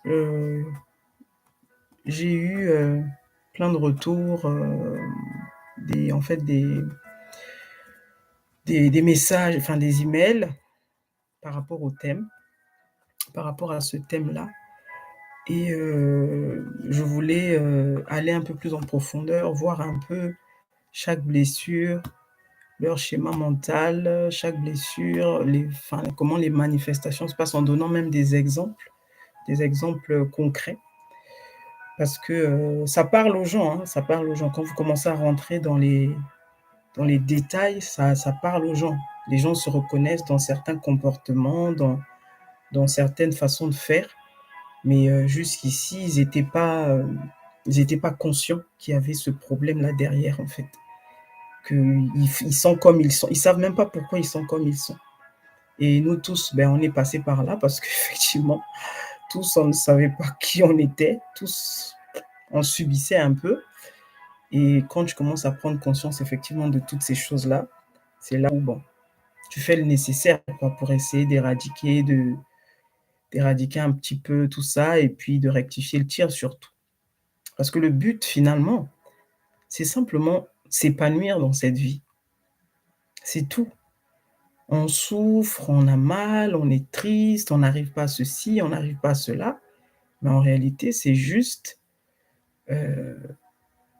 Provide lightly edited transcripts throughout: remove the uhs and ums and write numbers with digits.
Heu, j'ai eu, plein de retours, des en fait, des messages, enfin des emails par rapport au thème, par rapport à ce thème-là et je voulais, aller un peu plus en profondeur, voir un peu chaque blessure, leur schéma mental, chaque blessure, comment les manifestations se passent en donnant même des exemples concrets. Parce que, ça parle aux gens, hein, ça parle aux gens. Quand vous commencez à rentrer dans les détails, ça parle aux gens. Les gens se reconnaissent dans certains comportements, dans certaines façons de faire, mais jusqu'ici, ils étaient pas conscients qu'il y avait ce problème-là derrière, en fait. Qu'ils sont comme ils sont. Ils savent même pas pourquoi ils sont comme ils sont et nous tous, ben, on est passés par là parce qu'effectivement, tous, on ne savait pas qui on était, tous, on subissait un peu. Et quand tu commences à prendre conscience effectivement de toutes ces choses-là, c'est là où, bon, tu fais le nécessaire quoi, pour essayer d'éradiquer un petit peu tout ça et puis de rectifier le tir surtout. Parce que le but finalement, c'est simplement s'épanouir dans cette vie. C'est tout. On souffre, on a mal, on est triste, on n'arrive pas à ceci, on n'arrive pas à cela, mais en réalité, c'est juste, heu,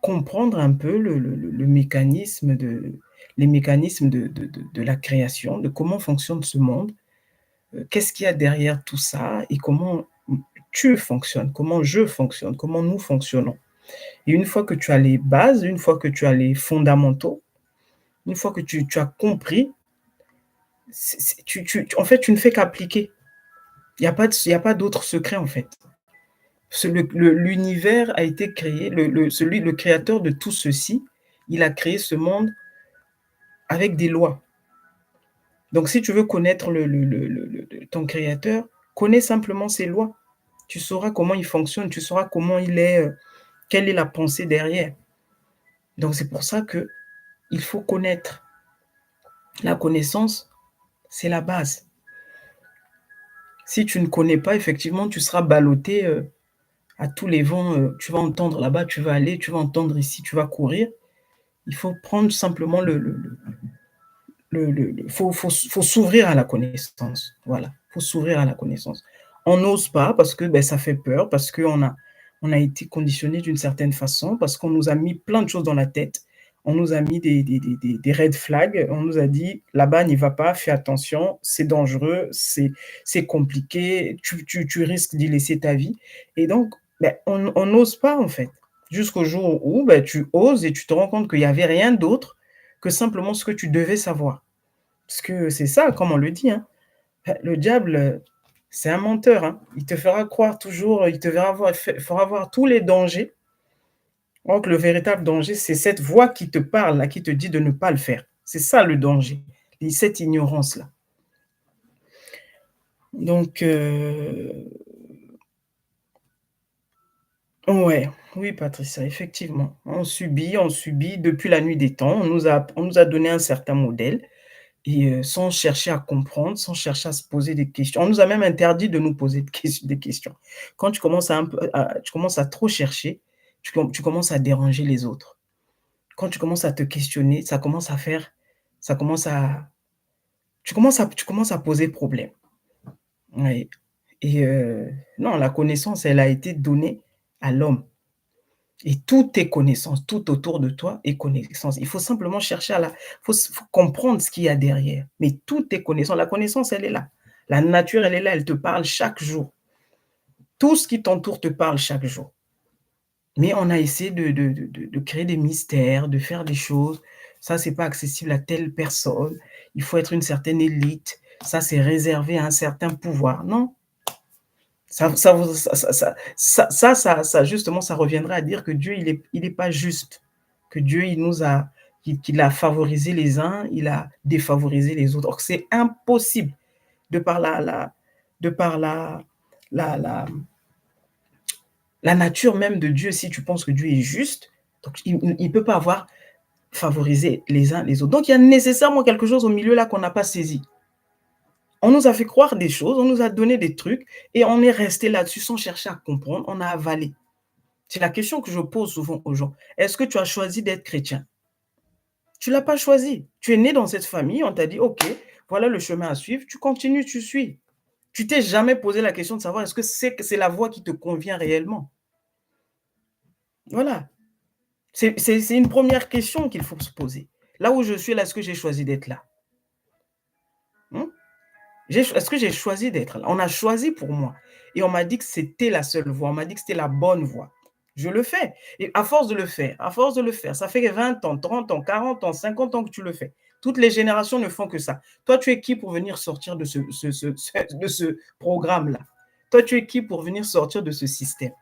comprendre un peu le mécanisme de les mécanismes de la création, de comment fonctionne ce monde, qu'est-ce qu'il y a derrière tout ça et comment tu fonctionnes, comment je fonctionne, comment nous fonctionnons. Et une fois que tu as les bases, une fois que tu as les fondamentaux, une fois que tu as compris, c'est en fait, tu ne fais qu'appliquer. Il y a pas d'autre secret, en fait. L'univers a été créé, le créateur de tout ceci, il a créé ce monde avec des lois. Donc si tu veux connaître ton créateur, connais simplement ses lois. Tu sauras comment il fonctionne, tu sauras comment il est, quelle est la pensée derrière. Donc c'est pour ça que il faut connaître. La connaissance, c'est la base. Si tu ne connais pas, effectivement, tu seras ballotté, à tous les vents, tu vas entendre là-bas, tu vas aller, tu vas entendre ici, tu vas courir. Il faut prendre simplement faut s'ouvrir à la connaissance. Voilà, faut s'ouvrir à la connaissance. On n'ose pas parce que, beh, ça fait peur, parce on a été conditionné d'une certaine façon, parce qu'on nous a mis plein de choses dans la tête. On nous a mis des red flags. On nous a dit: «Là-bas, n'y va pas, fais attention, c'est dangereux, c'est compliqué, tu risques d'y laisser ta vie» et donc, beh, on n'ose pas, en fait. Jusqu'au jour où, beh, tu oses et tu te rends compte qu'il y avait rien d'autre que simplement ce que tu devais savoir. Parce que c'est ça, comme on le dit, hein, le diable, c'est un menteur, hein. Il te fera croire toujours, il te fera voir tous les dangers, or que le véritable danger, c'est cette voix qui te parle là, qui te dit de ne pas le faire. C'est ça le danger, et cette ignorance-là. Donc ouais, oui Patricia, effectivement, on subit depuis la nuit des temps. On nous a donné un certain modèle. Et sans chercher à comprendre, sans chercher à se poser des questions. On nous a même interdit de nous poser des questions. Quand tu commences à trop chercher, tu commences à déranger les autres. Quand tu commences à te questionner, ça commence à tu commences à poser problème. Oui et non, la connaissance, elle a été donnée à l'homme et tout est connaissance, tout autour de toi est connaissance. Il faut simplement chercher faut comprendre ce qu'il y a derrière, mais tout est connaissance. La connaissance, elle est là. La nature, elle est là, elle te parle chaque jour. Tout ce qui t'entoure te parle chaque jour. Mais on a essayé de créer des mystères, de faire des choses. Ça, c'est pas accessible à telle personne. Il faut être une certaine élite. Ça, c'est réservé à un certain pouvoir. Non, ça justement, ça reviendrait à dire que Dieu, il est pas juste, que Dieu, qu'il a favorisé les uns, il a défavorisé les autres. Or c'est impossible de par de par la nature même de Dieu, si tu penses que Dieu est juste, donc il peut pas avoir favorisé les uns les autres. Donc il y a nécessairement quelque chose au milieu là qu'on n'a pas saisi. On nous a fait croire des choses, on nous a donné des trucs et on est resté là-dessus sans chercher à comprendre, on a avalé. C'est la question que je pose souvent aux gens. Est-ce que tu as choisi d'être chrétien? Tu l'as pas choisi. Tu es né dans cette famille, on t'a dit: «OK, voilà le chemin à suivre», tu continues, tu suis. Tu t'es jamais posé la question de savoir est-ce que c'est la voie qui te convient réellement? Voilà. C'est une première question qu'il faut se poser. Là où je suis là, est-ce que j'ai choisi d'être là? Mmh? Est-ce que j'ai choisi d'être là? On a choisi pour moi et on m'a dit que c'était la seule voie, on m'a dit que c'était la bonne voie. Je le fais et à force de le faire, ça fait 20 ans, 30 ans, 40 ans, 50 ans que tu le fais. Toutes les générations ne font que ça. Toi, tu es qui pour venir sortir de de ce programme-là? Toi, tu es qui pour venir sortir de ce système?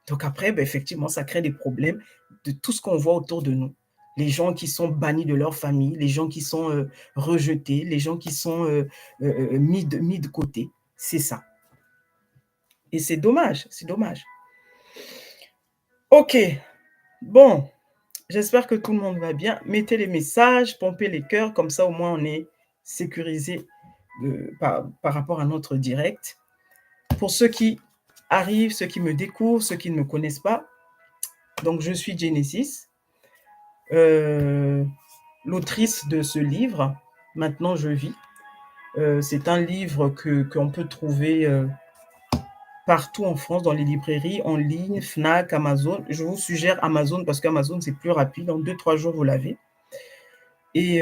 Donc après, beh, effectivement, ça crée des problèmes de tout ce qu'on voit autour de nous. Les gens qui sont bannis de leur famille, les gens qui sont, rejetés, les gens qui sont, mis de côté. C'est ça et c'est dommage, c'est dommage. OK, bon, j'espère que tout le monde va bien. Mettez les messages, pompez les cœurs, comme ça au moins on est sécurisé, par rapport à notre direct. Pour ceux qui arrivent, ceux qui me découvrent, ceux qui ne me connaissent pas, donc je suis Genesis. L'autrice de ce livre, Maintenant je vis. C'est un livre qu'on peut trouver partout en France, dans les librairies, en ligne, Fnac, Amazon. Je vous suggère Amazon parce qu'Amazon, c'est plus rapide. En 2-3 jours, vous l'avez. Et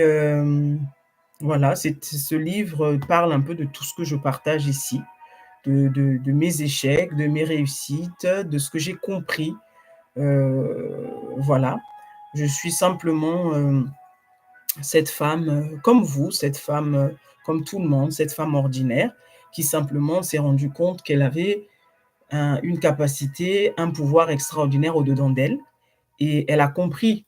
voilà, ce livre parle un peu de tout ce que je partage ici, de mes échecs, de mes réussites, de ce que j'ai compris. Voilà. Je suis simplement cette femme comme vous, cette femme comme tout le monde, cette femme ordinaire qui simplement s'est rendue compte qu'elle avait une capacité, un pouvoir extraordinaire au-dedans d'elle et elle a compris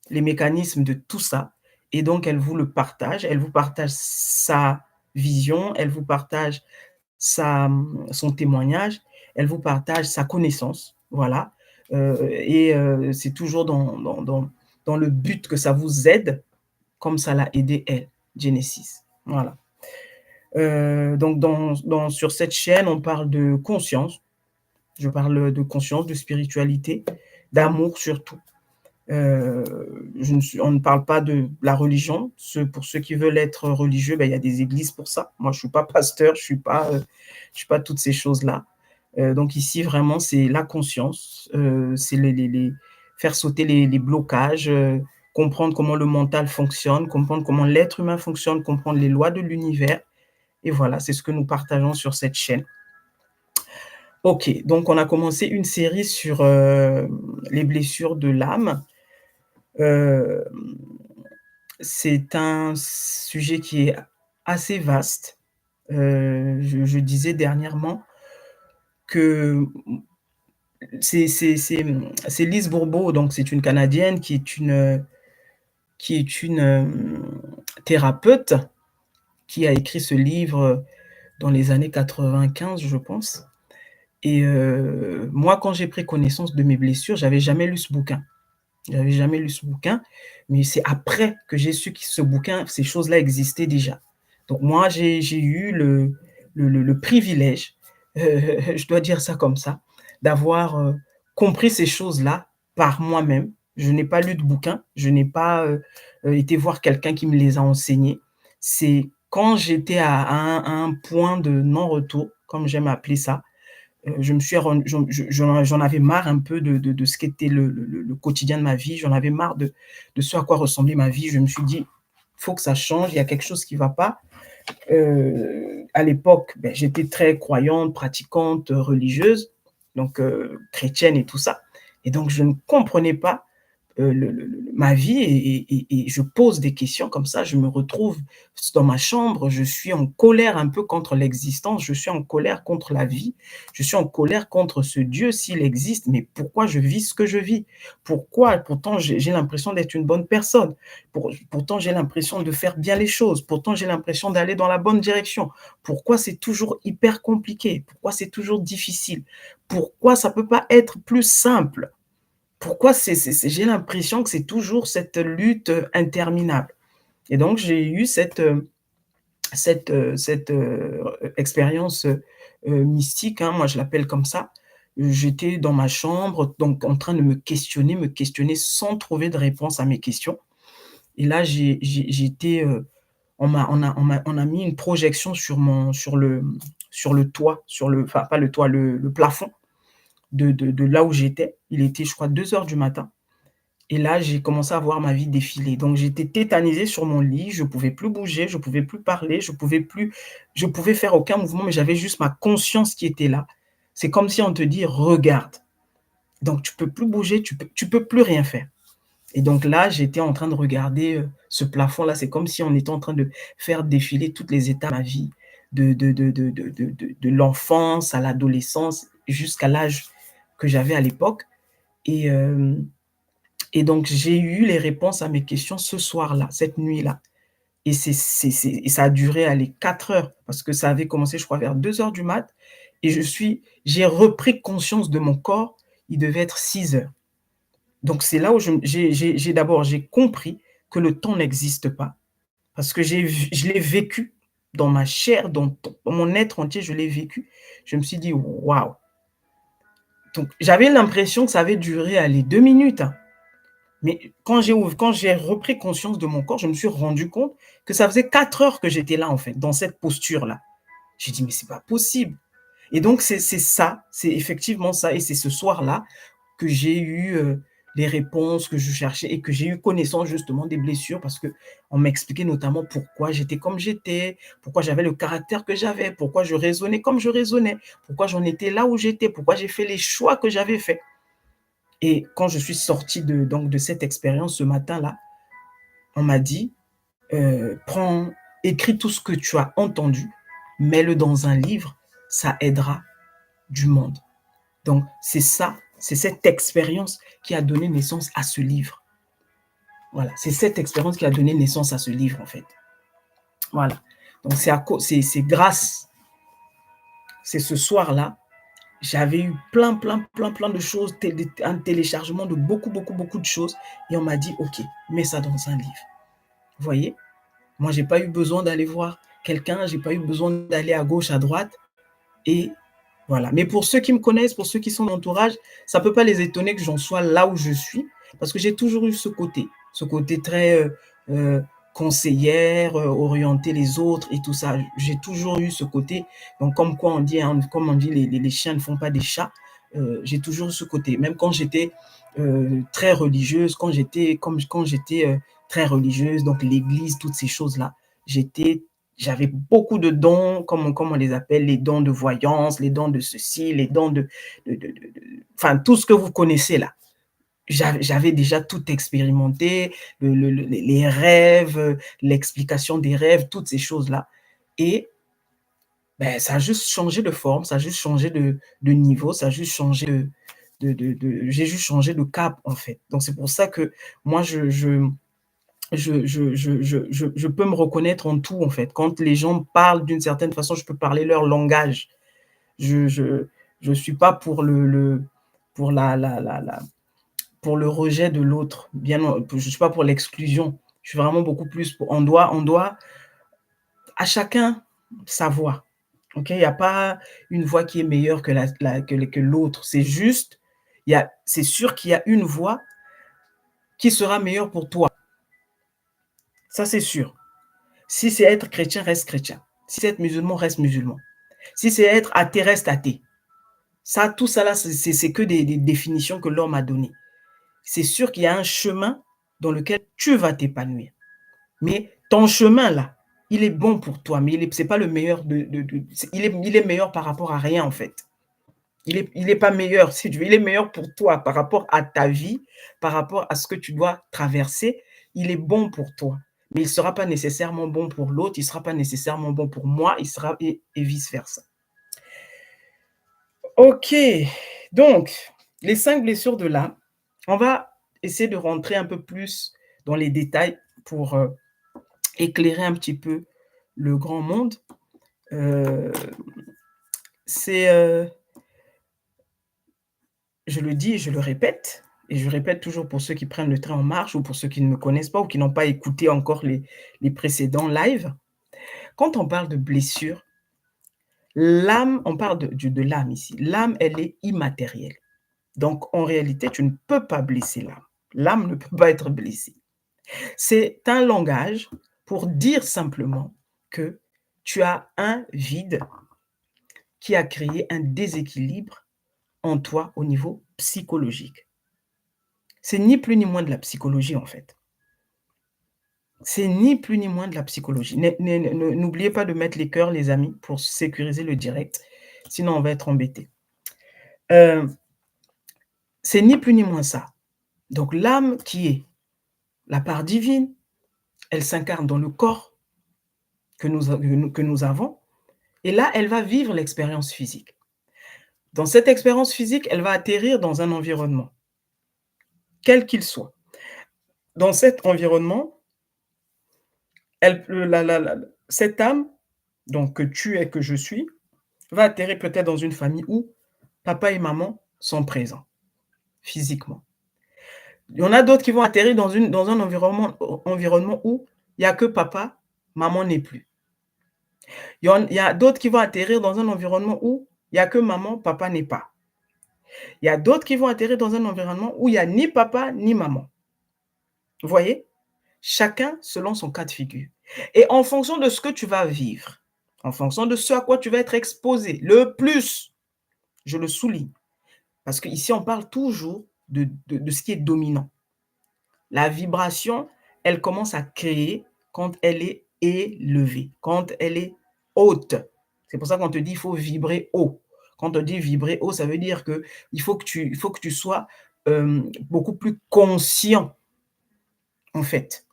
les mécanismes de tout ça et donc elle vous le partage. Elle vous partage sa vision, elle vous partage son témoignage, elle vous partage sa connaissance, voilà, c'est toujours dans le but que ça vous aide comme ça l'a aidé elle, Genesis. Voilà. Donc sur cette chaîne, on parle de conscience. Je parle de conscience, de spiritualité, d'amour surtout. On ne parle pas de la religion. Pour ceux qui veulent être religieux, ben, il y a des églises pour ça. Moi, je ne suis pas pasteur, je suis pas toutes ces choses-là. Donc ici, vraiment, c'est la conscience, c'est faire sauter les blocages, comprendre comment le mental fonctionne, comprendre comment l'être humain fonctionne, comprendre les lois de l'univers. Et voilà, c'est ce que nous partageons sur cette chaîne. OK, donc on a commencé une série sur les blessures de l'âme. Euh, c'est un sujet qui est assez vaste. Je disais dernièrement que c'est Lise Bourbeau, donc c'est une Canadienne qui est une thérapeute qui a écrit ce livre dans les années 95, je pense. Et moi, quand j'ai pris connaissance de mes blessures, j'avais jamais lu ce bouquin. J'avais jamais lu ce bouquin, mais c'est après que j'ai su que ce bouquin, ces choses-là existaient déjà. Donc moi, j'ai eu le privilège, je dois dire ça comme ça, d'avoir, compris ces choses-là par moi-même. Je n'ai pas lu de bouquin, je n'ai pas, été voir quelqu'un qui me les a enseignés. C'est quand j'étais à un point de non-retour, comme j'aime appeler ça, je me suis rendu, j'en avais marre un peu de ce qu'était le quotidien de ma vie. J'en avais marre de ce à quoi ressemblait ma vie. Je me suis dit, il faut que ça change, il y a quelque chose qui ne va pas. À l'époque, ben, j'étais très croyante, pratiquante, religieuse, donc chrétienne et tout ça. Et donc, je ne comprenais pas ma vie et je pose des questions comme ça, je me retrouve dans ma chambre, je suis en colère un peu contre l'existence, je suis en colère contre la vie, je suis en colère contre ce Dieu s'il existe, mais pourquoi je vis ce que je vis? Pourquoi? Pourtant, j'ai l'impression d'être une bonne personne, pourtant j'ai l'impression de faire bien les choses, pourtant j'ai l'impression d'aller dans la bonne direction. Pourquoi c'est toujours hyper compliqué? Pourquoi c'est toujours difficile? Pourquoi ça ne peut pas être plus simple? Pourquoi j'ai l'impression que c'est toujours cette lutte interminable et donc j'ai eu cette expérience, mystique, hein, moi je l'appelle comme ça. J'étais dans ma chambre, donc en train de me questionner sans trouver de réponse à mes questions et là j'étais, on a mis une projection sur le toit, enfin pas le toit, le plafond de là où j'étais. Il était je crois 2 heures du matin et là j'ai commencé à voir ma vie défiler. Donc j'étais tétanisée sur mon lit, je pouvais plus bouger, je pouvais plus parler, je pouvais faire aucun mouvement, mais j'avais juste ma conscience qui était là. C'est comme si on te dit: «Regarde». Donc tu peux plus bouger, tu peux plus rien faire. Et donc là, j'étais en train de regarder, ce plafond-là. C'est comme si on était en train de faire défiler toutes les étapes de ma vie, de l'enfance à l'adolescence jusqu'à l'âge que j'avais à l'époque et hem et donc j'ai eu les réponses à mes questions ce soir-là, cette nuit-là et et ça a duré, allez, 4 heures parce que ça avait commencé, je crois, vers 2 heures du mat et j'ai repris conscience de mon corps, il devait être 6 heures. Donc c'est là où j'ai compris que le temps n'existe pas parce que je l'ai vécu dans ma chair, dans mon être entier, je l'ai vécu. Je me suis dit: «Waouh!» Donc j'avais l'impression que ça avait duré, allez, 2 minutes, hein, mais quand j'ai repris conscience de mon corps, je me suis rendu compte que ça faisait 4 heures que j'étais là, en fait, dans cette posture-là. J'ai dit: «Mais c'est pas possible» et donc c'est ça, c'est effectivement ça et c'est ce soir-là que j'ai eu, les réponses que je cherchais et que j'ai eu connaissance justement des blessures parce qu'on m'expliquait notamment pourquoi j'étais comme j'étais, pourquoi j'avais le caractère que j'avais, pourquoi je raisonnais comme je raisonnais, pourquoi j'en étais là où j'étais, pourquoi j'ai fait les choix que j'avais faits. Et quand je suis sortie de cette expérience ce matin-là, on m'a dit: «Prends écris tout ce que tu as entendu, mets-le dans un livre, ça aidera du monde». Donc c'est ça, c'est cette expérience qui a donné naissance à ce livre. Voilà, c'est cette expérience qui a donné naissance à ce livre, en fait. Voilà. Donc c'est grâce c'est ce soir-là, j'avais eu plein de choses, un téléchargement de beaucoup de choses et on m'a dit: «OK, mets ça dans un livre». Vous voyez? Moi, j'ai pas eu besoin d'aller voir quelqu'un, j'ai pas eu besoin d'aller à gauche, à droite et voilà. Mais pour ceux qui me connaissent, pour ceux qui sont dans mon entourage, ça peut pas les étonner que j'en sois là où je suis, parce que j'ai toujours eu ce côté très, conseillère, orienter les autres et tout ça. J'ai toujours eu ce côté, donc comme quoi on dit, hein, comme on dit: «Les chiens ne font pas des chats», j'ai toujours eu ce côté. Même quand j'étais, très religieuse, quand j'étais, très religieuse, donc l'église, toutes ces choses-là, j'étais j'avais beaucoup de dons, comme on les appelle, les dons de voyance, les dons de ceci, les dons enfin tout ce que vous connaissez là. J'avais déjà tout expérimenté, les rêves, l'explication des rêves, toutes ces choses-là et beh, ça a juste changé de forme, ça a juste changé de niveau, ça a juste changé j'ai juste changé de cap, en fait. Donc c'est pour ça que moi je peux me reconnaître en tout, en fait. Quand les gens parlent d'une certaine façon, je peux parler leur langage. Je je je suis pas pour pour la pour le rejet de l'autre, bien en je suis pas pour l'exclusion. Je suis vraiment beaucoup plus pour on doit à chacun sa voix, OK? Il y a pas une voix qui est meilleure que que l'autre. C'est juste, c'est sûr qu'il y a une voix qui sera meilleure pour toi. Ça, c'est sûr. Si c'est être chrétien, reste chrétien. Si c'est être musulman, reste musulman. Si c'est être athée, reste athée. Ça, tout ça là, c'est que des définitions que l'homme a données. C'est sûr qu'il y a un chemin dans lequel tu vas t'épanouir. Mais ton chemin là, il est bon pour toi, mais c'est pas le meilleur il est meilleur par rapport à rien en fait. Il est pas meilleur si tu veux, il est meilleur pour toi par rapport à ta vie, par rapport à ce que tu dois traverser, il est bon pour toi. Mais il ne sera pas nécessairement bon pour l'autre, il ne sera pas nécessairement bon pour moi, il sera et vice versa. OK, donc les 5 blessures de l'âme, on va essayer de rentrer un peu plus dans les détails pour, éclairer un petit peu le grand monde. Heu, c'est, je le dis et je le répète et je répète toujours pour ceux qui prennent le train en marche ou pour ceux qui ne me connaissent pas ou qui n'ont pas écouté encore les précédents lives. quand on parle de blessure, l'âme, on parle de l'âme ici. L'âme, elle est immatérielle. Donc, en réalité, tu ne peux pas blesser l'âme. L'âme ne peut pas être blessée. C'est un langage pour dire simplement que tu as un vide qui a créé un déséquilibre en toi au niveau psychologique. C'est ni plus ni moins de la psychologie, en fait. C'est ni plus ni moins de la psychologie. N'oubliez pas de mettre les cœurs, les amis, pour sécuriser le direct, sinon on va être embêté. C'est ni plus ni moins ça. Donc l'âme qui est la part divine, elle s'incarne dans le corps que nous avons, et là, elle va vivre l'expérience physique. Dans cette expérience physique, elle va atterrir dans un environnement, quel qu'il soit. Dans cet environnement, cette âme, donc que tu es, que je suis, va atterrir peut-être dans une famille où papa et maman sont présents physiquement. Il y en a d'autres qui vont atterrir dans un environnement où il n'y a que papa, maman n'est plus. Il y a d'autres qui vont atterrir dans un environnement où il n'y a que maman, papa n'est pas. Il y a d'autres qui vont atterrir dans un environnement où il n'y a ni papa ni maman. Vous voyez? Chacun selon son cas de figure. Et en fonction de ce que tu vas vivre, en fonction de ce à quoi tu vas être exposé, le plus, je le souligne, parce qu'ici on parle toujours de ce qui est dominant. La vibration, elle commence à créer quand elle est élevée, quand elle est haute. C'est pour ça qu'on te dit il faut vibrer haut. Quand on dit vibrer haut, ça veut dire que il faut que tu sois beaucoup plus conscient, en fait.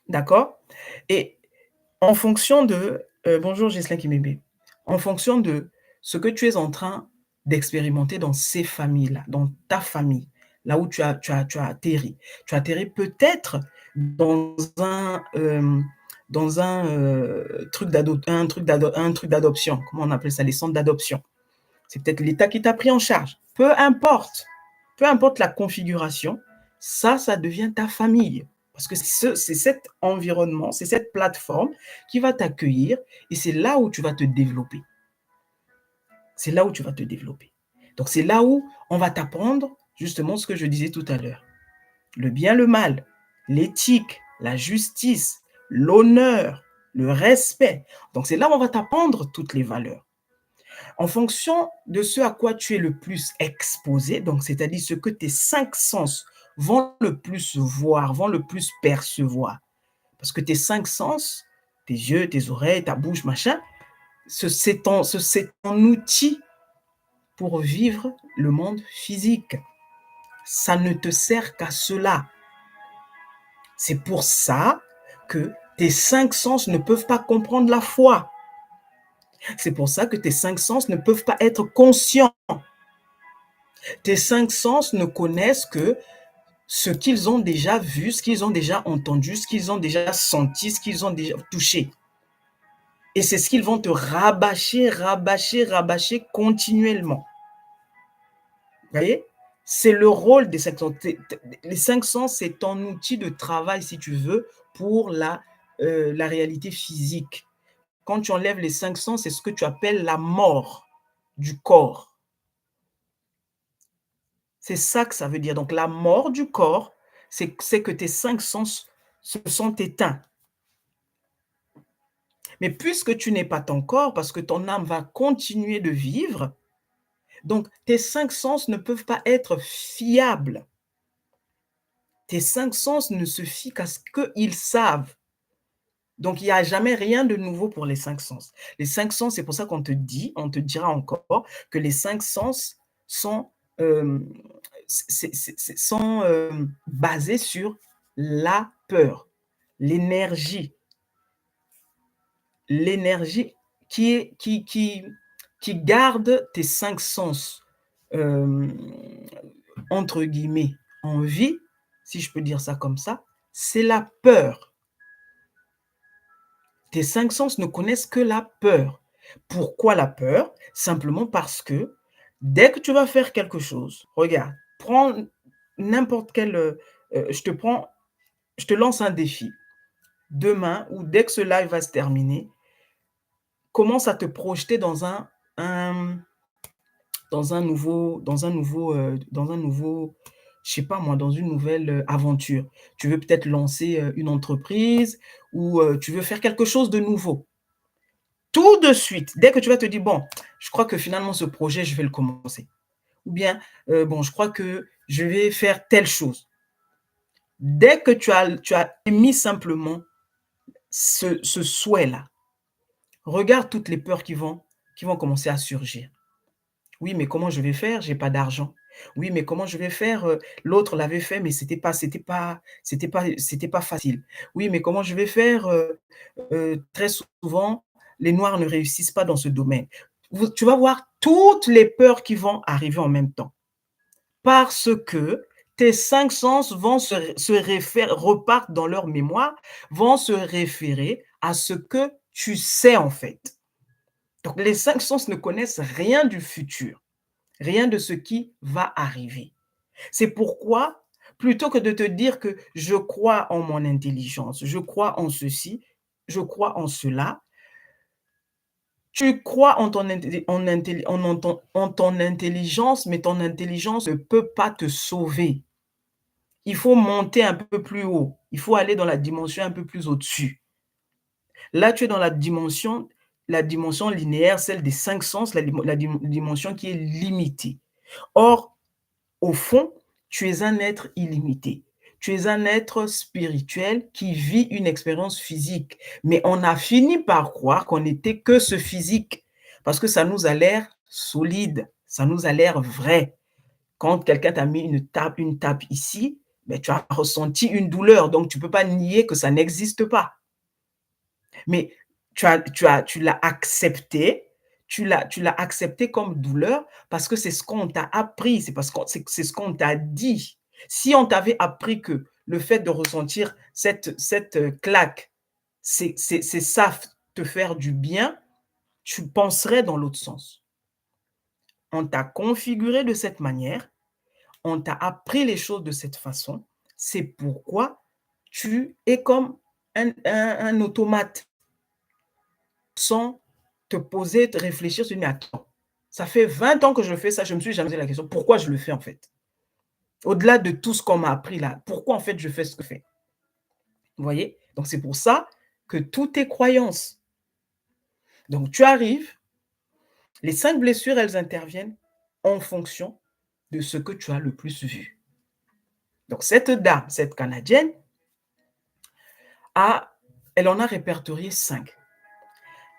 D'accord? Et en fonction de bonjour Ghislain Kimébé. En fonction de ce que tu es en train d'expérimenter dans ces familles-là, dans ta famille, là où tu as atterri. Tu as atterri peut-être dans un truc d'adoption. Comment on appelle ça? Les centres d'adoption. C'est peut-être l'État qui t'a pris en charge. Peu importe la configuration, ça devient ta famille. Parce que c'est cet environnement, c'est cette plateforme qui va t'accueillir et c'est là où tu vas te développer. C'est là où tu vas te développer. Donc, c'est là où on va t'apprendre justement ce que je disais tout à l'heure. Le bien, le mal, l'éthique, la justice, l'honneur, le respect. Donc, c'est là où on va t'apprendre toutes les valeurs. En fonction de ce à quoi tu es le plus exposé, donc c'est-à-dire ce que tes 5 sens vont le plus voir, vont le plus percevoir. Parce que tes 5 sens, tes yeux, tes oreilles, ta bouche, machin, c'est ton outil pour vivre le monde physique. Ça ne te sert qu'à cela. C'est pour ça que tes 5 sens ne peuvent pas comprendre la foi. C'est pour ça que tes 5 sens ne peuvent pas être conscients. Tes 5 sens ne connaissent que ce qu'ils ont déjà vu, ce qu'ils ont déjà entendu, ce qu'ils ont déjà senti, ce qu'ils ont déjà touché. Et c'est ce qu'ils vont te rabâcher continuellement. Vous voyez? C'est le rôle des 5 sens. Les 5 sens, c'est ton outil de travail, si tu veux, pour la réalité physique. Quand tu enlèves les 5 sens, c'est ce que tu appelles la mort du corps. C'est ça que ça veut dire. Donc, la mort du corps, c'est que tes 5 sens se sont éteints. Mais puisque tu n'es pas ton corps, parce que ton âme va continuer de vivre, donc tes 5 sens ne peuvent pas être fiables. Tes 5 sens ne se fient qu'à ce qu'ils savent. Donc, il n'y a jamais rien de nouveau pour les 5 sens. Les 5 sens, c'est pour ça qu'on te dira encore que les 5 sens sont basés sur la peur, l'énergie qui garde tes 5 sens, entre guillemets, en vie, si je peux dire ça comme ça, c'est la peur. Tes 5 sens ne connaissent que la peur. Pourquoi la peur? Simplement parce que dès que tu vas faire quelque chose, regarde, prends n'importe quel, je te lance un défi. demain ou dès que ce live va se terminer, commence à te projeter un dans un nouveau, je sais pas moi, dans une nouvelle, aventure. Tu veux peut-être lancer, une entreprise ou, tu veux faire quelque chose de nouveau. Tout de suite, dès que tu vas te dire: «Bon, je crois que finalement ce projet, je vais le commencer» ou bien, «Bon, je crois que je vais faire telle chose». Dès que tu as émis simplement ce souhait-là, regarde toutes les peurs qui vont commencer à surgir. Oui, mais comment je vais faire? J'ai pas d'argent. Oui, mais comment je vais faire? L'autre l'avait fait, mais c'était pas facile. Oui, mais comment je vais faire? Très souvent, les noirs ne réussissent pas dans ce domaine. Vous Tu vas voir toutes les peurs qui vont arriver en même temps. Parce que tes 5 sens vont se référer repartent dans leur mémoire, vont se référer à ce que tu sais, en fait. Donc les 5 sens ne connaissent rien du futur, rien de ce qui va arriver. C'est pourquoi, plutôt que de te dire que: «Je crois en mon intelligence, je crois en ceci, je crois en cela», tu crois en ton intelligence, mais ton intelligence ne peut pas te sauver. Il faut monter un peu plus haut. Il faut aller dans la dimension un peu plus au-dessus. Là, tu es dans la dimension linéaire, celle des 5 sens, la dimension qui est limitée. Or, au fond, tu es un être illimité. Tu es un être spirituel qui vit une expérience physique. Mais on a fini par croire qu'on n'était que ce physique parce que ça nous a l'air solide, ça nous a l'air vrai. Quand quelqu'un t'a mis une tape ici, ben, tu as ressenti une douleur, donc tu ne peux pas nier que ça n'existe pas. Mais tu l'as accepté, tu l'as accepté comme douleur parce que c'est ce qu'on t'a appris, c'est ce qu'on t'a dit. Si on t'avait appris que le fait de ressentir cette claque, c'est ça te faire du bien, tu penserais dans l'autre sens. On t'a configuré de cette manière, on t'a appris les choses de cette façon, c'est pourquoi tu es comme un automate. Sans te poser, te réfléchir, se dire: «Mais attends, ça fait 20 ans que je fais ça, je me suis jamais posé la question, pourquoi je le fais en fait? Au-delà de tout ce qu'on m'a appris là, pourquoi en fait je fais ce que je fais?» Vous voyez? Donc c'est pour ça que tout est croyance. Donc tu arrives, les 5 blessures, elles interviennent en fonction de ce que tu as le plus vu. Donc cette dame, cette Canadienne, a elle en a répertorié 5.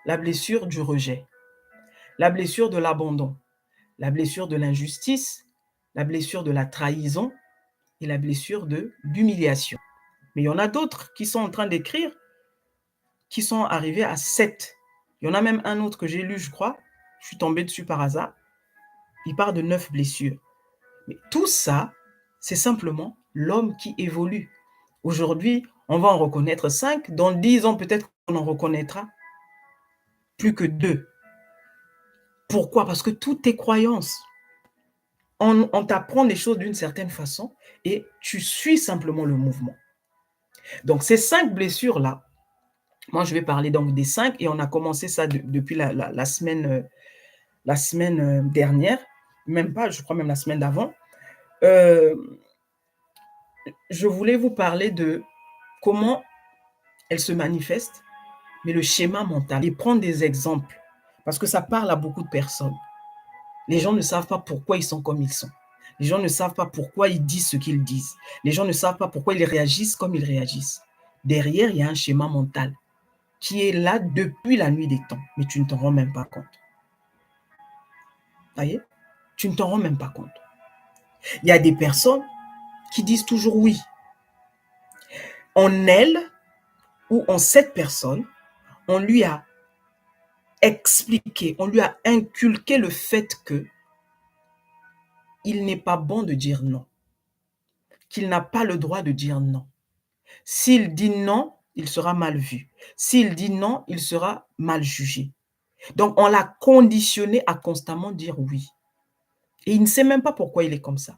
La blessure du rejet, la blessure de l'abandon, la blessure de l'injustice, la blessure de la trahison et la blessure de l'humiliation. Mais il y en a d'autres qui sont en train d'écrire, qui sont arrivés à 7. Il y en a même un autre que j'ai lu, je crois, je suis tombé dessus par hasard, il parle de 9 blessures. Mais tout ça, c'est simplement l'homme qui évolue. Aujourd'hui, on va en reconnaître 5, dans 10 ans peut-être qu'on en reconnaîtra plus que 2. Pourquoi? Parce que tout est croyance. On t'apprend les choses d'une certaine façon et tu suis simplement le mouvement. Donc ces 5 blessures-là, moi je vais parler donc des 5 et on a commencé ça depuis la semaine dernière, même pas, je crois même la semaine d'avant. Heu, je voulais vous parler de comment elles se manifestent, mais le schéma mental et prendre des exemples parce que ça parle à beaucoup de personnes. Les gens ne savent pas pourquoi ils sont comme ils sont. Les gens ne savent pas pourquoi ils disent ce qu'ils disent. Les gens ne savent pas pourquoi ils réagissent comme ils réagissent. Derrière, il y a un schéma mental qui est là depuis la nuit des temps, mais tu ne t'en rends même pas compte. Vous voyez? Tu ne t'en rends même pas compte. Il y a des personnes qui disent toujours oui. En elle ou en cette personne, on lui a expliqué, on lui a inculqué le fait que il n'est pas bon de dire non, qu'il n'a pas le droit de dire non. S'il dit non, il sera mal vu. S'il dit non, il sera mal jugé. Donc on l'a conditionné à constamment dire oui et il ne sait même pas pourquoi il est comme ça.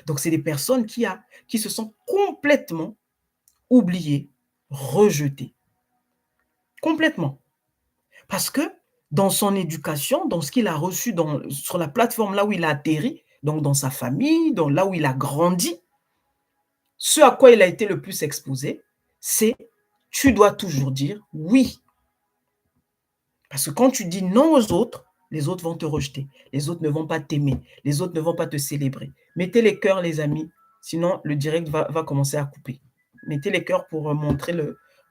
Donc c'est des personnes qui se sont complètement oubliées, rejeté. Complètement. Parce que dans son éducation, dans ce qu'il a reçu sur la plateforme là où il a atterri, donc dans sa famille, là où il a grandi, ce à quoi il a été le plus exposé, c'est tu dois toujours dire oui. Parce que quand tu dis non aux autres, les autres vont te rejeter. Les autres ne vont pas t'aimer. Les autres ne vont pas te célébrer. Mettez les cœurs, les amis. Sinon, le direct va commencer à couper. Mettez les cœurs pour montrer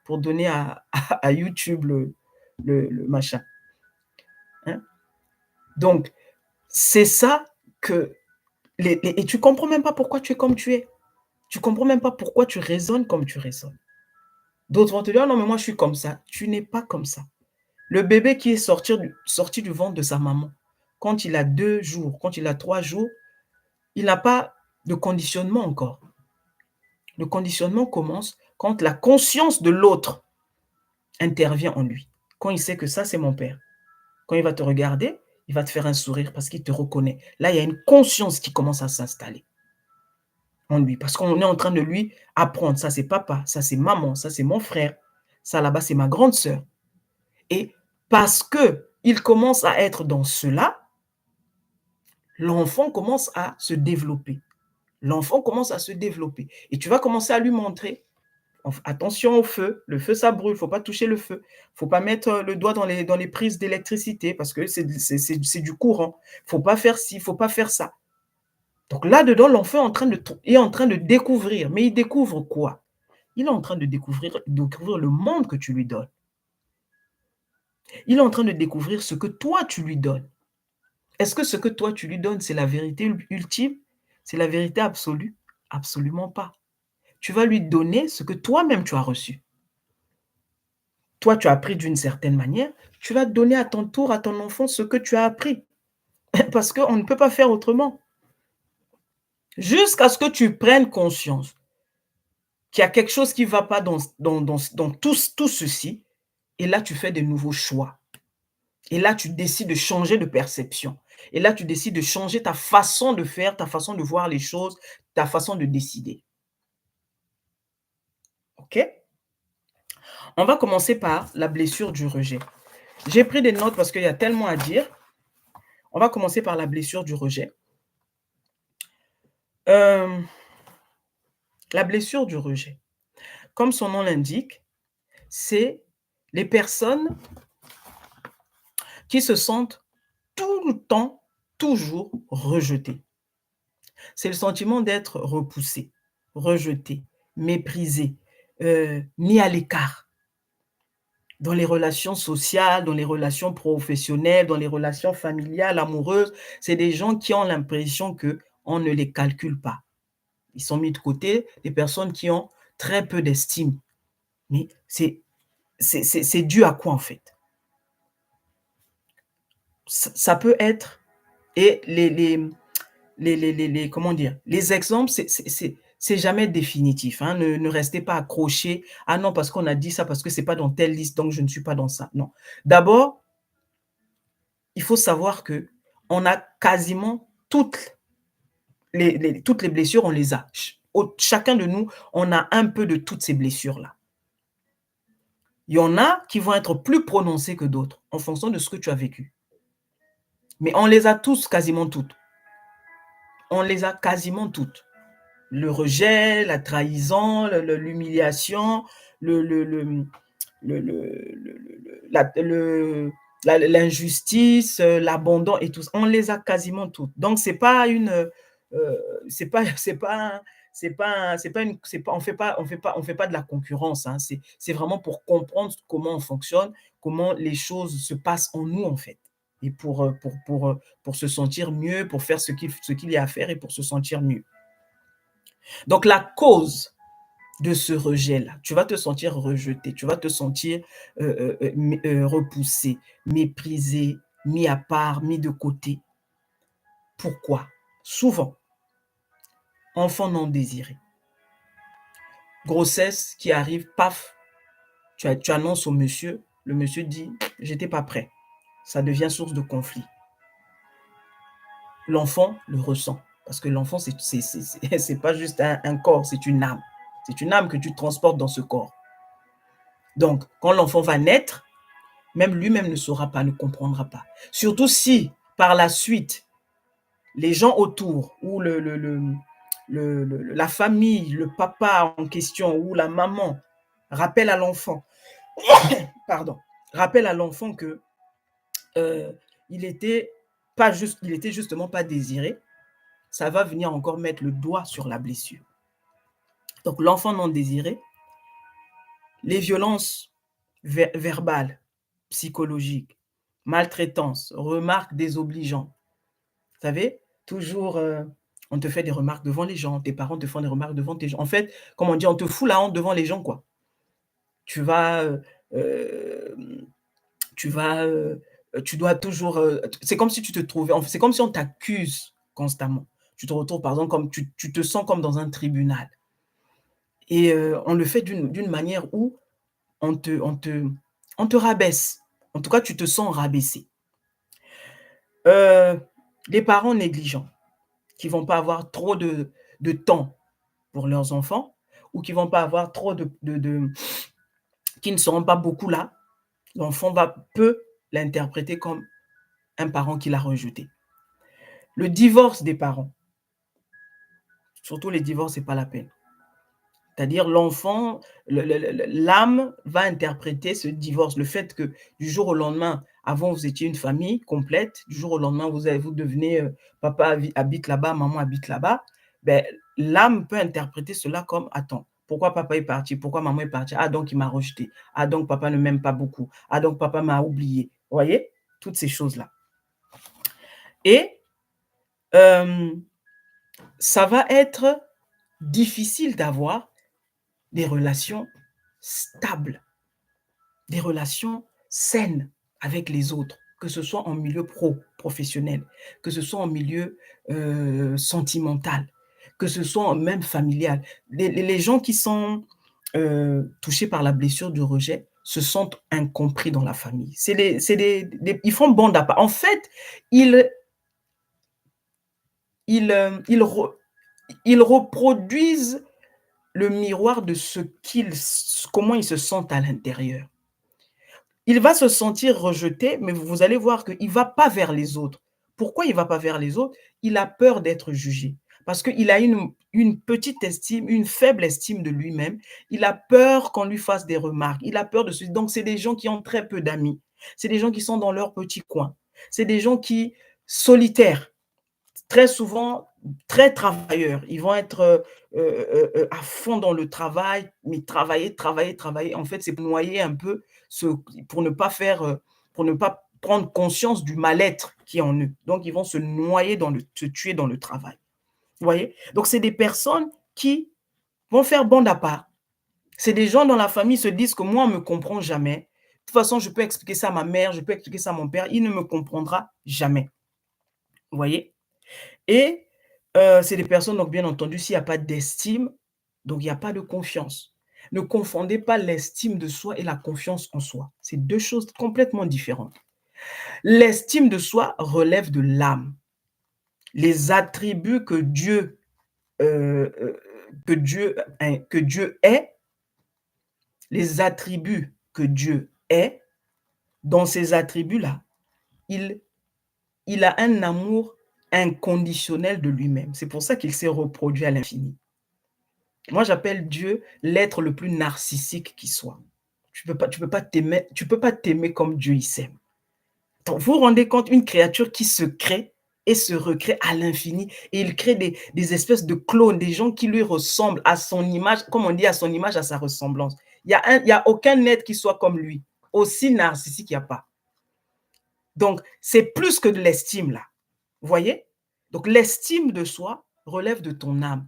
pour donner à YouTube le machin. Hein? Donc, c'est ça que... et tu ne comprends même pas pourquoi tu es comme tu es. Tu ne comprends même pas pourquoi tu raisonnes comme tu raisonnes. D'autres vont te dire, non, mais moi, je suis comme ça. Tu n'es pas comme ça. Le bébé qui est sorti du ventre de sa maman, quand il a 2 jours, quand il a 3 jours, il n'a pas de conditionnement encore. Le conditionnement commence quand la conscience de l'autre intervient en lui. Quand il sait que ça, c'est mon père. Quand il va te regarder, il va te faire un sourire parce qu'il te reconnaît. Là, il y a une conscience qui commence à s'installer en lui parce qu'on est en train de lui apprendre. Ça, c'est papa, ça, c'est maman, ça, c'est mon frère, ça, là-bas, c'est ma grande sœur. Et parce qu'il commence à être dans cela, l'enfant commence à se développer. L'enfant commence à se développer. Et tu vas commencer à lui montrer, attention au feu, le feu, ça brûle, il ne faut pas toucher le feu. Il ne faut pas mettre le doigt dans les prises d'électricité parce que c'est du courant. Il ne faut pas faire ci, il ne faut pas faire ça. Donc là-dedans, l'enfant est en train de découvrir. Mais il découvre quoi? Il est en train de découvrir le monde que tu lui donnes. Il est en train de découvrir ce que toi, tu lui donnes. Est-ce que ce que toi, tu lui donnes, c'est la vérité ultime? C'est la vérité absolue? Absolument pas. Tu vas lui donner ce que toi-même tu as reçu. Toi, tu as appris d'une certaine manière, tu vas donner à ton tour à ton enfant ce que tu as appris. Parce qu'on ne peut pas faire autrement. Jusqu'à ce que tu prennes conscience qu'il y a quelque chose qui ne va pas dans tout ceci, et là, tu fais de nouveaux choix. Et là, tu décides de changer de perception. Et là, tu décides de changer ta façon de faire, ta façon de voir les choses, ta façon de décider. OK? On va commencer par la blessure du rejet. J'ai pris des notes parce qu'il y a tellement à dire. On va commencer par la blessure du rejet. La blessure du rejet, comme son nom l'indique, c'est les personnes qui se sentent tout le temps, toujours rejetées. C'est le sentiment d'être repoussé, rejeté, méprisé, mis à l'écart. Dans les relations sociales, dans les relations professionnelles, dans les relations familiales, amoureuses, c'est des gens qui ont l'impression qu'on ne les calcule pas. Ils sont mis de côté, des personnes qui ont très peu d'estime. Mais c'est dû à quoi en fait? Ça peut être, et comment dire, les exemples, c'est jamais définitif. Hein. Ne restez pas accrochés. Ah non, parce qu'on a dit ça, parce que c'est pas dans telle liste, donc je ne suis pas dans ça. Non. D'abord, il faut savoir que on a quasiment toutes les blessures, on les a. Chacun de nous, on a un peu de toutes ces blessures-là. Il y en a qui vont être plus prononcées que d'autres en fonction de ce que tu as vécu. Mais on les a tous, quasiment toutes. On les a quasiment toutes. Le rejet, la trahison, l'humiliation, l'injustice, l'abandon et tout ça. On les a quasiment toutes. Donc, c'est pas une... on fait pas de la concurrence. Hein. C'est vraiment pour comprendre comment on fonctionne, comment les choses se passent en nous, en fait. Et pour se sentir mieux, pour faire ce qu'il y a à faire et pour se sentir mieux. Donc, la cause de ce rejet-là, tu vas te sentir rejeté, tu vas te sentir repoussé, méprisé, mis à part, mis de côté. Pourquoi? Souvent, enfant non désiré. Grossesse qui arrive, paf, tu annonces au monsieur, le monsieur dit « j'étais pas prêt ». Ça devient source de conflit. L'enfant le ressent, parce que l'enfant, c'est pas juste un corps, c'est une âme. C'est une âme que tu transportes dans ce corps. Donc, quand l'enfant va naître, même lui-même ne saura pas, ne comprendra pas. Surtout si, par la suite, les gens autour ou la famille, le papa en question ou la maman rappelle à l'enfant, pardon, rappelle à l'enfant que il était il était justement pas désiré, ça va venir encore mettre le doigt sur la blessure. Donc l'enfant non désiré, les violences verbales, psychologiques, maltraitance, remarques désobligeantes. Vous savez, toujours, on te fait des remarques devant les gens, tes parents te font des remarques devant tes gens. En fait, comme on dit, on te fout la honte devant les gens, quoi. Tu vas, hem, tu vas, tu dois toujours, c'est comme si tu te trouvais c'est comme si on t'accuse constamment. Tu te retrouves, par exemple, comme tu te sens comme dans un tribunal et on le fait d'une manière où on te on te on te rabaisse. En tout cas, tu te sens rabaissé. Heu, les parents négligents qui vont pas avoir trop de temps pour leurs enfants ou qui vont pas avoir trop qui ne seront pas beaucoup là, l'enfant peut l'interpréter comme un parent qui l'a rejeté. Le divorce des parents, surtout les divorces, c'est pas la peine. C'est-à-dire l'enfant, l'âme va interpréter ce divorce, le fait que du jour au lendemain, avant vous étiez une famille complète, du jour au lendemain vous devenez, papa habite là-bas, maman habite là-bas, ben, l'âme peut interpréter cela comme: «Attends, pourquoi papa est parti? Pourquoi maman est partie? Ah donc il m'a rejeté. Ah donc papa ne m'aime pas beaucoup. Ah donc papa m'a oublié». Vous voyez? Toutes ces choses-là et hem, ça va être difficile d'avoir des relations stables, des relations saines avec les autres, que ce soit en milieu professionnel, que ce soit en milieu, sentimental, que ce soit même familial. Les gens qui sont, touchés par la blessure du rejet se sentent incompris dans la famille. C'est des ils font bande à part. En fait, ils ils reproduisent le miroir de ce comment ils se sentent à l'intérieur. Il va se sentir rejeté, mais vous allez voir qu'il ne va pas vers les autres. Pourquoi il ne va pas vers les autres? Il a peur d'être jugé. Parce qu'il a une petite estime, une faible estime de lui-même. Il a peur qu'on lui fasse des remarques. Il a peur de ce donc c'est des gens qui ont très peu d'amis. C'est des gens qui sont dans leur petit coin. C'est des gens qui solitaires. Très souvent, très travailleurs. Ils vont être, à fond dans le travail, mais travailler, travailler, travailler. En fait, c'est pour noyer un peu ce pour ne pas faire, pour ne pas prendre conscience du mal-être qui est en eux. Donc ils vont se tuer dans le travail. Vous voyez? Donc c'est des personnes qui vont faire bande à part. C'est des gens dans la famille se disent que moi, on me comprend jamais. De toute façon, je peux expliquer ça à ma mère, je peux expliquer ça à mon père, il ne me comprendra jamais. Vous voyez? Et c'est des personnes donc bien entendu, s'il y a pas d'estime, donc il y a pas de confiance. Ne confondez pas l'estime de soi et la confiance en soi. C'est 2 choses complètement différentes. L'estime de soi relève de l'âme. Les attributs heu, que Dieu est, les attributs que Dieu est, dans ces attributs-là, il il a un amour inconditionnel de lui-même. C'est pour ça qu'il s'est reproduit à l'infini. Moi, j'appelle Dieu l'être le plus narcissique qui soit. Tu peux pas t'aimer comme Dieu il s'aime. Donc, vous vous rendez compte, une créature qui se crée et se recrée à l'infini et il crée des espèces de clones, des gens qui lui ressemblent à son image, comme on dit, à son image, à sa ressemblance. Il y a aucun être qui soit comme lui. Aussi narcissique, il y a pas. Donc, c'est plus que de l'estime là. Vous voyez? Donc, l'estime de soi relève de ton âme.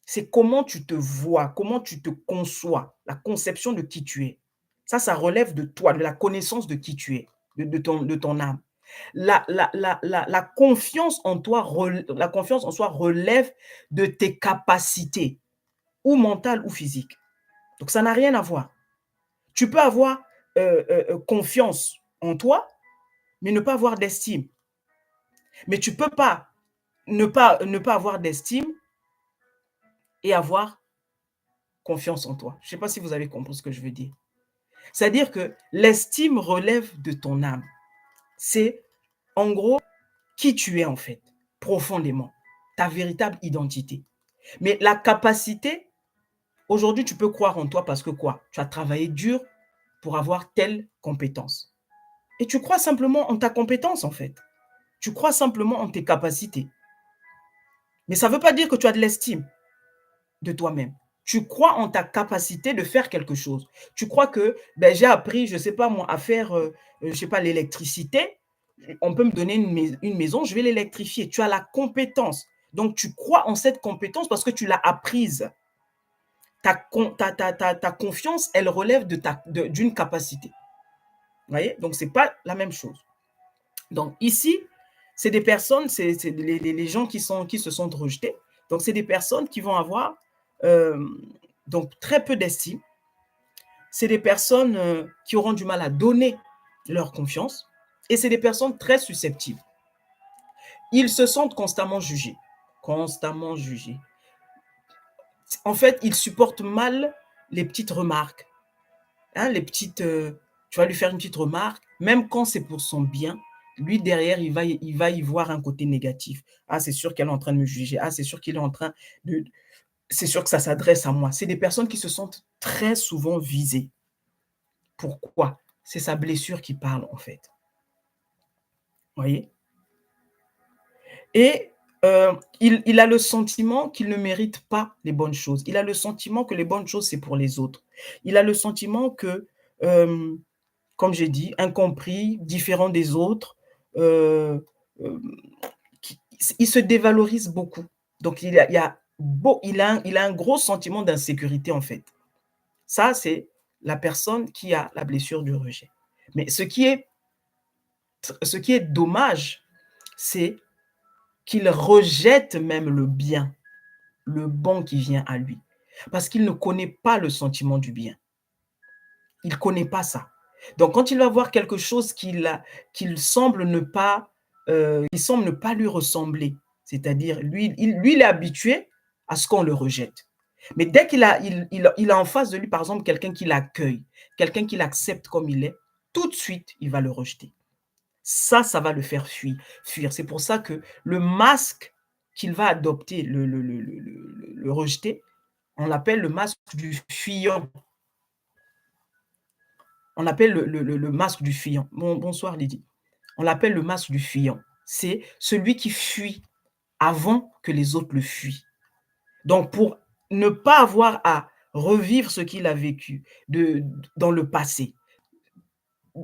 C'est comment tu te vois, comment tu te conçois, la conception de qui tu es. Ça relève de toi, de la connaissance de qui tu es, de ton âme. La confiance en toi, la confiance en soi relève de tes capacités, ou mentales ou physiques. Donc ça n'a rien à voir. Tu peux avoir confiance en toi, mais ne pas avoir d'estime. Mais tu peux pas ne pas avoir d'estime et avoir confiance en toi. Je ne sais pas si vous avez compris ce que je veux dire. C'est-à-dire que l'estime relève de ton âme. C'est, en gros, qui tu es en fait, profondément, ta véritable identité. Mais la capacité, aujourd'hui, tu peux croire en toi parce que quoi? Tu as travaillé dur pour avoir telle compétence. Et tu crois simplement en ta compétence, en fait. Tu crois simplement en tes capacités. Mais ça ne veut pas dire que tu as de l'estime de toi-même. Tu crois en ta capacité de faire quelque chose. Tu crois que ben, j'ai appris, je ne sais pas moi, à faire, je sais pas, l'électricité. On peut me donner une maison, je vais l'électrifier. Tu as la compétence. Donc, tu crois en cette compétence parce que tu l'as apprise. Ta confiance, elle relève d'une capacité. Vous voyez? Donc, ce n'est pas la même chose. Donc, ici, c'est des personnes, c'est les gens qui se sont rejetés. Donc, c'est des personnes qui vont avoir donc très peu d'estime. C'est des personnes qui auront du mal à donner leur confiance. Et c'est des personnes très susceptibles. Ils se sentent constamment jugés. Constamment jugés. En fait, ils supportent mal les petites remarques. Hein, les petites, tu vas lui faire une petite remarque, même quand c'est pour son bien, lui derrière, il va y voir un côté négatif. Ah, c'est sûr qu'elle est en train de me juger. Ah, c'est sûr qu'il est en train de... C'est sûr que ça s'adresse à moi. C'est des personnes qui se sentent très souvent visées. Pourquoi? C'est sa blessure qui parle, en fait. Vous voyez? Et il a le sentiment qu'il ne mérite pas les bonnes choses. Il a le sentiment que les bonnes choses, c'est pour les autres. Il a le sentiment que, comme j'ai dit, incompris, différent des autres, euh, euh, il se dévalorise beaucoup. Donc, il a un gros sentiment d'insécurité, en fait. Ça, c'est la personne qui a la blessure du rejet. Mais ce qui est dommage, c'est qu'il rejette même le bien, le bon qui vient à lui, parce qu'il ne connaît pas le sentiment du bien. Il ne connaît pas ça. Donc, quand il va voir quelque chose qu'il semble ne pas, lui ressembler, c'est-à-dire lui, il est habitué à ce qu'on le rejette. Mais dès il a en face de lui, par exemple, quelqu'un qui l'accueille, quelqu'un qui l'accepte comme il est, tout de suite, il va le rejeter. Ça va le faire fuir. C'est pour ça que le masque qu'il va adopter, le rejeter, on l'appelle le masque du fuyant. On l'appelle le masque du fuyant. Bonsoir Lydie. On l'appelle le masque du fuyant. C'est celui qui fuit avant que les autres le fuient. Donc, pour ne pas avoir à revivre ce qu'il a vécu dans le passé,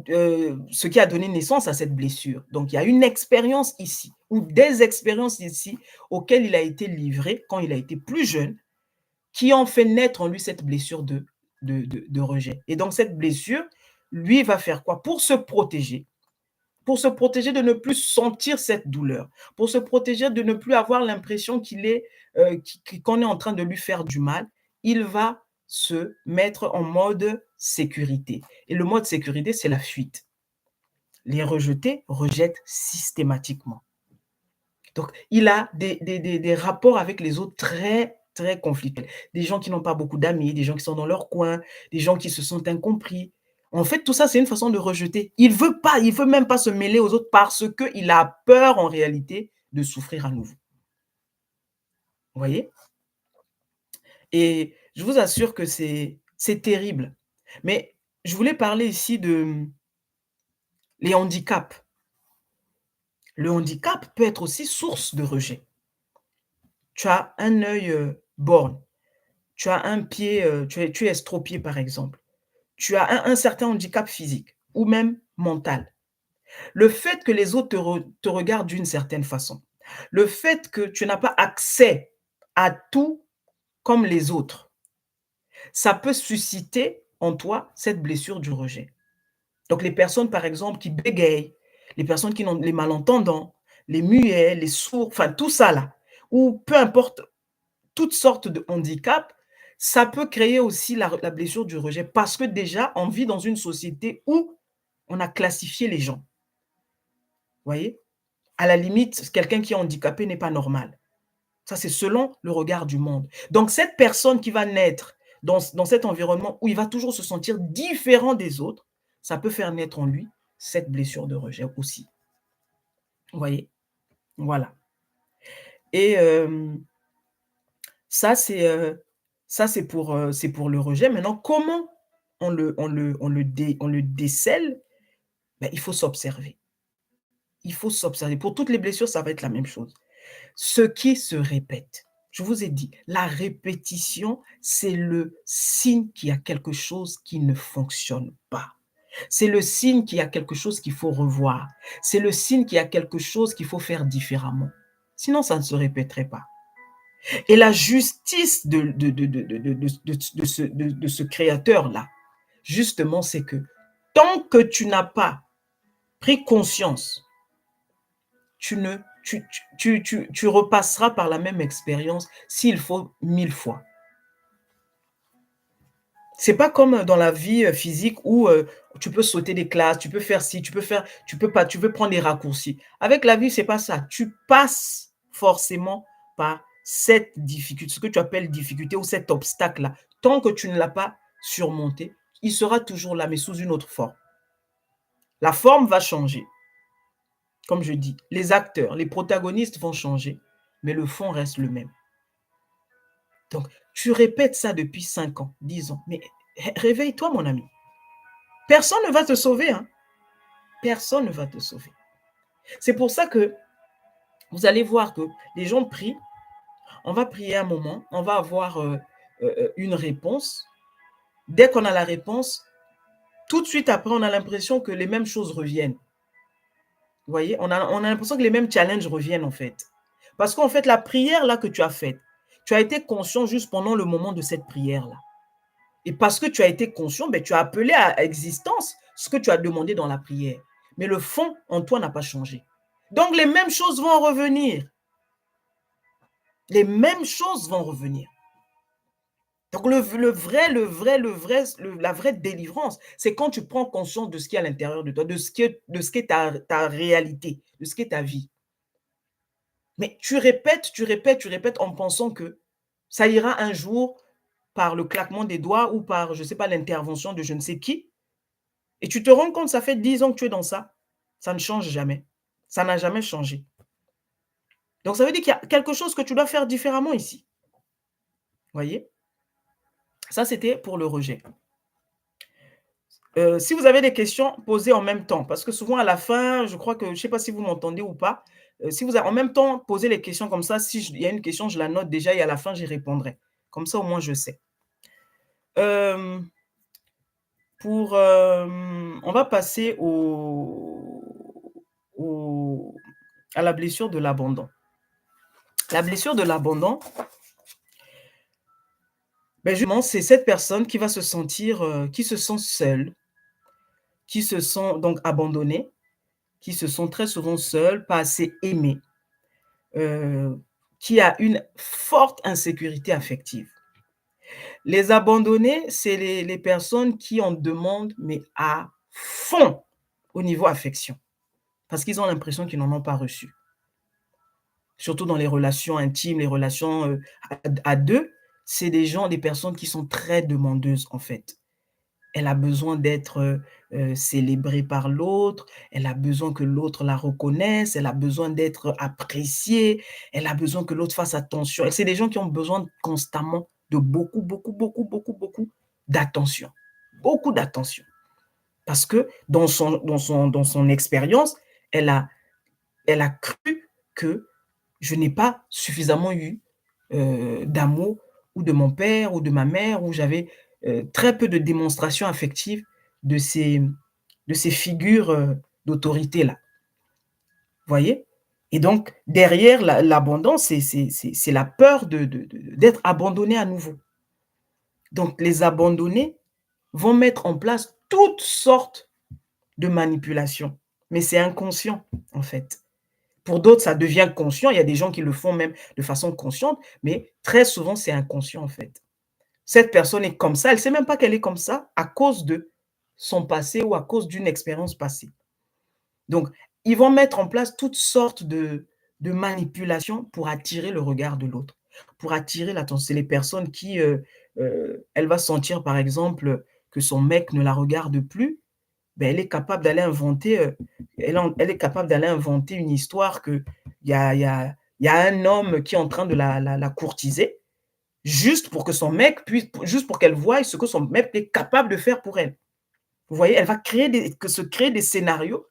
ce qui a donné naissance à cette blessure. Donc, il y a une expérience ici, ou des expériences ici, auxquelles il a été livré quand il a été plus jeune, qui ont fait naître en lui cette blessure de rejet. Et donc, cette blessure, lui, va faire quoi? Pour se protéger de ne plus sentir cette douleur, pour se protéger de ne plus avoir l'impression qu'on est en train de lui faire du mal, il va se mettre en mode sécurité. Et le mode sécurité, c'est la fuite. Les rejetés rejettent systématiquement. Donc, il a des rapports avec les autres très, très conflictuels. Des gens qui n'ont pas beaucoup d'amis, des gens qui sont dans leur coin, des gens qui se sentent incompris. En fait, tout ça, c'est une façon de rejeter. Il ne veut même pas se mêler aux autres parce qu'il a peur, en réalité, de souffrir à nouveau. Vous voyez? Et je vous assure que c'est terrible. Mais je voulais parler ici de les handicaps. Le handicap peut être aussi source de rejet. Tu as un œil borgne, tu as un pied, tu es estropié par exemple, tu as un certain handicap physique ou même mental. Le fait que les autres te regardent d'une certaine façon, le fait que tu n'as pas accès à tout comme les autres, ça peut susciter en toi cette blessure du rejet. Donc les personnes par exemple qui bégayent, les personnes qui ont les malentendants, les muets, les sourds, enfin tout ça là, ou peu importe toutes sortes de handicaps, ça peut créer aussi la blessure du rejet parce que déjà, on vit dans une société où on a classifié les gens. Vous voyez? À la limite, quelqu'un qui est handicapé n'est pas normal. Ça, c'est selon le regard du monde. Donc, cette personne qui va naître dans cet environnement où il va toujours se sentir différent des autres, ça peut faire naître en lui cette blessure de rejet aussi. Vous voyez? Voilà. Et ça, c'est pour le rejet. Maintenant, comment on le décèle? Ben, il faut s'observer. Il faut s'observer. Pour toutes les blessures, ça va être la même chose. Ce qui se répète. Je vous ai dit, la répétition, c'est le signe qu'il y a quelque chose qui ne fonctionne pas. C'est le signe qu'il y a quelque chose qu'il faut revoir. C'est le signe qu'il y a quelque chose qu'il faut faire différemment. Sinon, ça ne se répéterait pas. Et la justice de ce créateur-là, justement, c'est que tant que tu n'as pas pris conscience, tu repasseras par la même expérience s'il faut 1000 fois. C'est pas comme dans la vie physique où tu peux sauter des classes, tu peux faire ci, tu peux pas, tu peux prendre des raccourcis. Avec la vie, c'est pas ça. Tu passes forcément par cette difficulté, ce que tu appelles difficulté ou cet obstacle-là. Tant que tu ne l'as pas surmonté, il sera toujours là, mais sous une autre forme. La forme va changer. Comme je dis, les acteurs, les protagonistes vont changer, mais le fond reste le même. Donc, tu répètes ça depuis 5 ans, 10 ans, mais réveille-toi, mon ami. Personne ne va te sauver. Hein. Personne ne va te sauver. C'est pour ça que vous allez voir que les gens prient, on va prier un moment, on va avoir une réponse. Dès qu'on a la réponse, tout de suite après, on a l'impression que les mêmes choses reviennent. Vous voyez, on a l'impression que les mêmes challenges reviennent en fait. Parce qu'en fait, la prière là que tu as faite, tu as été conscient juste pendant le moment de cette prière-là. Et parce que tu as été conscient, ben, tu as appelé à existence ce que tu as demandé dans la prière. Mais le fond en toi n'a pas changé. Donc les mêmes choses vont revenir. Les mêmes choses vont revenir. Donc la vraie délivrance, c'est quand tu prends conscience de ce qui est à l'intérieur de toi, de ce qui est ta réalité, de ce qui est ta vie. Mais tu répètes en pensant que ça ira un jour par le claquement des doigts ou par, je ne sais pas, l'intervention de je ne sais qui. Et tu te rends compte, ça fait 10 ans que tu es dans ça. Ça ne change jamais. Ça n'a jamais changé. Donc, ça veut dire qu'il y a quelque chose que tu dois faire différemment ici. Vous voyez? Ça, c'était pour le rejet. Si vous avez des questions, posez en même temps. Parce que souvent, à la fin, je crois que, je ne sais pas si vous m'entendez ou pas, si vous avez en même temps posé les questions comme ça, s'il y a une question, je la note déjà et à la fin, j'y répondrai. Comme ça, au moins, je sais. On va passer à la blessure de l'abandon. La blessure de l'abandon, ben justement, c'est cette personne qui va se sentir, qui se sent seule, qui se sent donc abandonnée, qui se sent très souvent seule, pas assez aimée, qui a une forte insécurité affective. Les abandonnés, c'est les personnes qui en demandent, mais à fond au niveau affection, parce qu'ils ont l'impression qu'ils n'en ont pas reçu. Surtout dans les relations intimes, les relations à deux, c'est des personnes qui sont très demandeuses en fait. Elle a besoin d'être célébrée par l'autre, elle a besoin que l'autre la reconnaisse, elle a besoin d'être appréciée, elle a besoin que l'autre fasse attention. Et c'est des gens qui ont besoin constamment de beaucoup, beaucoup, beaucoup, beaucoup, beaucoup d'attention. Beaucoup d'attention. Parce que dans son expérience, elle a cru que je n'ai pas suffisamment eu d'amour ou de mon père ou de ma mère, où j'avais très peu de démonstration affective de ces figures d'autorité-là. Vous voyez? Et donc, derrière l'abandon, c'est la peur d'être abandonné à nouveau. Donc, les abandonnés vont mettre en place toutes sortes de manipulations, mais c'est inconscient, en fait. Pour d'autres, ça devient conscient. Il y a des gens qui le font même de façon consciente, mais très souvent, c'est inconscient, en fait. Cette personne est comme ça, elle ne sait même pas qu'elle est comme ça à cause de son passé ou à cause d'une expérience passée. Donc, ils vont mettre en place toutes sortes de manipulations pour attirer le regard de l'autre, pour attirer l'attention. C'est les personnes qui elle va sentir, par exemple, que son mec ne la regarde plus, ben, elle est capable d'aller inventer, elle est capable d'aller inventer une histoire qu'il y a il y a il y a un homme qui est en train de la courtiser, juste pour que son mec puisse juste pour qu'elle voie ce que son mec est capable de faire pour elle. Vous voyez? Elle va se créer des scénarios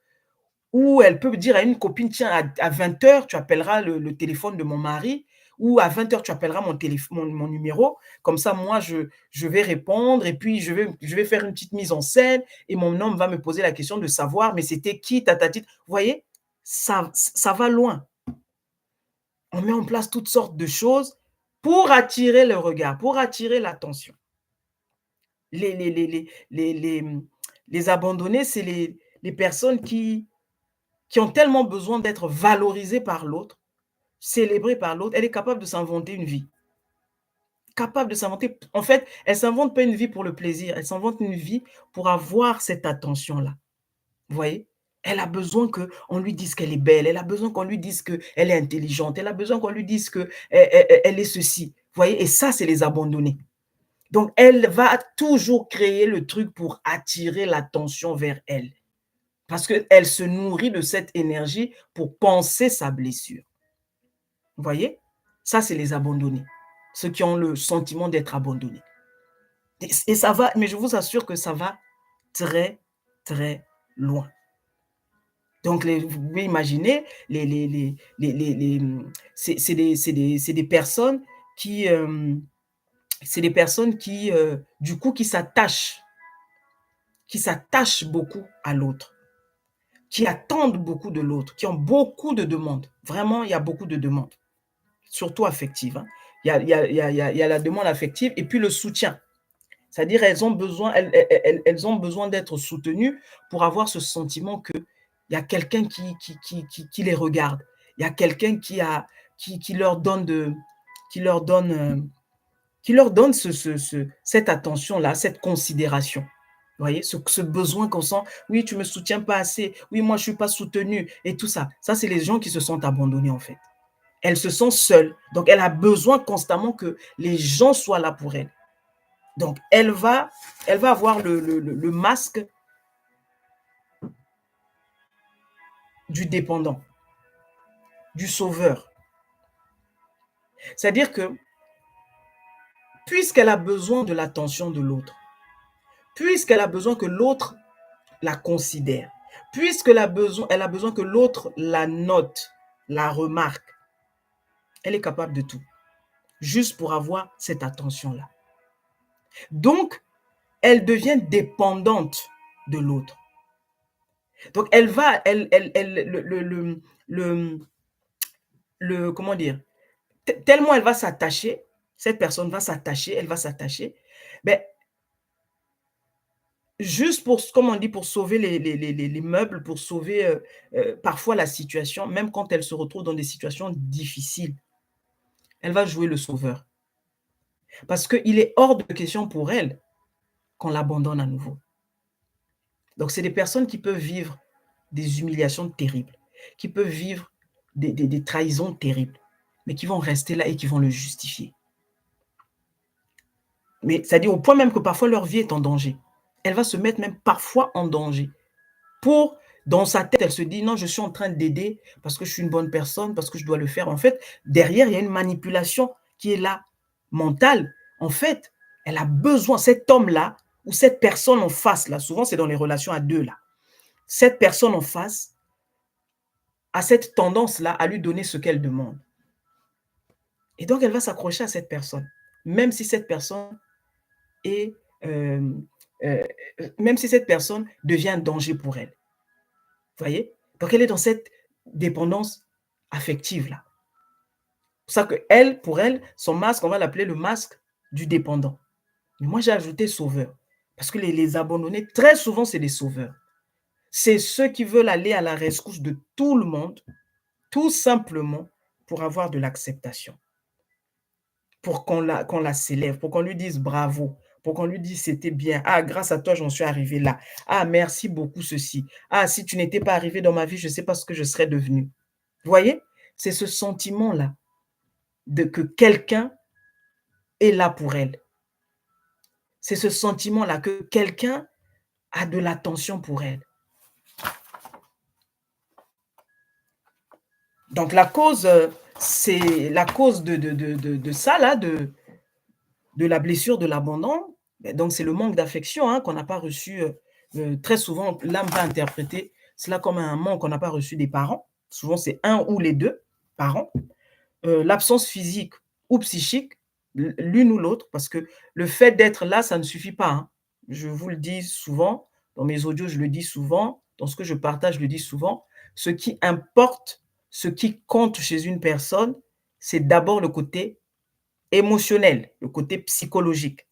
où elle peut dire à une copine: «Tiens, à 20h, tu appelleras le téléphone de mon mari ou à 20h, tu appelleras mon numéro. Comme ça, moi, je vais répondre et puis je vais faire une petite mise en scène et mon homme va me poser la question de savoir: "Mais c'était qui ta?"» Vous voyez? Ça va loin. On met en place toutes sortes de choses pour attirer le regard, pour attirer l'attention. Les abandonnés, c'est les personnes qui ont tellement besoin d'être valorisées par l'autre, célébrées par l'autre, elle est capable de s'inventer une vie. Capable de s'inventer. En fait, elle ne s'invente pas une vie pour le plaisir, elle s'invente une vie pour avoir cette attention-là. Vous voyez? Elle a besoin qu'on lui dise qu'elle est belle, elle a besoin qu'on lui dise qu'elle est intelligente, elle a besoin qu'on lui dise qu'elle est ceci. Vous voyez? Et ça, c'est les abandonnés. Donc, elle va toujours créer le truc pour attirer l'attention vers elle. Parce qu'elle se nourrit de cette énergie pour penser sa blessure. Vous voyez? Ça, c'est les abandonnés. Ceux qui ont le sentiment d'être abandonnés. Et ça va, mais je vous assure que ça va très, très loin. Donc, vous pouvez imaginer, c'est des personnes qui, du coup, qui s'attachent beaucoup à l'autre, qui attendent beaucoup de l'autre, qui ont beaucoup de demandes. Vraiment, il y a beaucoup de demandes, surtout affectives, hein. Il y a la demande affective et puis le soutien. C'est-à-dire elles ont besoin d'être soutenues pour avoir ce sentiment qu'il y a quelqu'un qui les regarde. Il y a quelqu'un qui leur donne qui leur donne, qui leur donne cette attention-là, cette considération. Vous voyez, ce besoin qu'on sent, oui, tu ne me soutiens pas assez, oui, moi, je ne suis pas soutenu, et tout ça. Ça, c'est les gens qui se sentent abandonnés, en fait. Elle se sent seule, donc elle a besoin constamment que les gens soient là pour elle. Donc, elle va avoir le masque du dépendant, du sauveur. C'est-à-dire que, puisqu'elle a besoin de l'attention de l'autre, puisqu'elle a besoin que l'autre la considère, elle a besoin que l'autre la note, la remarque, elle est capable de tout, juste pour avoir cette attention-là. Donc, elle devient dépendante de l'autre. Donc, comment dire, tellement elle va s'attacher, cette personne va s'attacher, elle va s'attacher, ben, juste pour, comme on dit, pour sauver les meubles, pour sauver parfois la situation, même quand elle se retrouve dans des situations difficiles, elle va jouer le sauveur. Parce qu'il est hors de question pour elle qu'on l'abandonne à nouveau. Donc, c'est des personnes qui peuvent vivre des humiliations terribles, qui peuvent vivre des trahisons terribles, mais qui vont rester là et qui vont le justifier. Mais c'est-à-dire au point même que parfois leur vie est en danger. Elle va se mettre même parfois en danger. Dans sa tête, elle se dit: «Non, je suis en train d'aider parce que je suis une bonne personne, parce que je dois le faire». En fait, derrière, il y a une manipulation qui est là, mentale. En fait, elle a besoin, cet homme-là ou cette personne en face, là, souvent c'est dans les relations à deux, là. Cette personne en face a cette tendance-là à lui donner ce qu'elle demande. Et donc, elle va s'accrocher à cette personne, même si cette personne est, euh, euh, même si cette personne devient un danger pour elle. Vous voyez? Donc, elle est dans cette dépendance affective-là. C'est pour ça que pour elle, son masque, on va l'appeler le masque du dépendant. Mais moi, j'ai ajouté sauveur. Parce que les abandonnés, très souvent, c'est des sauveurs. C'est ceux qui veulent aller à la rescousse de tout le monde, tout simplement pour avoir de l'acceptation. Pour qu'on la célèbre, pour qu'on lui dise bravo, pour qu'on lui dise c'était bien. Ah, grâce à toi, j'en suis arrivé là. Ah, merci beaucoup, ceci. Ah, si tu n'étais pas arrivé dans ma vie, je ne sais pas ce que je serais devenu. Vous voyez? C'est ce sentiment-là de que quelqu'un est là pour elle. C'est ce sentiment-là que quelqu'un a de l'attention pour elle. Donc la cause, c'est la cause de ça là, de la blessure de l'abandon, beh, donc c'est le manque d'affection, hein, qu'on n'a pas reçu, très souvent l'âme va interpréter cela comme un manque qu'on n'a pas reçu des parents. Souvent c'est un ou les 2 parents. L'absence physique ou psychique, l'une ou l'autre, parce que le fait d'être là, ça ne suffit pas, hein. Je vous le dis souvent, dans mes audios, je le dis souvent, dans ce que je partage, je le dis souvent. Ce qui importe, ce qui compte chez une personne, c'est d'abord le côté émotionnel, le côté psychologique.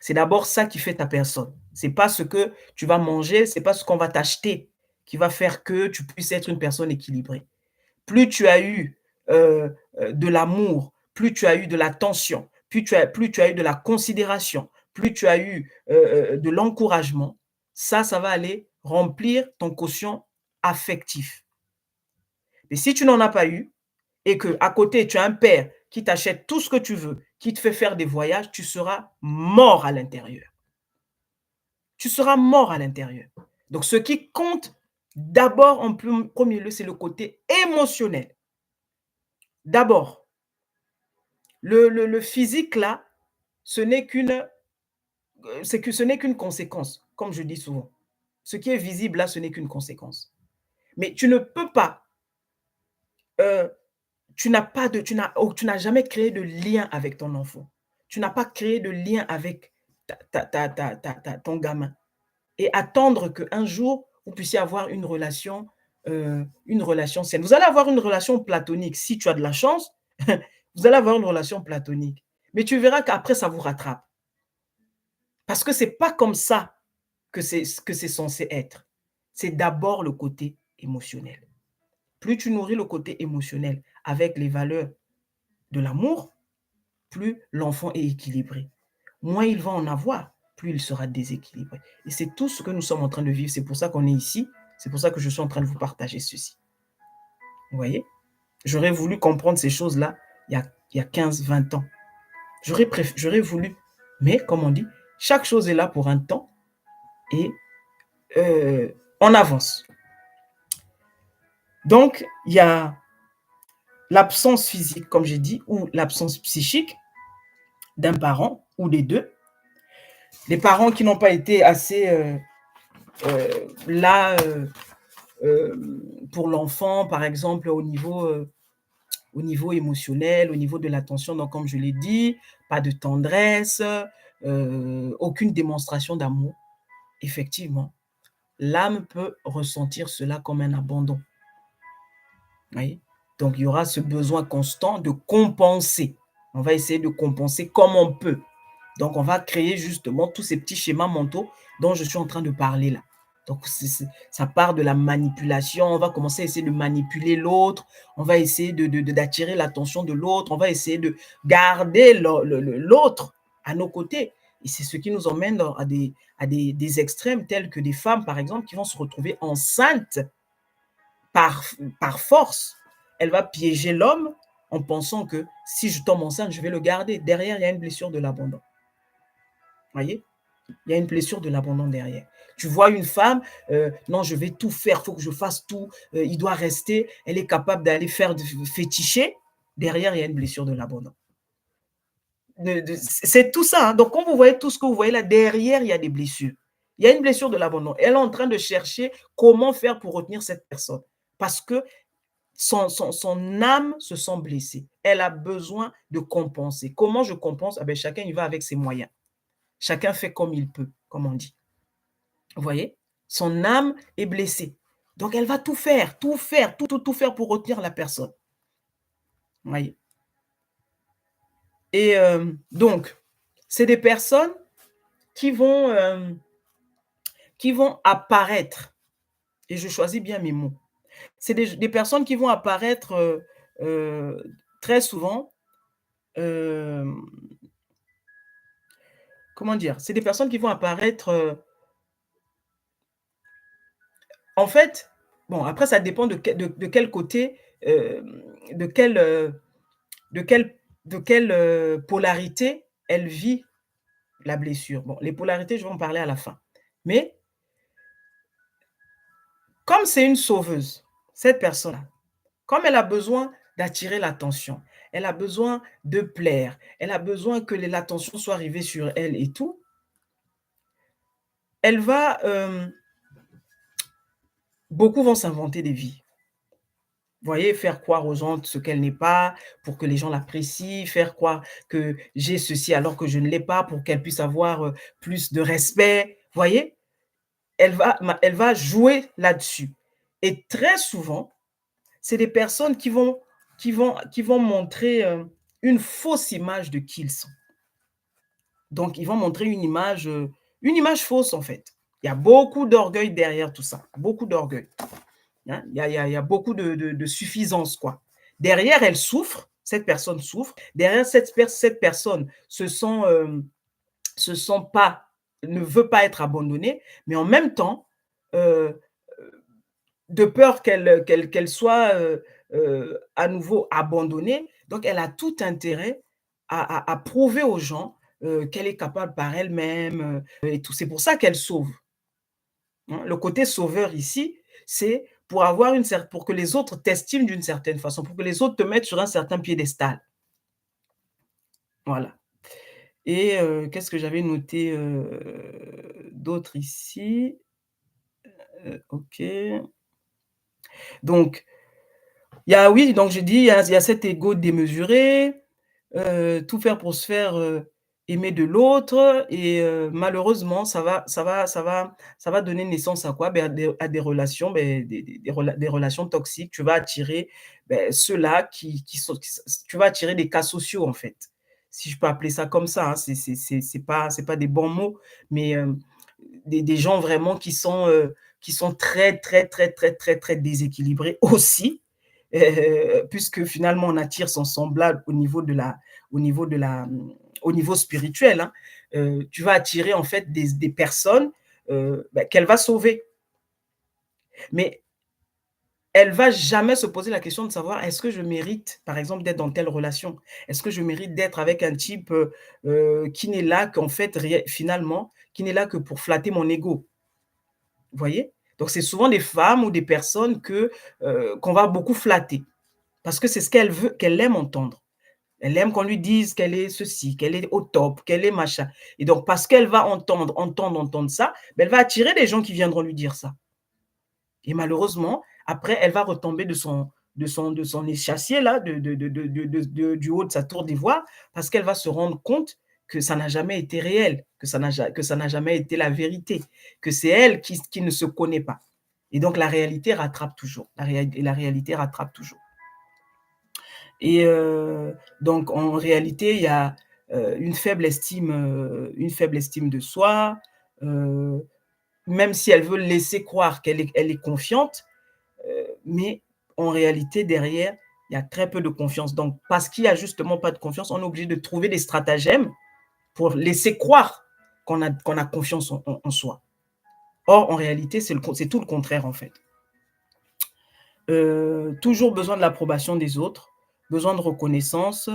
C'est d'abord ça qui fait ta personne. C'est pas ce que tu vas manger, c'est pas ce qu'on va t'acheter qui va faire que tu puisses être une personne équilibrée. Plus tu as eu, de l'amour, plus tu as eu de l'attention, plus tu as eu de la considération, plus tu as eu, de l'encouragement, ça va aller remplir ton quotient affectif. Mais si tu n'en as pas eu et qu'à côté, tu as un père qui t'achète tout ce que tu veux, qui te fait faire des voyages, tu seras mort à l'intérieur. Tu seras mort à l'intérieur. Donc ce qui compte d'abord en premier lieu, c'est le côté émotionnel. D'abord, le physique là, ce n'est qu'une, ce n'est qu'une conséquence, comme je dis souvent. Ce qui est visible là, ce n'est qu'une conséquence. Mais tu ne peux pas, heu, tu n'as jamais créé de lien avec ton enfant. Tu n'as pas créé de lien avec ton gamin et attendre qu'un jour, vous puissiez avoir une relation saine. Vous allez avoir une relation platonique si tu as de la chance, vous allez avoir une relation platonique. Mais tu verras qu'après ça vous rattrape. Parce que c'est pas comme ça que c'est censé être. C'est d'abord le côté émotionnel. Plus tu nourris le côté émotionnel avec les valeurs de l'amour, plus l'enfant est équilibré. Moins il va en avoir, plus il sera déséquilibré. Et c'est tout ce que nous sommes en train de vivre. C'est pour ça qu'on est ici. C'est pour ça que je suis en train de vous partager ceci. Vous voyez? J'aurais voulu comprendre ces choses-là il y a 15-20 ans. J'aurais voulu. Mais comme on dit, chaque chose est là pour un temps et on avance. Donc, il y a l'absence physique, comme j'ai dit, ou l'absence psychique d'un parent ou des deux. Les parents qui n'ont pas été assez là pour l'enfant, par exemple, au niveau émotionnel, au niveau de l'attention, donc comme je l'ai dit, pas de tendresse, aucune démonstration d'amour. Effectivement, l'âme peut ressentir cela comme un abandon. Vous voyez? Donc, il y aura ce besoin constant de compenser. On va essayer de compenser comme on peut. Donc, on va créer justement tous ces petits schémas mentaux dont je suis en train de parler là. Donc, ça part de la manipulation. On va commencer à essayer de manipuler l'autre. On va essayer d'attirer l'attention de l'autre. On va essayer de garder l'autre à nos côtés. Et c'est ce qui nous emmène à des extrêmes tels que des femmes, par exemple, qui vont se retrouver enceintes par force. Elle va piéger l'homme en pensant que si je tombe enceinte, je vais le garder. Derrière, il y a une blessure de l'abandon. Voyez? Il y a une blessure de l'abandon derrière. Tu vois une femme, non, je vais tout faire, il faut que je fasse tout, il doit rester, elle est capable d'aller faire féticher. Derrière, il y a une blessure de l'abandon. C'est tout ça. Hein. Donc, quand vous voyez tout ce que vous voyez là, derrière, il y a des blessures. Il y a une blessure de l'abandon. Elle est en train de chercher comment faire pour retenir cette personne. Parce que son âme se sent blessée. Elle a besoin de compenser. Comment je compense? Ah ben, chacun y va avec ses moyens. Chacun fait comme il peut, comme on dit. Vous voyez? Son âme est blessée. Donc, elle va tout faire, tout faire, tout faire pour retenir la personne. Vous voyez? Et donc, c'est des personnes qui vont apparaître, et je choisis bien mes mots. C'est des personnes qui vont apparaître très souvent. Comment dire? C'est des personnes qui vont apparaître. En fait, bon, après, ça dépend de quel côté, de quelle, de quelle polarité elle vit la blessure. Bon, les polarités, je vais en parler à la fin. Mais comme c'est une sauveuse, cette personne-là, comme elle a besoin d'attirer l'attention, elle a besoin de plaire, elle a besoin que l'attention soit arrivée sur elle et tout, elle va, beaucoup vont s'inventer des vies. Vous voyez, faire croire aux gens ce qu'elle n'est pas, pour que les gens l'apprécient, faire croire que j'ai ceci alors que je ne l'ai pas, pour qu'elle puisse avoir, plus de respect. Vous voyez? Elle va jouer là-dessus et très souvent, c'est des personnes qui vont montrer, une fausse image de qui ils sont. Donc ils vont montrer une image fausse, en fait. Il y a beaucoup d'orgueil derrière tout ça, beaucoup d'orgueil. Hein, il y a beaucoup de suffisance, quoi. Derrière, elle souffre, cette personne souffre. Derrière, cette personne se sent pas, ne veut pas être abandonnée, mais en même temps, euh, de peur qu'elle soit à nouveau abandonnée. Donc, elle a tout intérêt à prouver aux gens qu'elle est capable par elle-même et tout. C'est pour ça qu'elle sauve. Hein. Le côté sauveur ici, c'est pour avoir pour que les autres t'estiment d'une certaine façon, pour que les autres te mettent sur un certain piédestal. Voilà. Et qu'est-ce que j'avais noté d'autre ici? Ok. Donc, oui, donc j'ai dit, il y a cet ego démesuré, tout faire pour se faire aimer de l'autre et malheureusement, ça va donner naissance à quoi? Ben, à des relations, ben, des relations toxiques. Tu vas attirer ben, ceux-là tu vas attirer des cas sociaux en fait. Si je peux appeler ça comme ça, hein. C'est pas des bons mots, mais des gens vraiment qui sont très, très, très, très, très, très déséquilibrés aussi, puisque finalement on attire son semblable au niveau de la, au niveau spirituel. Hein. Tu vas attirer en fait des personnes ben, qu'elle va sauver. Mais elle va jamais se poser la question de savoir est-ce que je mérite, par exemple, d'être dans telle relation? Est-ce que je mérite d'être avec un type qui n'est là qu'en fait, finalement, qui n'est là que pour flatter mon ego? Vous voyez? Donc, c'est souvent des femmes ou des personnes qu'on va beaucoup flatter parce que c'est ce qu'elle veut, qu'elle aime entendre. Elle aime qu'on lui dise qu'elle est ceci, qu'elle est au top, qu'elle est machin. Et donc, parce qu'elle va entendre ça, ben, elle va attirer des gens qui viendront lui dire ça. Et malheureusement, après, elle va retomber de son échassier, là, du haut de sa tour d'ivoire, parce qu'elle va se rendre compte que ça n'a jamais été réel, que ça n'a jamais été la vérité, que c'est elle qui ne se connaît pas. Et donc, la réalité rattrape toujours. La réalité rattrape toujours. Et donc, en réalité, il y a une faible estime de soi, même si elle veut laisser croire elle est confiante, mais en réalité, derrière, il y a très peu de confiance. Donc, parce qu'il n'y a justement pas de confiance, on est obligé de trouver des stratagèmes pour laisser croire qu'on a confiance en soi. Or, en réalité, c'est tout le contraire, en fait. Toujours besoin de l'approbation des autres, besoin de reconnaissance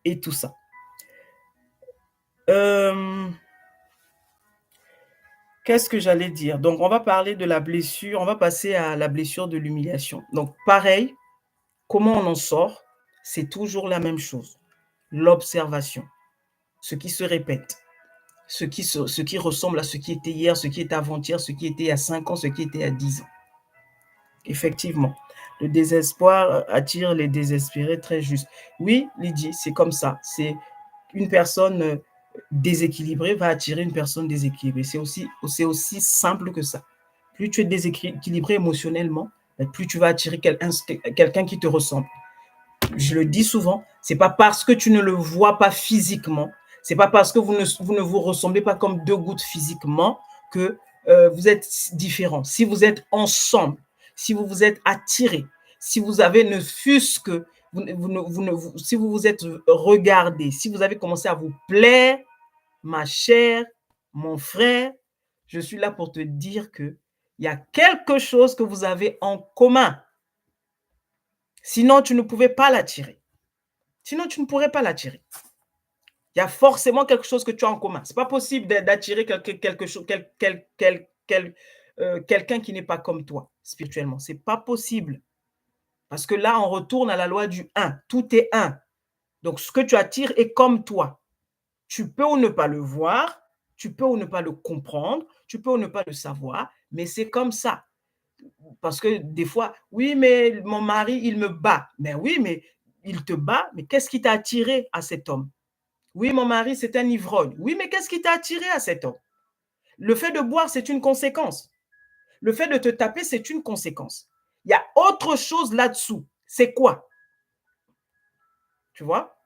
et tout ça. Qu'est-ce que j'allais dire? Donc, on va parler de la blessure, on va passer à la blessure de l'humiliation. Donc, pareil, comment on en sort? C'est toujours la même chose. L'observation, ce qui se répète, ce qui ressemble à ce qui était hier, ce qui était avant-hier, ce qui était il y a 5 ans, ce qui était il y a 10 ans. Effectivement, le désespoir attire les désespérés, très juste. Oui, Lydie, c'est comme ça. C'est une personne déséquilibrée va attirer une personne déséquilibrée. C'est aussi simple que ça. Plus tu es déséquilibré émotionnellement, plus tu vas attirer quelqu'un qui te ressemble. Je le dis souvent, c'est pas parce que tu ne le vois pas physiquement, c'est pas parce que vous ne vous ressemblez pas comme deux gouttes physiquement que vous êtes différents. Si vous êtes ensemble, si vous vous êtes attirés, si vous avez ne fût-ce que si vous vous êtes regardé, si vous avez commencé à vous plaire, ma chère, mon frère, je suis là pour te dire que il y a quelque chose que vous avez en commun. Sinon, tu ne pouvais pas l'attirer. Sinon, tu ne pourrais pas l'attirer. Il y a forcément quelque chose que tu as en commun. Ce n'est pas possible d'attirer quelqu'un qui n'est pas comme toi spirituellement. Ce n'est pas possible. Parce que là, on retourne à la loi du un. Tout est un. Donc, ce que tu attires est comme toi. Tu peux ou ne pas le voir, tu peux ou ne pas le comprendre, tu peux ou ne pas le savoir, mais c'est comme ça. Parce que des fois, oui, mais mon mari, il me bat. Mais oui, mais il te bat, mais qu'est-ce qui t'a attiré à cet homme? Oui, mon mari, c'est un ivrogne. Oui, mais qu'est-ce qui t'a attiré à cet homme? Le fait de boire, c'est une conséquence. Le fait de te taper, c'est une conséquence. Il y a autre chose là-dessous. C'est quoi? Tu vois?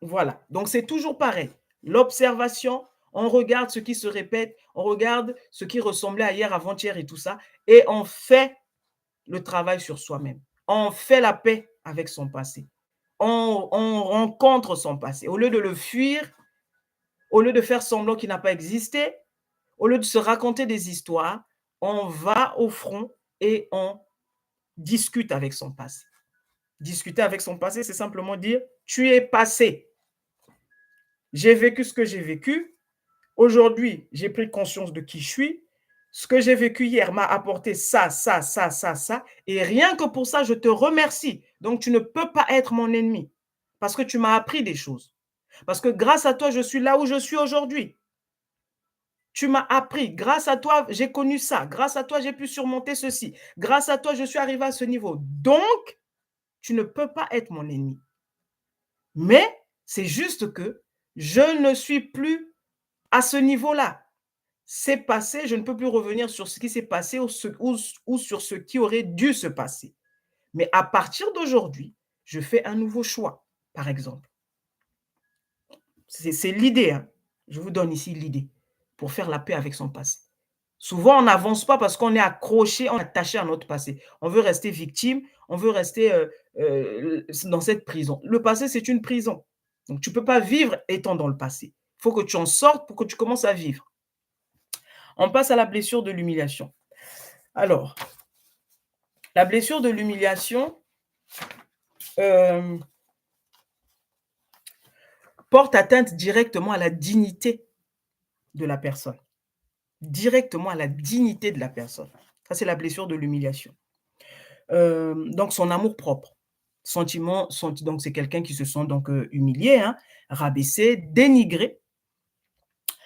Voilà. Donc, c'est toujours pareil. L'observation, on regarde ce qui se répète, on regarde ce qui ressemblait à hier, avant-hier et tout ça, et on fait le travail sur soi-même. On fait la paix avec son passé. On rencontre son passé. Au lieu de le fuir, au lieu de faire semblant qu'il n'a pas existé, au lieu de se raconter des histoires, on va au front et on discute avec son passé. Discuter avec son passé, c'est simplement dire, tu es passé. J'ai vécu ce que j'ai vécu. Aujourd'hui, j'ai pris conscience de qui je suis. Ce que j'ai vécu hier m'a apporté ça, ça, ça, ça, ça. Et rien que pour ça, je te remercie. Donc, tu ne peux pas être mon ennemi parce que tu m'as appris des choses. Parce que grâce à toi, je suis là où je suis aujourd'hui. Tu m'as appris. Grâce à toi, j'ai connu ça. Grâce à toi, j'ai pu surmonter ceci. Grâce à toi, je suis arrivé à ce niveau. Donc, tu ne peux pas être mon ennemi. Mais c'est juste que je ne suis plus à ce niveau-là. C'est passé, je ne peux plus revenir sur ce qui s'est passé ou sur ce qui aurait dû se passer. Mais à partir d'aujourd'hui, je fais un nouveau choix, par exemple. C'est l'idée, hein. Je vous donne ici l'idée pour faire la paix avec son passé. Souvent, on n'avance pas parce qu'on est accroché, on est attaché à notre passé. On veut rester victime, on veut rester dans cette prison. Le passé, c'est une prison. Donc, tu ne peux pas vivre étant dans le passé. Il faut que tu en sortes pour que tu commences à vivre. On passe à la blessure de l'humiliation. Alors, la blessure de l'humiliation porte atteinte directement à la dignité de la personne. Directement à la dignité de la personne. Ça, c'est la blessure de l'humiliation. Donc, son amour-propre. Donc, c'est quelqu'un qui se sent donc humilié, hein, rabaissé, dénigré,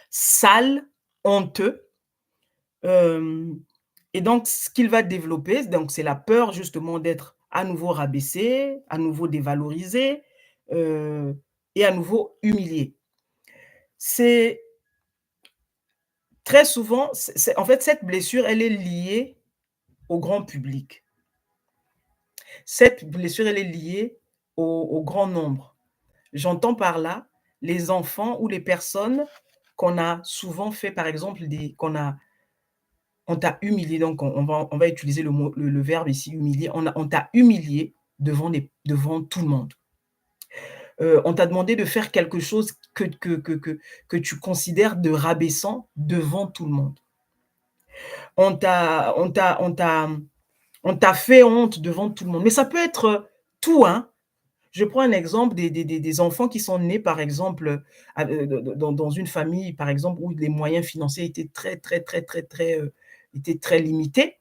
sale, honteux. Et donc, ce qu'il va développer, donc, c'est la peur justement d'être à nouveau rabaissé, à nouveau dévalorisé et à nouveau humilié. C'est très souvent, en fait, cette blessure, elle est liée au grand public. Cette blessure, elle est liée au grand nombre. J'entends par là les enfants ou les personnes qu'on a souvent fait, par exemple, on t'a humilié, donc on va utiliser le verbe ici, humilier. On t'a humilié devant tout le monde. On t'a demandé de faire quelque chose que tu considères de rabaissant devant tout le monde. On t'a fait honte devant tout le monde. Mais ça peut être tout, hein. Je prends un exemple des enfants qui sont nés, par exemple, dans une famille, par exemple, où les moyens financiers étaient étaient très limités.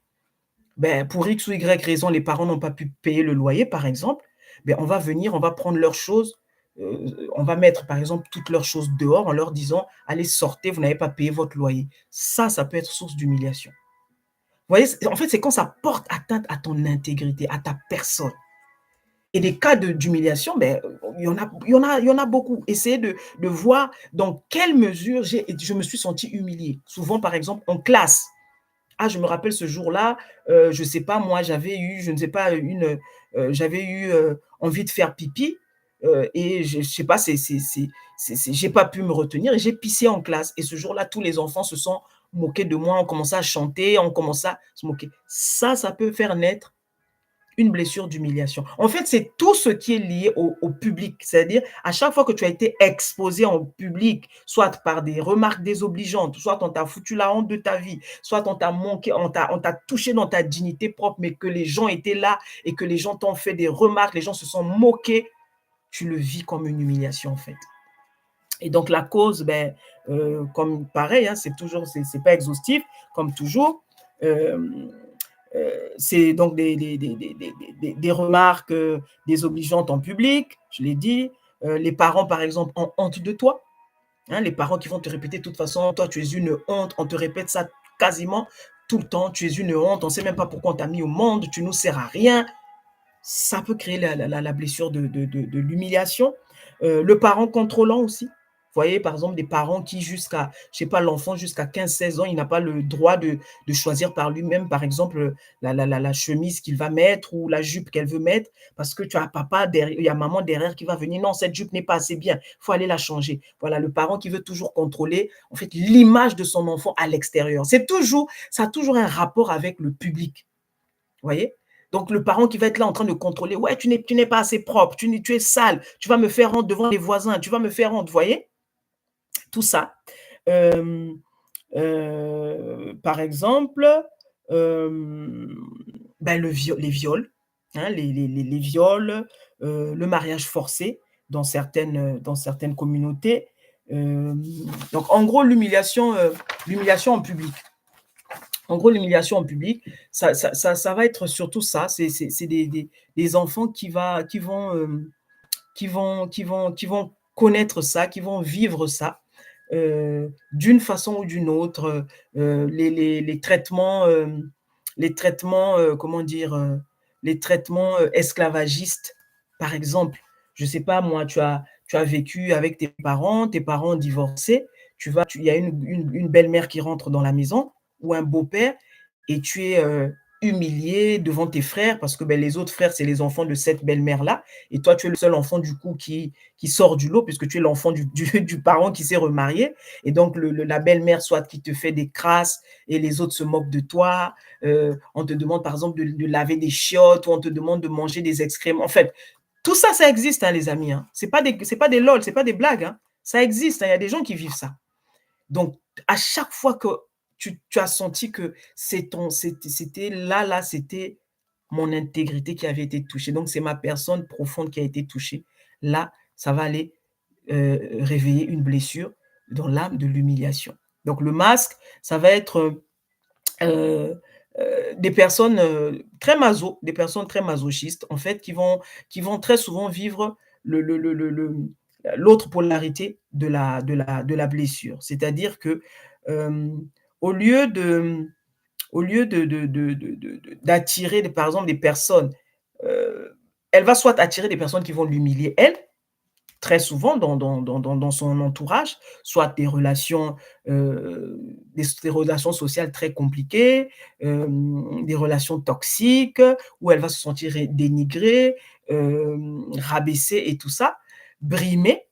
Ben, pour X ou Y raison, les parents n'ont pas pu payer le loyer, par exemple. Ben, on va venir, on va prendre leurs choses, on va mettre, par exemple, toutes leurs choses dehors en leur disant: «Allez, sortez, vous n'avez pas payé votre loyer». Ça peut être source d'humiliation. Vous voyez, en fait, c'est quand ça porte atteinte à ton intégrité, à ta personne. Et des cas d'humiliation, ben, il y en a beaucoup. Essayez de voir dans quelle mesure je me suis sentie humiliée. Souvent, par exemple, en classe. Ah, je me rappelle ce jour-là, je ne sais pas, moi, j'avais eu, je ne sais pas, j'avais eu envie de faire pipi et je ne sais pas, j'ai pas pu me retenir et j'ai pissé en classe. Et ce jour-là, tous les enfants se sont moqués de moi, on commençait à chanter, on commençait à se moquer. Ça peut faire naître une blessure d'humiliation. En fait, c'est tout ce qui est lié au public. C'est-à-dire, à chaque fois que tu as été exposé en public, soit par des remarques désobligeantes, soit on t'a foutu la honte de ta vie, soit on t'a manqué, on t'a touché dans ta dignité propre, mais que les gens étaient là et que les gens t'ont fait des remarques, les gens se sont moqués, tu le vis comme une humiliation, en fait. Et donc la cause, ben, comme pareil, hein, c'est pas exhaustif, comme toujours. Euh, c'est donc des remarques désobligeantes en public, je l'ai dit. Les parents, par exemple, ont honte de toi. Hein, les parents qui vont te répéter de toute façon, toi, tu es une honte. On te répète ça quasiment tout le temps. Tu es une honte. On ne sait même pas pourquoi on t'a mis au monde. Tu nous sers à rien. Ça peut créer la blessure de l'humiliation. Le parent contrôlant aussi. Vous voyez, par exemple, des parents qui jusqu'à, je sais pas, l'enfant jusqu'à 15-16 ans, il n'a pas le droit de choisir par lui-même, par exemple, la chemise qu'il va mettre ou la jupe qu'elle veut mettre, parce que tu as papa derrière, il y a maman derrière qui va venir, non, cette jupe n'est pas assez bien, il faut aller la changer. Voilà, le parent qui veut toujours contrôler, en fait, l'image de son enfant à l'extérieur. Ça a toujours un rapport avec le public. Vous voyez? Donc, le parent qui va être là en train de contrôler, ouais, tu n'es pas assez propre, tu es sale, tu vas me faire honte devant les voisins, tu vas me faire honte, vous voyez? Tout ça. Euh, Par exemple, euh, ben les viols, hein, les viols, le mariage forcé dans certaines communautés. Euh, donc, en gros, l'humiliation en public. En gros, l'humiliation en public, ça va être surtout ça. C'est des enfants qui vont connaître ça, qui vont vivre ça d'une façon ou d'une autre. Les traitements, comment dire, les traitements esclavagistes, par exemple. Je ne sais pas, moi, tu as vécu avec tes parents ont divorcé, il y a une belle-mère qui rentre dans la maison ou un beau-père et tu es humilié devant tes frères parce que ben, les autres frères, c'est les enfants de cette belle-mère-là et toi, tu es le seul enfant du coup qui sort du lot puisque tu es l'enfant du parent qui s'est remarié et donc la belle-mère soit qui te fait des crasses et les autres se moquent de toi, on te demande par exemple de laver des chiottes ou on te demande de manger des excréments. En fait, tout ça, ça existe, hein, les amis. Hein. C'est pas des lol, c'est pas des blagues. Hein. Ça existe, hein, il y a des gens qui vivent ça. Donc, à chaque fois que tu as senti que c'était là, c'était mon intégrité qui avait été touchée. Donc, c'est ma personne profonde qui a été touchée. Là, ça va aller réveiller une blessure dans l'âme de l'humiliation. Donc, le masque, ça va être euh, des personnes très masochistes, en fait, qui vont très souvent vivre l'autre polarité de la blessure. C'est-à-dire que euh, au lieu de, d'attirer, par exemple, des personnes, euh, elle va soit attirer des personnes qui vont l'humilier, elle, très souvent dans son entourage, soit des relations sociales très compliquées, des relations toxiques, où elle va se sentir dénigrée, rabaissée et tout ça, brimée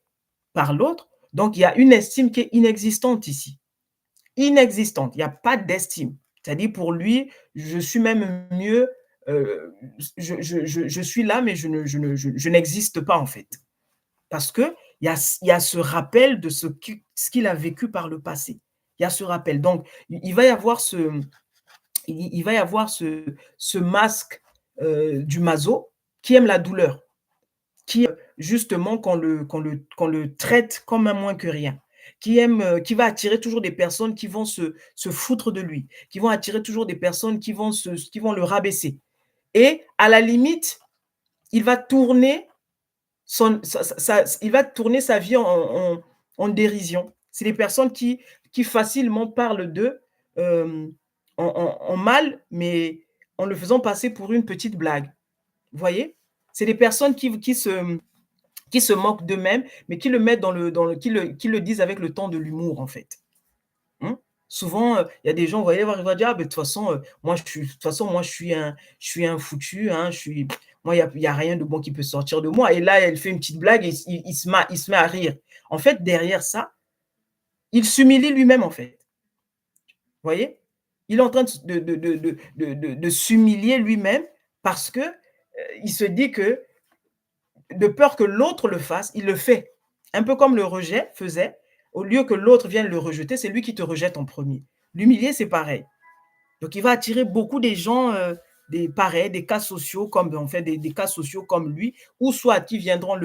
par l'autre. Donc, il y a une estime qui est inexistante ici. Inexistante. Il n'y a pas d'estime. C'est-à-dire, pour lui, je suis même mieux, je suis là, mais je n'existe pas, en fait. Parce qu'il y a ce rappel de ce qu'il a vécu par le passé. Il y a ce rappel. Donc, il va y avoir il va y avoir ce masque du maso qui aime la douleur, qui, justement, qu'on le traite comme un moins que rien, qui va attirer toujours des personnes qui vont se foutre de lui, qui vont attirer toujours des personnes qui vont le rabaisser. Et à la limite, il va tourner il va tourner sa vie en dérision. C'est des personnes qui facilement parlent d'eux euh, en mal, mais en le faisant passer pour une petite blague. Vous voyez? C'est des personnes qui se moquent d'eux-mêmes, mais qui le mettent qui le disent avec le ton de l'humour, en fait. Hein. Souvent, il y a des gens, vous voyez, ils vont dire, ah, ben, de toute façon, de toute façon, moi, je suis un foutu, hein, moi, il y a rien de bon qui peut sortir de moi. Et là, elle fait une petite blague et il se met à rire. En fait, derrière ça, il s'humilie lui-même, en fait. Vous voyez? Il est en train de s'humilier lui-même parce que il se dit que, de peur que l'autre le fasse, il le fait. Un peu comme le rejet faisait, au lieu que l'autre vienne le rejeter, c'est lui qui te rejette en premier. L'humilier, c'est pareil. Donc, il va attirer beaucoup des gens, pareils, des cas sociaux comme, en fait, des cas sociaux comme lui, ou soit qui viendront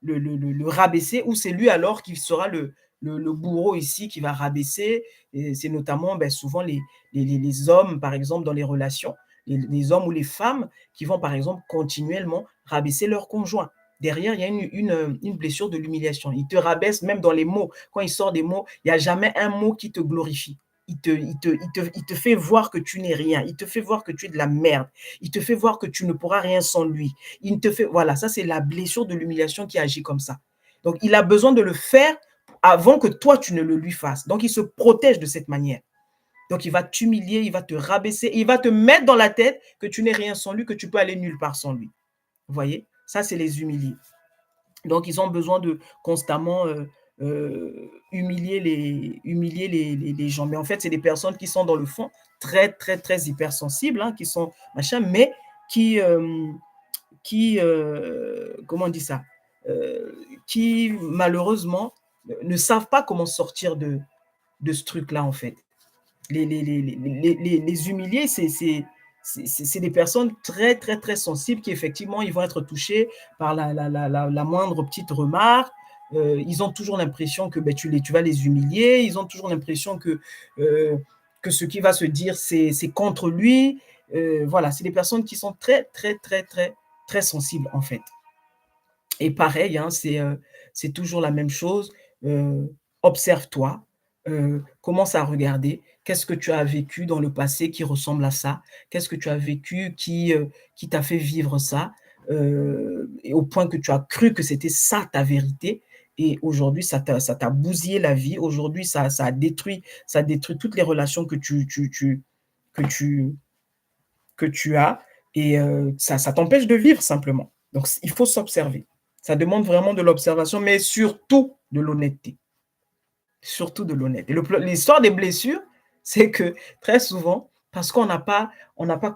le rabaisser, ou c'est lui alors qui sera le bourreau ici qui va rabaisser. Et c'est notamment souvent les hommes, par exemple, dans les relations, les hommes ou les femmes qui vont, par exemple, continuellement rabaisser leur conjoint. Derrière, il y a une blessure de l'humiliation. Il te rabaisse même dans les mots. Quand il sort des mots, il n'y a jamais un mot qui te glorifie. Il te fait voir que tu n'es rien. Il te fait voir que tu es de la merde. Il te fait voir que tu ne pourras rien sans lui. Il te fait, voilà, ça c'est la blessure de l'humiliation qui agit comme ça. Donc, il a besoin de le faire avant que toi, tu ne le lui fasses. Donc, il se protège de cette manière. Donc, il va t'humilier, il va te rabaisser, il va te mettre dans la tête que tu n'es rien sans lui, que tu peux aller nulle part sans lui. Vous voyez? Ça, c'est les humilier. Donc, ils ont besoin de constamment humilier les gens. Mais en fait, c'est des personnes qui sont dans le fond très, très, très hypersensibles, hein, qui sont machin, mais qui, comment on dit ça, qui malheureusement ne savent pas comment sortir de ce truc-là, en fait. Les humiliés, c'est des personnes très, très, très sensibles qui, effectivement, ils vont être touchés par la moindre petite remarque. Ils ont toujours l'impression que tu vas les humilier. Ils ont toujours l'impression que ce qui va se dire, c'est contre lui. Voilà, c'est des personnes qui sont très, très, très, très, très sensibles, en fait. Et pareil, hein, c'est toujours la même chose. Observe-toi, commence à regarder qu'est-ce que tu as vécu dans le passé qui ressemble à ça? Qu'est-ce que tu as vécu qui t'a fait vivre ça? Et au point que tu as cru que c'était ça ta vérité, et aujourd'hui ça t'a bousillé la vie. Aujourd'hui ça détruit toutes les relations que tu que tu as, et ça t'empêche de vivre simplement. Donc, il faut s'observer. Ça demande vraiment de l'observation, mais surtout de l'honnêteté. Surtout de l'honnêteté. L'histoire des blessures, c'est que très souvent, parce qu'on n'a pas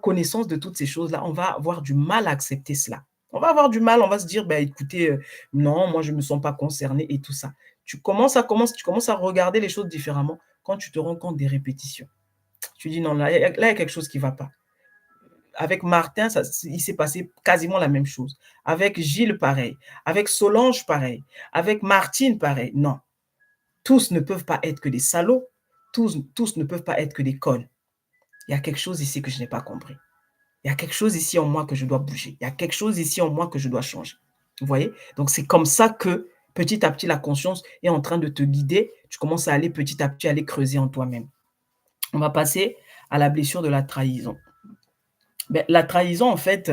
connaissance de toutes ces choses-là, on va avoir du mal à accepter cela. On va avoir du mal, on va se dire, écoutez, non, moi je ne me sens pas concerné et tout ça. Tu commences à regarder les choses différemment quand tu te rends compte des répétitions. Tu dis, non, là, il y a quelque chose qui ne va pas. Avec Martin, il s'est passé quasiment la même chose. Avec Gilles, pareil. Avec Solange, pareil. Avec Martine, pareil. Non, tous ne peuvent pas être que des salauds. Tous ne peuvent pas être que des connes. Il y a quelque chose ici que je n'ai pas compris. Il y a quelque chose ici en moi que je dois bouger. Il y a quelque chose ici en moi que je dois changer. Vous voyez? Donc, c'est comme ça que petit à petit, la conscience est en train de te guider. Tu commences à aller petit à petit, aller creuser en toi-même. On va passer à la blessure de la trahison. La trahison, en fait,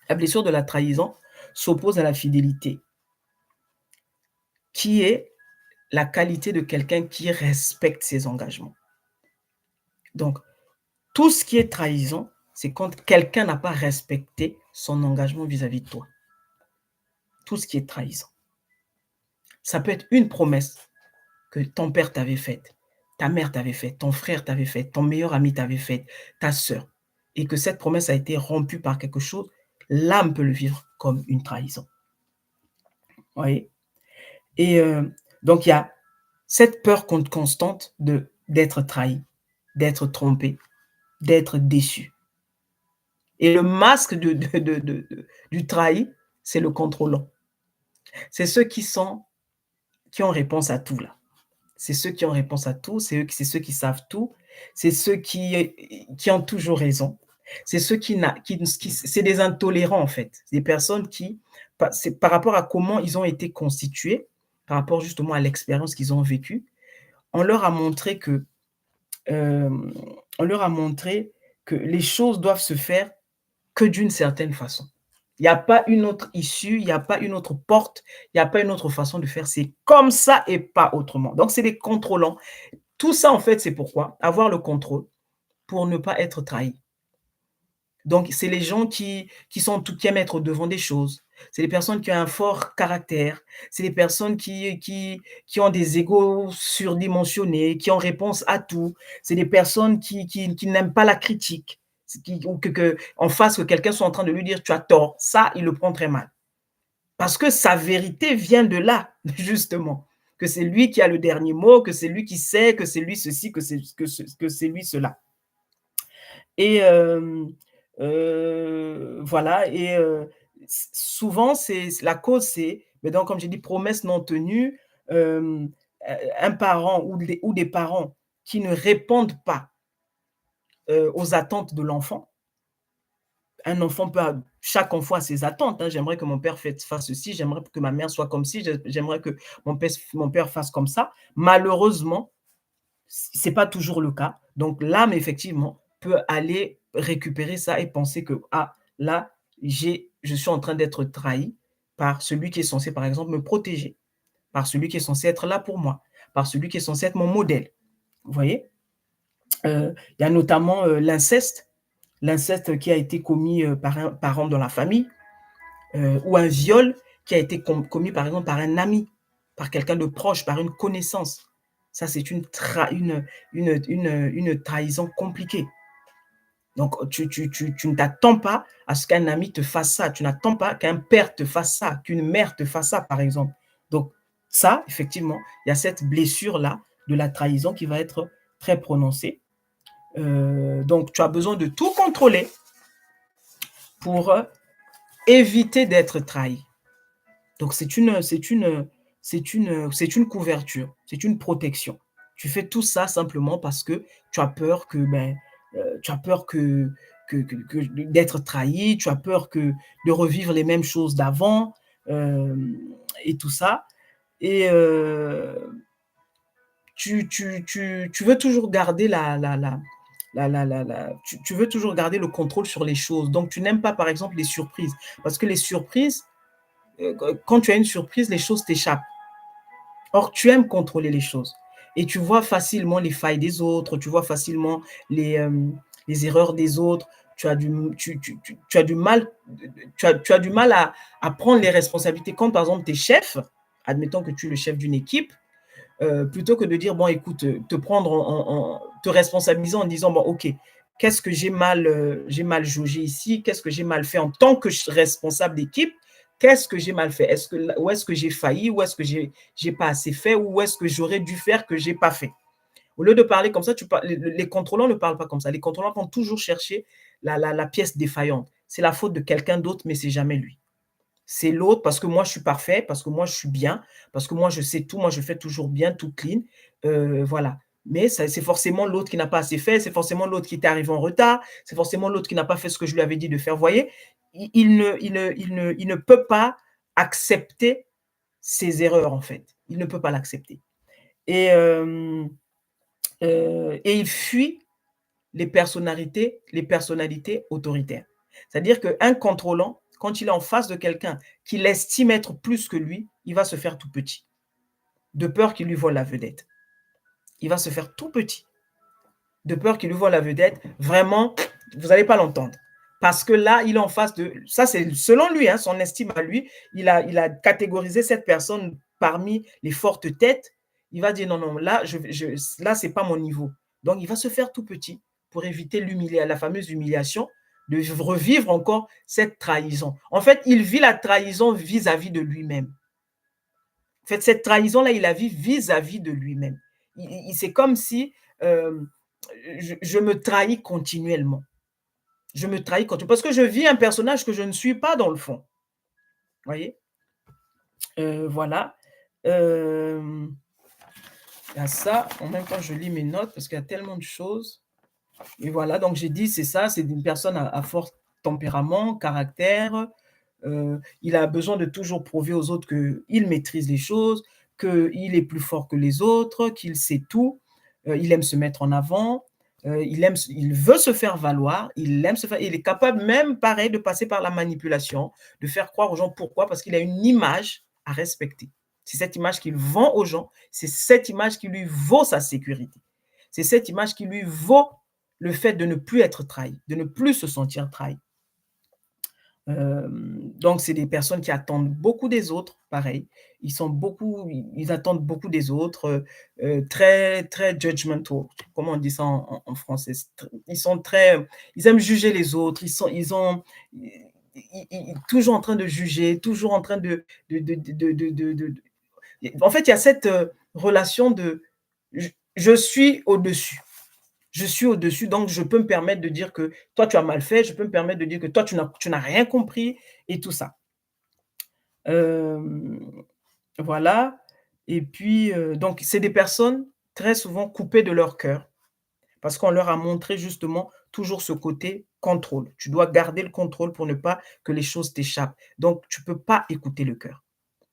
la blessure de la trahison s'oppose à la fidélité, qui est la qualité de quelqu'un qui respecte ses engagements. Donc, tout ce qui est trahison, c'est quand quelqu'un n'a pas respecté son engagement vis-à-vis de toi. Tout ce qui est trahison. Ça peut être une promesse que ton père t'avait faite, ta mère t'avait faite, ton frère t'avait faite, ton meilleur ami t'avait faite, ta sœur, et que cette promesse a été rompue par quelque chose. L'âme peut le vivre comme une trahison. Vous voyez? Et donc, il y a cette peur constante d'être trahi, d'être trompé, d'être déçu. Et le masque du trahi, c'est le contrôlant. C'est ceux qui ont réponse à tout là. C'est ceux qui ont réponse à tout, c'est ceux qui savent tout, c'est ceux qui ont toujours raison. C'est ceux c'est des intolérants en fait. Des personnes c'est par rapport à comment ils ont été constitués, par rapport justement à l'expérience qu'ils ont vécue, on leur a montré que on leur a montré que les choses doivent se faire que d'une certaine façon. Il n'y a pas une autre issue, il n'y a pas une autre porte, il n'y a pas une autre façon de faire. C'est comme ça et pas autrement. Donc, c'est des contrôlants. Tout ça, en fait, c'est pourquoi? Avoir le contrôle pour ne pas être trahi. Donc, c'est les gens qui aiment être au-devant des choses. C'est les personnes qui ont un fort caractère. C'est les personnes qui ont des égos surdimensionnés, qui ont réponse à tout. C'est des personnes qui n'aiment pas la critique. Ou en face, que quelqu'un soit en train de lui dire tu as tort. Ça, il le prend très mal. Parce que sa vérité vient de là, justement. Que c'est lui qui a le dernier mot, que c'est lui qui sait, que c'est lui ceci, que c'est lui cela. Et voilà, et souvent, c'est la cause, c'est, mais donc, comme j'ai dit, promesses non tenues, un parent ou des parents qui ne répondent pas aux attentes de l'enfant. Un enfant chaque enfant a ses attentes, hein. J'aimerais que mon père fasse ceci, j'aimerais que ma mère soit comme ci, j'aimerais que mon père fasse comme ça. Malheureusement, c'est pas toujours le cas. Donc l'âme, effectivement, peut aller récupérer ça et penser que, ah, là, je suis en train d'être trahi par celui qui est censé, par exemple, me protéger, par celui qui est censé être là pour moi, par celui qui est censé être mon modèle. Vous voyez? Il y a notamment l'inceste qui a été commis par un parent dans la famille, ou un viol qui a été commis, par exemple, par un ami, par quelqu'un de proche, par une connaissance. Ça, c'est une trahison compliquée. Donc, tu ne t'attends pas à ce qu'un ami te fasse ça. Tu n'attends pas qu'un père te fasse ça, qu'une mère te fasse ça, par exemple. Donc, ça, effectivement, il y a cette blessure-là de la trahison qui va être très prononcée. Donc, tu as besoin de tout contrôler pour éviter d'être trahi. Donc, c'est une couverture, c'est une protection. Tu fais tout ça simplement parce que tu as peur d'être trahi, tu as peur de revivre les mêmes choses d'avant, et tout ça. Et tu veux toujours garder tu veux toujours garder le contrôle sur les choses. Donc, tu n'aimes pas, par exemple, les surprises. Parce que les surprises, quand tu as une surprise, les choses t'échappent. Or, tu aimes contrôler les choses. Et tu vois facilement les failles des autres, tu vois facilement les erreurs des autres. Tu as du mal, tu as du mal à prendre les responsabilités. Quand, par exemple, tu es chef, admettons que tu es le chef d'une équipe, plutôt que de dire, bon, écoute, te responsabiliser en disant, bon, ok, qu'est-ce que j'ai mal jaugé ici, qu'est-ce que j'ai mal fait en tant que responsable d'équipe, qu'est-ce que j'ai mal fait, où est-ce que j'ai failli, où est-ce que j'ai pas assez fait, où est-ce que j'aurais dû faire que j'ai pas fait. Au lieu de parler comme ça, les contrôleurs ne parlent pas comme ça. Les contrôleurs vont toujours chercher la pièce défaillante. C'est la faute de quelqu'un d'autre, mais c'est jamais lui. C'est l'autre parce que moi je suis parfait, parce que moi je suis bien, parce que moi je sais tout, moi je fais toujours bien, tout clean, voilà. Mais c'est forcément l'autre qui n'a pas assez fait, c'est forcément l'autre qui était arrivé en retard, c'est forcément l'autre qui n'a pas fait ce que je lui avais dit de faire. Vous voyez, il ne peut pas accepter ses erreurs, en fait. Il ne peut pas l'accepter. Et il fuit les personnalités autoritaires. C'est-à-dire qu'un contrôlant, quand il est en face de quelqu'un qu'il estime être plus que lui, il va se faire tout petit, de peur qu'il lui vole la vedette. Il va se faire tout petit, de peur qu'il lui vole la vedette. Vraiment, vous n'allez pas l'entendre. Parce que là, il est en face de... Ça, c'est selon lui, hein, son estime à lui. Il a catégorisé cette personne parmi les fortes têtes. Il va dire, non, non, là, là, ce n'est pas mon niveau. Donc, il va se faire tout petit pour éviter la fameuse humiliation, de revivre encore cette trahison. En fait, il vit la trahison vis-à-vis de lui-même. En fait, cette trahison-là, il la vit vis-à-vis de lui-même. C'est comme si je me trahis continuellement. Je me trahis continuellement. Parce que je vis un personnage que je ne suis pas dans le fond. Vous voyez, voilà. Il y a ça. En même temps, je lis mes notes parce qu'il y a tellement de choses. Et voilà, donc j'ai dit, c'est ça, c'est une personne à fort tempérament, caractère. Il a besoin de toujours prouver aux autres qu'il maîtrise les choses, qu'il est plus fort que les autres, qu'il sait tout. Il aime se mettre en avant. Il veut se faire valoir. Il est capable même, pareil, de passer par la manipulation, de faire croire aux gens. Pourquoi? Parce qu'il a une image à respecter. C'est cette image qu'il vend aux gens. C'est cette image qui lui vaut sa sécurité. C'est cette image qui lui vaut le fait de ne plus être trahi, de ne plus se sentir trahi. Donc, c'est des personnes qui attendent beaucoup des autres, pareil. Ils attendent beaucoup des autres, très, très judgmental. Comment on dit ça en français? Ils aiment juger les autres. Toujours en train de juger, toujours en train En fait, il y a cette relation de je suis au-dessus. Je suis au-dessus, donc je peux me permettre de dire que toi, tu as mal fait, je peux me permettre de dire que toi, tu n'as rien compris et tout ça. Hem, voilà et puis, donc c'est des personnes très souvent coupées de leur cœur parce qu'on leur a montré justement toujours ce côté contrôle. Tu dois garder le contrôle pour ne pas que les choses t'échappent. Donc tu peux pas écouter le cœur.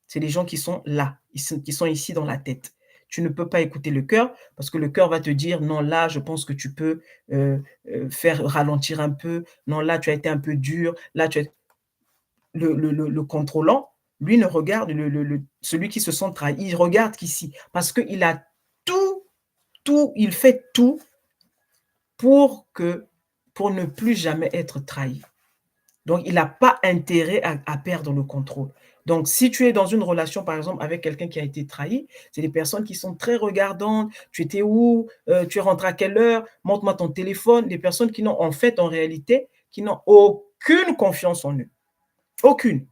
C'est les gens qui sont là, qui sont ici dans la tête. Tu ne peux pas écouter le cœur parce que le cœur va te dire: «Non, là, je pense que tu peux, faire ralentir un peu. Non, là, tu as été un peu dur. Là, tu as» le contrôlant, lui ne regarde celui qui se sent trahi, il regarde qu'ici parce qu'il a tout, il fait tout pour que pour ne plus jamais être trahi. Donc il n'a pas intérêt à perdre le contrôle. Donc si tu es dans une relation, par exemple, avec quelqu'un qui a été trahi, c'est des personnes qui sont très regardantes. «Tu étais où? Tu es rentré à quelle heure? Montre-moi ton téléphone». Des personnes qui n'ont en fait, en réalité, qui n'ont aucune confiance en eux, aucune.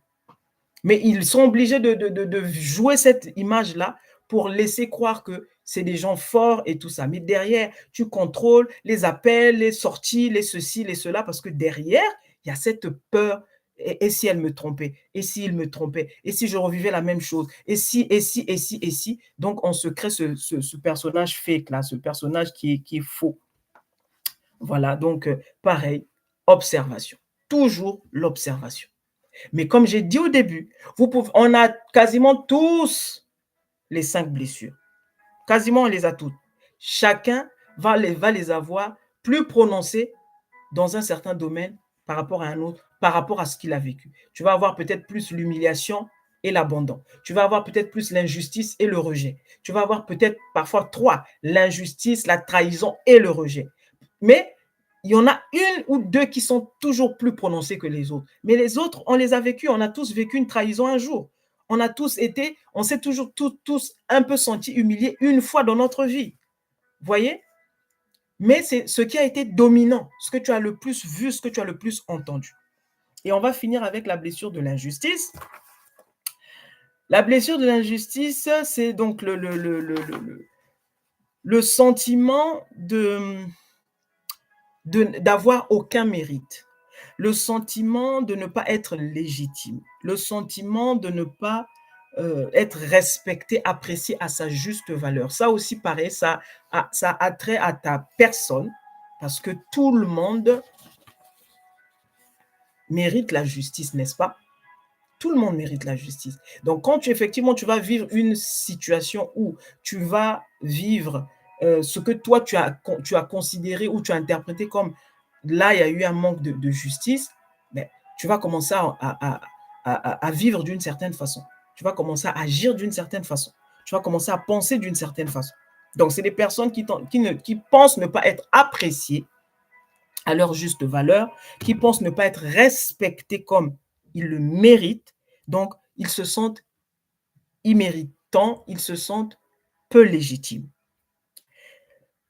Mais ils sont obligés de jouer cette image-là pour laisser croire que c'est des gens forts et tout ça. Mais derrière, tu contrôles les appels, les sorties, les ceci, les cela, parce que derrière, il y a cette peur. Et si elle me trompait? Et s'il me trompait? Et si je revivais la même chose? Et si, et si, et si, et si? Donc, on se crée ce personnage fake là, ce personnage qui est faux. Voilà, donc pareil, observation. Toujours l'observation. Mais comme j'ai dit au début, on a quasiment tous les 5 blessures. Quasiment, on les a toutes. Chacun va les avoir plus prononcées dans un certain domaine par rapport à un autre, par rapport à ce qu'il a vécu. Tu vas avoir peut-être plus l'humiliation et l'abandon. Tu vas avoir peut-être plus l'injustice et le rejet. Tu vas avoir peut-être parfois 3, l'injustice, la trahison et le rejet. Mais il y en a une ou deux qui sont toujours plus prononcées que les autres. Mais les autres, on les a vécues. On a tous vécu une trahison un jour. On a tous été, on s'est toujours tous un peu senti humiliés une fois dans notre vie. Voyez? Mais c'est ce qui a été dominant, ce que tu as le plus vu, ce que tu as le plus entendu. Et on va finir avec la blessure de l'injustice. La blessure de l'injustice, c'est donc le sentiment d'avoir aucun mérite, le sentiment de ne pas être légitime, le sentiment de ne pas être respecté, apprécié à sa juste valeur. Ça aussi, pareil, ça a trait à ta personne parce que tout le monde mérite la justice, n'est-ce pas? Tout le monde mérite la justice. Donc, quand effectivement, tu vas vivre une situation où tu vas vivre ce que toi, tu as considéré ou tu as interprété comme là, il y a eu un manque de justice, ben, tu vas commencer à vivre d'une certaine façon. Tu vas commencer à agir d'une certaine façon. Tu vas commencer à penser d'une certaine façon. Donc, c'est des personnes qui pensent ne pas être appréciées à leur juste valeur, qui pensent ne pas être respectés comme ils le méritent. Donc, ils se sentent imméritants, ils se sentent peu légitimes.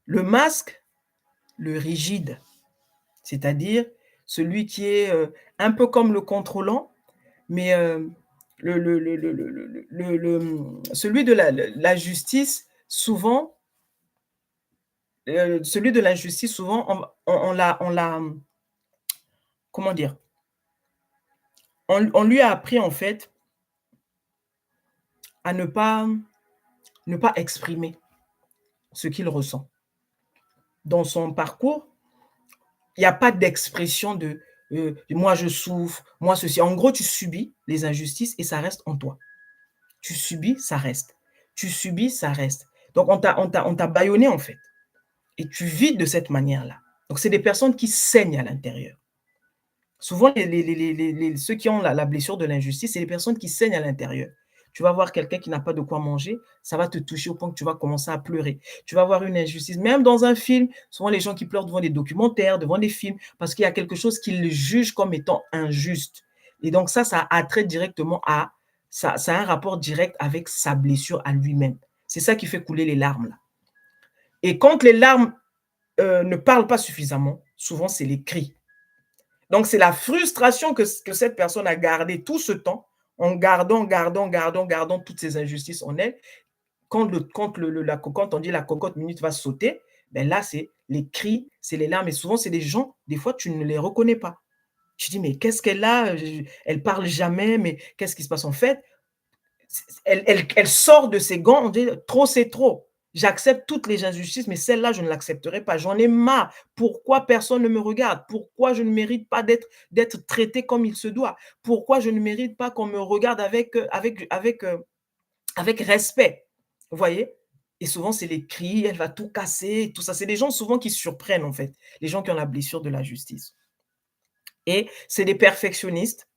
Le masque, le rigide, c'est-à-dire celui qui est un peu comme le contrôlant, mais celui de la justice, souvent, celui de l'injustice, souvent, on l'a, comment dire, on lui a appris en fait à ne pas exprimer ce qu'il ressent. Dans son parcours, il y a pas d'expression de, «Moi je souffre, moi ceci». En gros, tu subis les injustices et ça reste en toi. Tu subis, ça reste. Tu subis, ça reste. Donc on t'a bâillonné en fait et tu vis de cette manière-là. Donc c'est des personnes qui saignent à l'intérieur. Souvent ceux qui ont la blessure de l'injustice, c'est les personnes qui saignent à l'intérieur. Tu vas voir quelqu'un qui n'a pas de quoi manger, ça va te toucher au point que tu vas commencer à pleurer. Tu vas voir une injustice, même dans un film, souvent les gens qui pleurent devant des documentaires, devant des films, parce qu'il y a quelque chose qu'ils jugent comme étant injuste. Et donc ça a trait directement à ça a un rapport direct avec sa blessure à lui-même. C'est ça qui fait couler les larmes là. Et quand les larmes, ne parlent pas suffisamment, souvent c'est les cris. Donc, c'est la frustration que cette personne a gardée tout ce temps, en gardant toutes ces injustices en elle. Quand on dit la cocotte minute va sauter, Ben là, c'est les cris, c'est les larmes et souvent, c'est des gens, des fois, tu ne les reconnais pas. Tu dis: «Mais qu'est-ce qu'elle a? Elle parle jamais, mais qu'est-ce qui se passe?» En fait, elle sort de ses gants, on dit: «Trop, c'est trop. J'accepte toutes les injustices, mais celle-là, je ne l'accepterai pas. J'en ai marre. Pourquoi personne ne me regarde? Pourquoi je ne mérite pas d'être traité comme il se doit? Pourquoi je ne mérite pas qu'on me regarde avec respect?» Vous voyez? Et souvent, c'est les cris, elle va tout casser, tout ça. C'est des gens souvent qui surprennent, en fait, les gens qui ont la blessure de la justice. Et c'est des perfectionnistes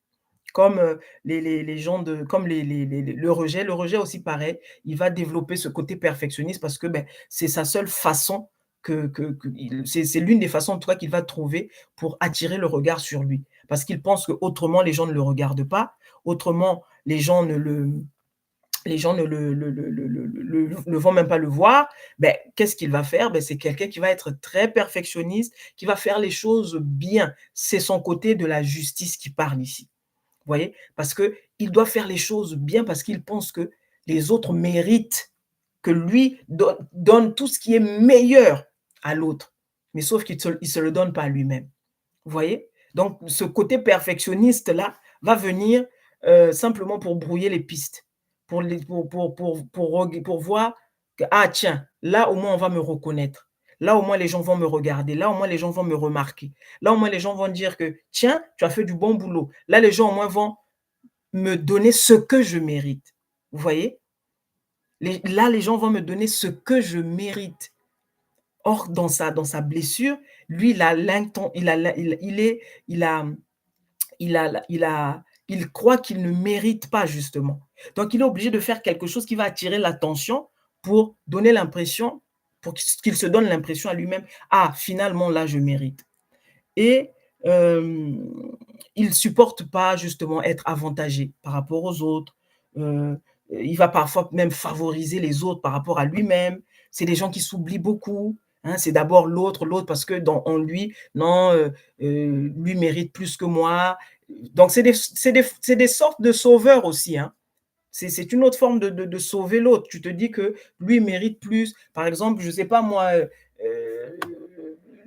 comme, les gens de comme les le rejet. Le rejet aussi pareil, il va développer ce côté perfectionniste parce que, beh, c'est sa seule façon que il c'est l'une des façons en tout cas qu'il va trouver pour attirer le regard sur lui. Parce qu'il pense qu'autrement les gens ne le regardent pas, autrement les gens ne vont même pas le voir. Ben, qu'est-ce qu'il va faire? Ben, c'est quelqu'un qui va être très perfectionniste, qui va faire les choses bien. C'est son côté de la justice qui parle ici. Vous voyez? Parce qu'il doit faire les choses bien parce qu'il pense que les autres méritent que lui donne tout ce qui est meilleur à l'autre. Mais sauf qu'il ne se le donne pas à lui-même. Vous voyez? Donc ce côté perfectionniste-là va venir, simplement pour brouiller les pistes, pour voir que: «Ah tiens, là au moins on va me reconnaître. Là au moins les gens vont me regarder. Là au moins les gens vont me remarquer. Là au moins les gens vont dire que: "Tiens, tu as fait du bon boulot". Là les gens au moins vont me donner ce que je mérite». Vous voyez? Les gens vont me donner ce que je mérite. Or dans sa blessure, lui il a l'inten il a l'in il est il a il croit qu'il ne mérite pas justement. Donc il est obligé de faire quelque chose qui va attirer l'attention pour donner l'impression, pour qu'il se donne l'impression à lui-même: «Ah finalement là je mérite». Et il supporte pas justement être avantagé par rapport aux autres. Il va parfois même favoriser les autres par rapport à lui-même. C'est des gens qui s'oublient beaucoup, hein. C'est d'abord l'autre, l'autre parce que dans en lui, non, lui mérite plus que moi. Donc c'est des sortes de sauveurs aussi, hein. C'est une autre forme de sauver l'autre. Tu te dis que lui mérite plus. Par exemple, je sais pas moi,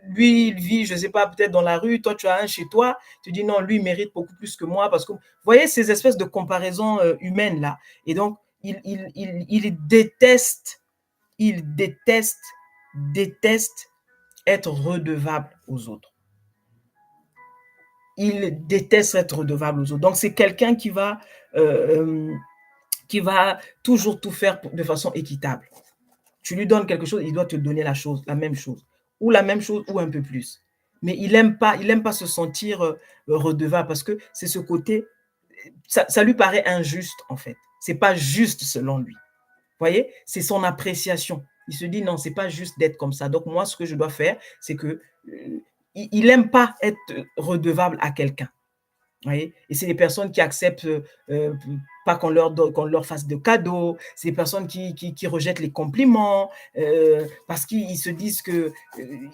lui, il vit, je sais pas, peut-être dans la rue, toi tu as un chez toi, tu dis non, lui il mérite beaucoup plus que moi parce que vous voyez ces espèces de comparaisons, humaines là et donc il déteste il déteste déteste être redevable aux autres. Il déteste être redevable aux autres. Donc c'est quelqu'un qui va toujours tout faire de façon équitable. Tu lui donnes quelque chose, il doit te donner la même chose, ou la même chose, ou un peu plus. Mais il aime pas se sentir redevable parce que c'est ce côté, ça lui paraît injuste en fait. C'est pas juste selon lui. Vous voyez, c'est son appréciation. Il se dit non, c'est pas juste d'être comme ça. Donc moi, ce que je dois faire, c'est que il aime pas être redevable à quelqu'un. Vous voyez? Et c'est des personnes qui acceptent pas qu'on leur fasse de cadeaux. C'est des personnes qui rejettent les compliments parce qu'ils se disent que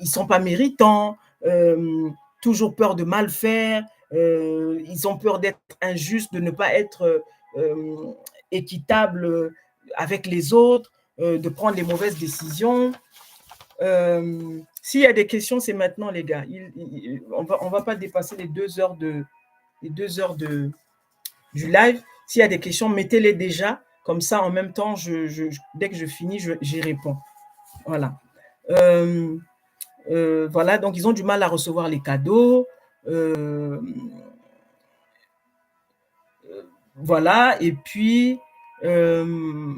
ils sont pas méritants, toujours peur de mal faire. Ils ont peur d'être injustes, de ne pas être équitables avec les autres, de prendre les mauvaises décisions. S'il y a des questions, c'est maintenant, les gars. On va pas dépasser les 2 heures du live. S'il y a des questions, mettez-les déjà. Comme ça, en même temps, dès que je finis, j'y réponds. Voilà. Euh, voilà, donc ils ont du mal à recevoir les cadeaux. Euh, voilà, et puis euh,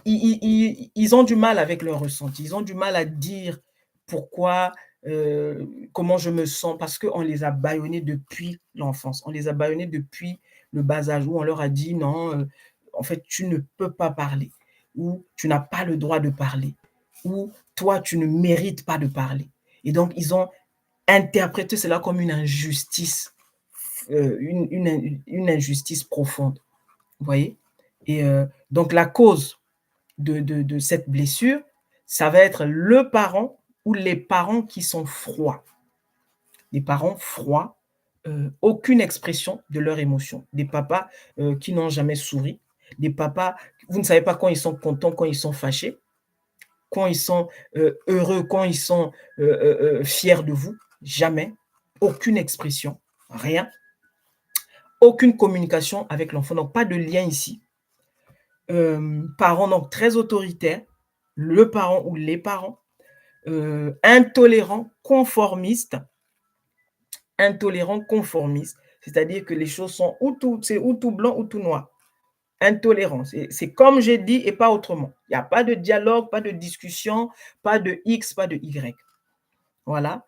ils ont du mal avec leur ressenti. Ils ont du mal à dire pourquoi, comment je me sens, parce qu'on les a bâillonnés depuis l'enfance. On les a bâillonnés depuis le bas âge où on leur a dit non, en fait, tu ne peux pas parler, ou tu n'as pas le droit de parler, ou toi, tu ne mérites pas de parler. Et donc, ils ont interprété cela comme une injustice, une injustice profonde. Vous voyez? Et donc, la cause de cette blessure, ça va être le parent ou les parents qui sont froids. Des parents froids, aucune expression de leurs émotions. Des papas qui n'ont jamais souri. Des papas, vous ne savez pas quand ils sont contents, quand ils sont fâchés. quand ils sont heureux, quand ils sont fiers de vous. Jamais. Aucune expression, rien. Aucune communication avec l'enfant, donc pas de lien ici. Parents donc très autoritaires, le parent ou les parents, intolérants, conformistes, c'est-à-dire que les choses sont c'est ou tout blanc ou tout noir. Intolérant, c'est comme j'ai dit et pas autrement. Il n'y a pas de dialogue, pas de discussion, pas de X, pas de Y. Voilà.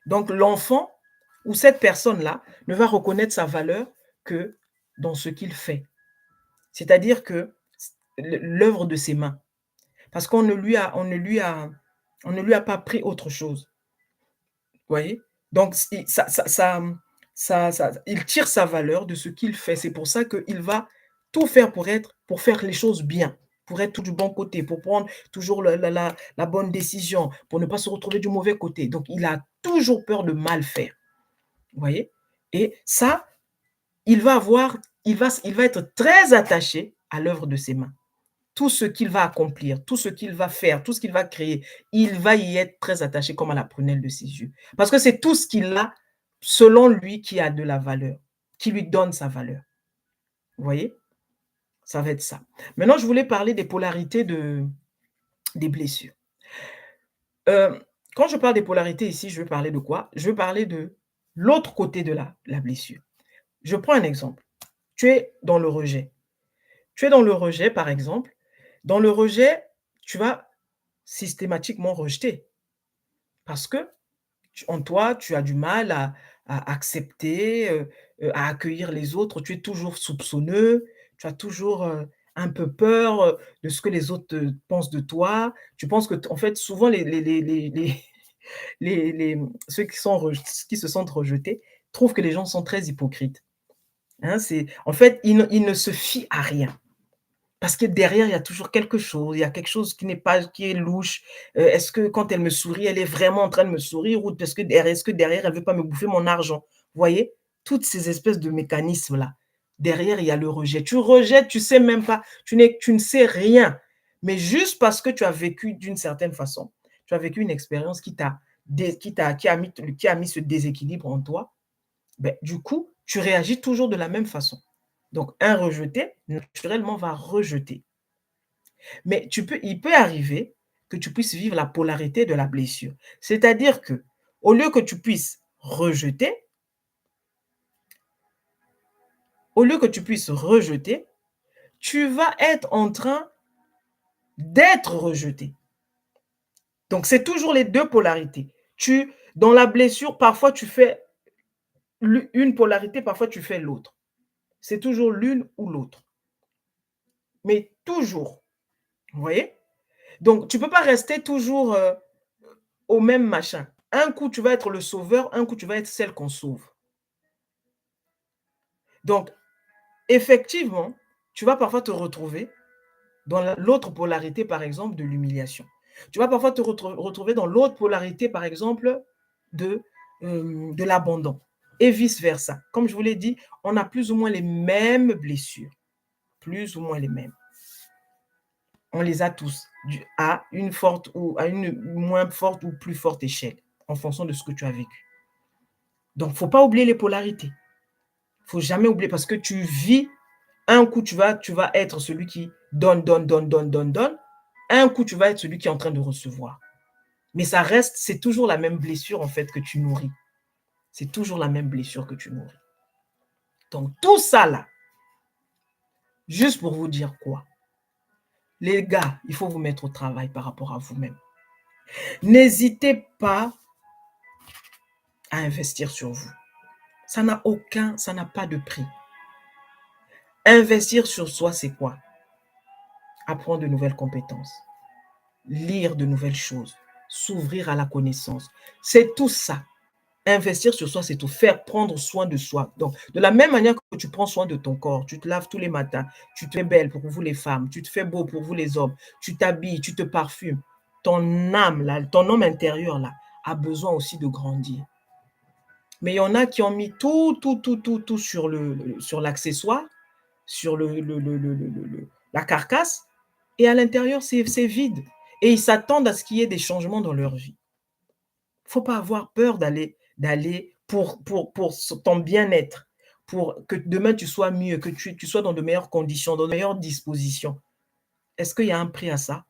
Donc l'enfant ou cette personne-là ne va reconnaître sa valeur que dans ce qu'il fait. C'est-à-dire que l'œuvre de ses mains. Parce qu'on ne lui a pas pris autre chose. Vous voyez? Donc il tire sa valeur de ce qu'il fait. C'est pour ça qu'il va tout faire pour faire les choses bien, pour être tout du bon côté, pour prendre toujours la bonne décision, pour ne pas se retrouver du mauvais côté. Donc, il a toujours peur de mal faire. Vous voyez? Et ça, il va être très attaché à l'œuvre de ses mains. Tout ce qu'il va accomplir, tout ce qu'il va faire, tout ce qu'il va créer, il va y être très attaché comme à la prunelle de ses yeux. Parce que c'est tout ce qu'il a, selon lui, qui a de la valeur, qui lui donne sa valeur. Vous voyez? Ça va être ça. Maintenant, je voulais parler des polarités des blessures. Quand je parle des polarités ici, je veux parler de quoi? Je veux parler de l'autre côté de la blessure. Je prends un exemple. Tu es dans le rejet. Tu es dans le rejet, par exemple. Dans le rejet, tu vas systématiquement rejeter parce que en toi, tu as du mal à accepter, à accueillir les autres. Tu es toujours soupçonneux, tu as toujours, un peu peur, de ce que les autres, pensent de toi. Tu penses que en fait, souvent ceux qui se sentent rejetés trouvent que les gens sont très hypocrites. Hein, c'est en fait, ils ne se fient à rien. Parce que derrière, il y a toujours quelque chose, il y a quelque chose qui est louche. Est-ce que quand elle me sourit, elle est vraiment en train de me sourire ou est-ce que derrière, elle veut pas me bouffer mon argent? Vous voyez? Toutes ces espèces de mécanismes-là. Derrière, il y a le rejet. Tu rejettes, tu sais même pas, tu ne sais rien. Mais juste parce que tu as vécu d'une certaine façon, tu as vécu une expérience qui a mis ce déséquilibre en toi, ben, du coup, tu réagis toujours de la même façon. Donc, un rejeté, naturellement, va rejeter. Mais il peut arriver que tu puisses vivre la polarité de la blessure. C'est-à-dire que, au lieu que tu puisses rejeter, tu vas être en train d'être rejeté. Donc, c'est toujours les deux polarités. Dans la blessure, parfois tu fais une polarité, parfois tu fais l'autre. C'est toujours l'une ou l'autre. Mais toujours. Vous voyez? Donc, tu ne peux pas rester toujours au même machin. Un coup, tu vas être le sauveur, un coup, tu vas être celle qu'on sauve. Donc, effectivement, tu vas parfois te retrouver dans l'autre polarité, par exemple, de l'humiliation. Tu vas parfois te retrouver dans l'autre polarité, par exemple, de l'abandon. Et vice-versa. Comme je vous l'ai dit, on a plus ou moins les mêmes blessures. Plus ou moins les mêmes. On les a tous, à une moins forte ou plus forte échelle, en fonction de ce que tu as vécu. Donc, il ne faut pas oublier les polarités. Il ne faut jamais oublier parce que tu vis, un coup, tu vas être celui qui donne. Un coup, tu vas être celui qui est en train de recevoir. Mais c'est toujours la même blessure, en fait, que tu nourris. C'est toujours la même blessure que tu nourris. Donc, tout ça, là, juste pour vous dire quoi? Les gars, il faut vous mettre au travail par rapport à vous-même. N'hésitez pas à investir sur vous. Ça n'a pas de prix. Investir sur soi, c'est quoi? Apprendre de nouvelles compétences, lire de nouvelles choses, s'ouvrir à la connaissance. C'est tout ça. Investir sur soi, c'est tout. Prendre soin de soi. Donc, de la même manière que tu prends soin de ton corps, tu te laves tous les matins, tu te fais belle pour vous les femmes, tu te fais beau pour vous les hommes, tu t'habilles, tu te parfumes. Ton âme, là, ton homme intérieur, là, a besoin aussi de grandir. Mais il y en a qui ont mis tout sur l'accessoire, sur la carcasse, Et à l'intérieur, c'est vide. Et ils s'attendent à ce qu'il y ait des changements dans leur vie. Il ne faut pas avoir peur d'aller pour ton bien-être, pour que demain tu sois mieux, que tu sois dans de meilleures conditions, dans de meilleures dispositions. Est-ce qu'il y a un prix à ça?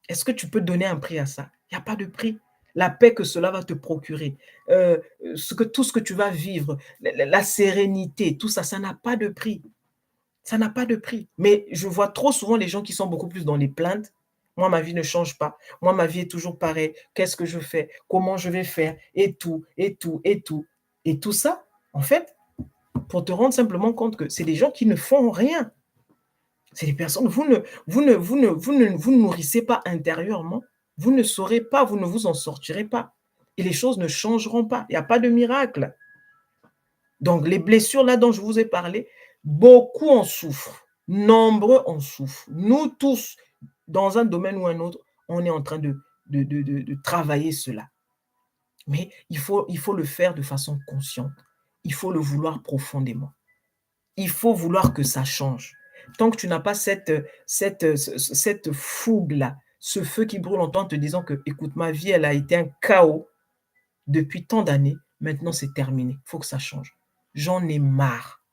Est-ce que tu peux donner un prix à ça? Il n'y a pas de prix. La paix que cela va te procurer, tout ce que tu vas vivre, la sérénité, tout ça, ça n'a pas de prix. Ça n'a pas de prix. Mais je vois trop souvent les gens qui sont beaucoup plus dans les plaintes. Moi, ma vie ne change pas. Moi, ma vie est toujours pareille. Qu'est-ce que je fais? Comment je vais faire? Et tout, et tout, et tout. Et tout ça, en fait, pour te rendre simplement compte que c'est des gens qui ne font rien. C'est des personnes, vous ne nourrissez pas intérieurement, vous ne saurez pas, vous ne vous en sortirez pas. Et les choses ne changeront pas. Il n'y a pas de miracle. Donc, les blessures là dont je vous ai parlé, beaucoup en souffrent. Nombreux en souffrent. Nous tous, dans un domaine ou un autre, on est en train de travailler cela. Mais il faut le faire de façon consciente. Il faut le vouloir profondément. Il faut vouloir que ça change. Tant que tu n'as pas cette fougue-là, ce feu qui brûle en toi en te disant que, écoute, ma vie, elle a été un chaos depuis tant d'années, maintenant c'est terminé, il faut que ça change. J'en ai marre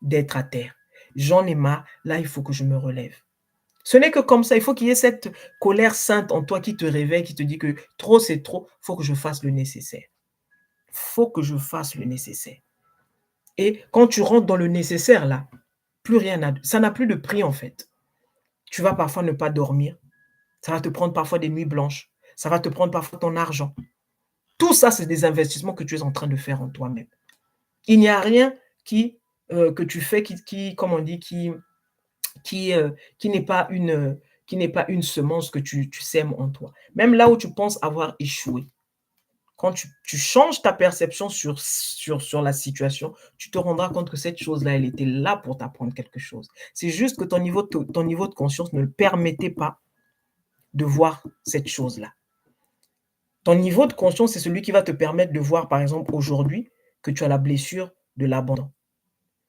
d'être à terre. J'en ai marre, là, il faut que je me relève. Ce n'est que comme ça, il faut qu'il y ait cette colère sainte en toi qui te réveille, qui te dit que trop, c'est trop, il faut que je fasse le nécessaire. Il faut que je fasse le nécessaire. Et quand tu rentres dans le nécessaire, là, plus rien n'a, ça n'a plus de prix en fait. Tu vas parfois ne pas dormir, ça va te prendre parfois des nuits blanches, ça va te prendre parfois ton argent. Tout ça, c'est des investissements que tu es en train de faire en toi-même. Il n'y a rien que tu fais comme on dit, qui n'est pas une semence que tu sèmes en toi. Même là où tu penses avoir échoué, quand tu changes ta perception sur la situation, tu te rendras compte que cette chose-là, elle était là pour t'apprendre quelque chose. C'est juste que ton niveau de conscience ne le permettait pas de voir cette chose-là. Ton niveau de conscience, c'est celui qui va te permettre de voir, par exemple, aujourd'hui, que tu as la blessure de l'abandon.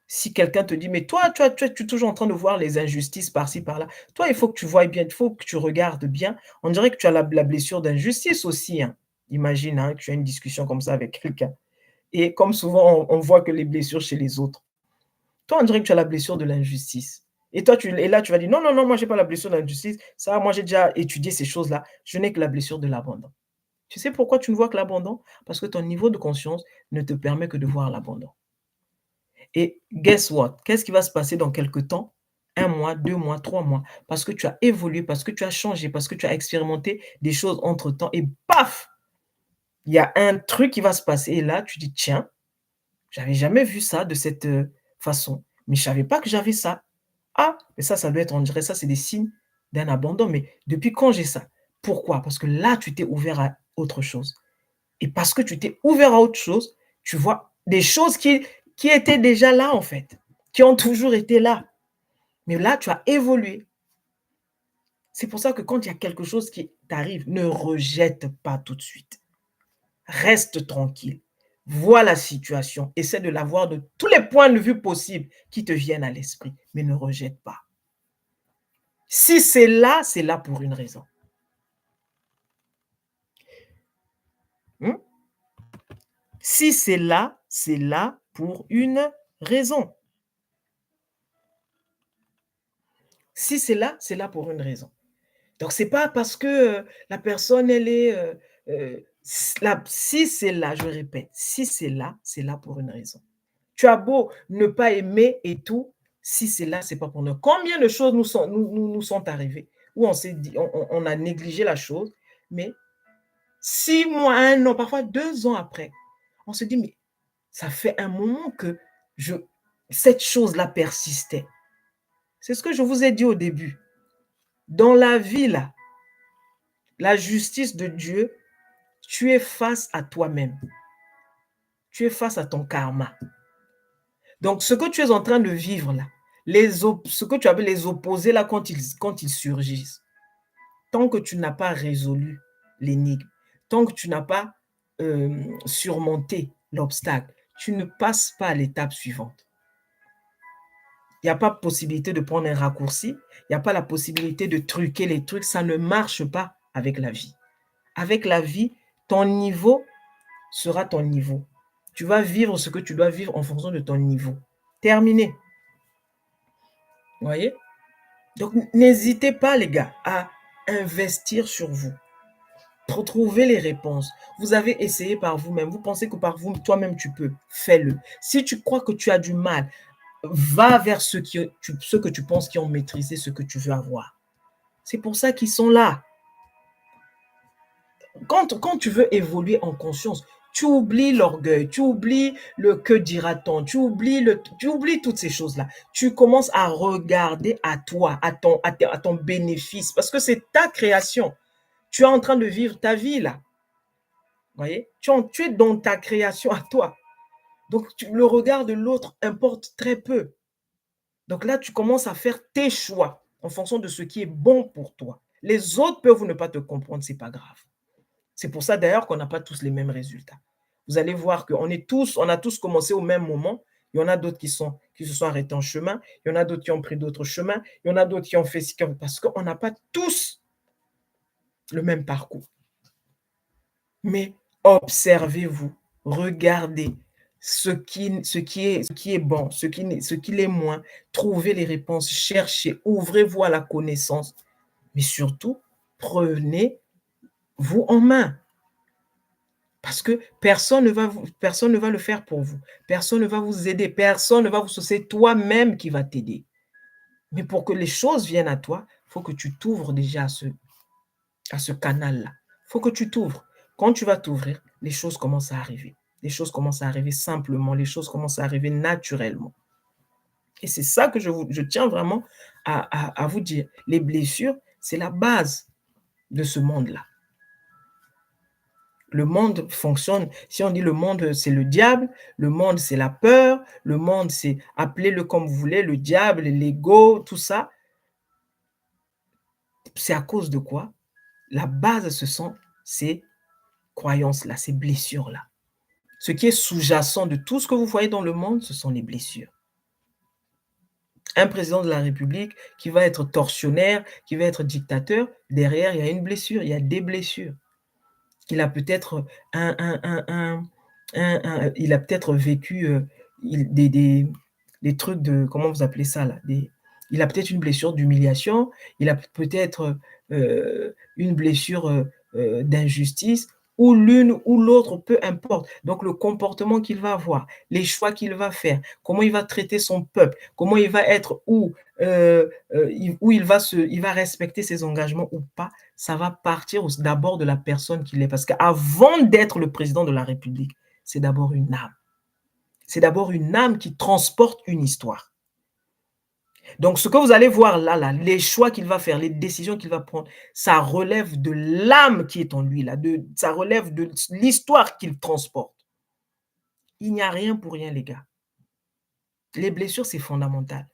Si quelqu'un te dit, mais toi, tu es toujours en train de voir les injustices par-ci, par-là. Toi, il faut que tu vois bien, il faut que tu regardes bien. On dirait que tu as la blessure d'injustice aussi, hein. Imagine, hein, que tu as une discussion comme ça avec quelqu'un. Et comme souvent, on voit que les blessures chez les autres. Toi, on dirait que tu as la blessure de l'injustice. Et toi, et là, tu vas dire, non, non, non, moi, je n'ai pas la blessure de l'injustice. Ça, moi, j'ai déjà étudié ces choses-là. Je n'ai que la blessure de l'abandon. Tu sais pourquoi tu ne vois que l'abandon? Parce que ton niveau de conscience ne te permet que de voir l'abandon. Et guess what? Qu'est-ce qui va se passer dans quelques temps? 1 mois, 2 mois, 3 mois. Parce que tu as évolué, parce que tu as changé, parce que tu as expérimenté des choses entre-temps et paf! Il y a un truc qui va se passer et là, tu dis: «Tiens, j'avais jamais vu ça de cette, façon, mais je savais pas que j'avais ça. Ah, mais ça doit être, on dirait ça, c'est des signes d'un abandon, mais depuis quand j'ai ça?» Pourquoi? Parce que là, tu t'es ouvert à autre chose et parce que tu t'es ouvert à autre chose, tu vois des choses qui étaient déjà là, en fait, qui ont toujours été là. Mais là, tu as évolué. C'est pour ça que quand il y a quelque chose qui t'arrive, ne rejette pas tout de suite. Reste tranquille. Vois la situation. Essaie de la voir de tous les points de vue possibles qui te viennent à l'esprit, mais ne rejette pas. Si c'est là pour une raison. Hmm? Si c'est là pour une raison. Si c'est là pour une raison. Donc c'est pas parce que, la personne elle est, si c'est là, je répète, si c'est là pour une raison. Tu as beau ne pas aimer et tout, si c'est là, c'est pas pour nous. Combien de choses nous sont arrivées où on s'est dit on a négligé la chose, mais 6 mois, 1 an, parfois 2 ans après, on se dit: «Mais ça fait un moment que je cette chose-là persistait». C'est ce que je vous ai dit au début. Dans la vie là, la justice de Dieu, tu es face à toi-même. Tu es face à ton karma. Donc, ce que tu es en train de vivre là, ce que tu appelles les opposés là quand ils surgissent, tant que tu n'as pas résolu l'énigme, tant que tu n'as pas surmonté l'obstacle, tu ne passes pas à l'étape suivante. Il n'y a pas possibilité de prendre un raccourci. Il n'y a pas la possibilité de truquer les trucs. Ça ne marche pas avec la vie. Avec la vie, ton niveau sera ton niveau. Tu vas vivre ce que tu dois vivre en fonction de ton niveau. Terminé. Vous voyez? Donc, n'hésitez pas, les gars, à investir sur vous. Pour trouver les réponses. Vous avez essayé par vous-même. Vous pensez que par vous, toi-même, tu peux. Fais-le. Si tu crois que tu as du mal, va vers ceux que tu penses qui ont maîtrisé ce que tu veux avoir. C'est pour ça qu'ils sont là. Quand tu veux évoluer en conscience, tu oublies l'orgueil, tu oublies le que dira-t-on, tu oublies toutes ces choses-là. Tu commences à regarder à toi, à ton bénéfice, parce que c'est ta création. Tu es en train de vivre ta vie là. Vous voyez? Tu es dans ta création à toi. Donc, le regard de l'autre importe très peu. Donc là, tu commences à faire tes choix en fonction de ce qui est bon pour toi. Les autres peuvent ne pas te comprendre, ce n'est pas grave. C'est pour ça d'ailleurs qu'on n'a pas tous les mêmes résultats. Vous allez voir qu'on a tous commencé au même moment. Il y en a d'autres qui se sont arrêtés en chemin. Il y en a d'autres qui ont pris d'autres chemins. Il y en a d'autres qui ont fait parce qu'on n'a pas tous le même parcours. Mais observez-vous, regardez ce qui est bon, ce qui l'est moins. Trouvez les réponses, cherchez, ouvrez-vous à la connaissance. Mais surtout, prenez-vous en main. Parce que personne ne va le faire pour vous. Personne ne va vous aider. Personne ne va vous saucer. C'est toi-même qui va t'aider. Mais pour que les choses viennent à toi, il faut que tu t'ouvres déjà à ce canal-là. Il faut que tu t'ouvres. Quand tu vas t'ouvrir, les choses commencent à arriver. Les choses commencent à arriver simplement. Les choses commencent à arriver naturellement. Et c'est ça que je tiens vraiment à vous dire. Les blessures, c'est la base de ce monde-là. Le monde fonctionne, si on dit le monde, c'est le diable, le monde, c'est la peur, le monde, c'est, appelez-le comme vous voulez, le diable, l'ego, tout ça. C'est à cause de quoi? La base, ce sont ces croyances-là, ces blessures-là. Ce qui est sous-jacent de tout ce que vous voyez dans le monde, ce sont les blessures. Un président de la République qui va être tortionnaire, qui va être dictateur, derrière, il y a une blessure, il y a des blessures. Il a peut-être il a peut-être vécu des trucs de, comment vous appelez ça là, il a peut-être une blessure d'humiliation, il a peut-être une blessure d'injustice, ou l'une ou l'autre, peu importe. Donc le comportement qu'il va avoir, les choix qu'il va faire, comment il va traiter son peuple, comment il va être, où il va respecter ses engagements ou pas, ça va partir d'abord de la personne qu'il est. Parce qu'avant d'être le président de la République, c'est d'abord une âme. C'est d'abord une âme qui transporte une histoire. Donc, ce que vous allez voir là, les choix qu'il va faire, les décisions qu'il va prendre, ça relève de l'âme qui est en lui, ça relève de l'histoire qu'il transporte. Il n'y a rien pour rien, les gars. Les blessures, c'est fondamental.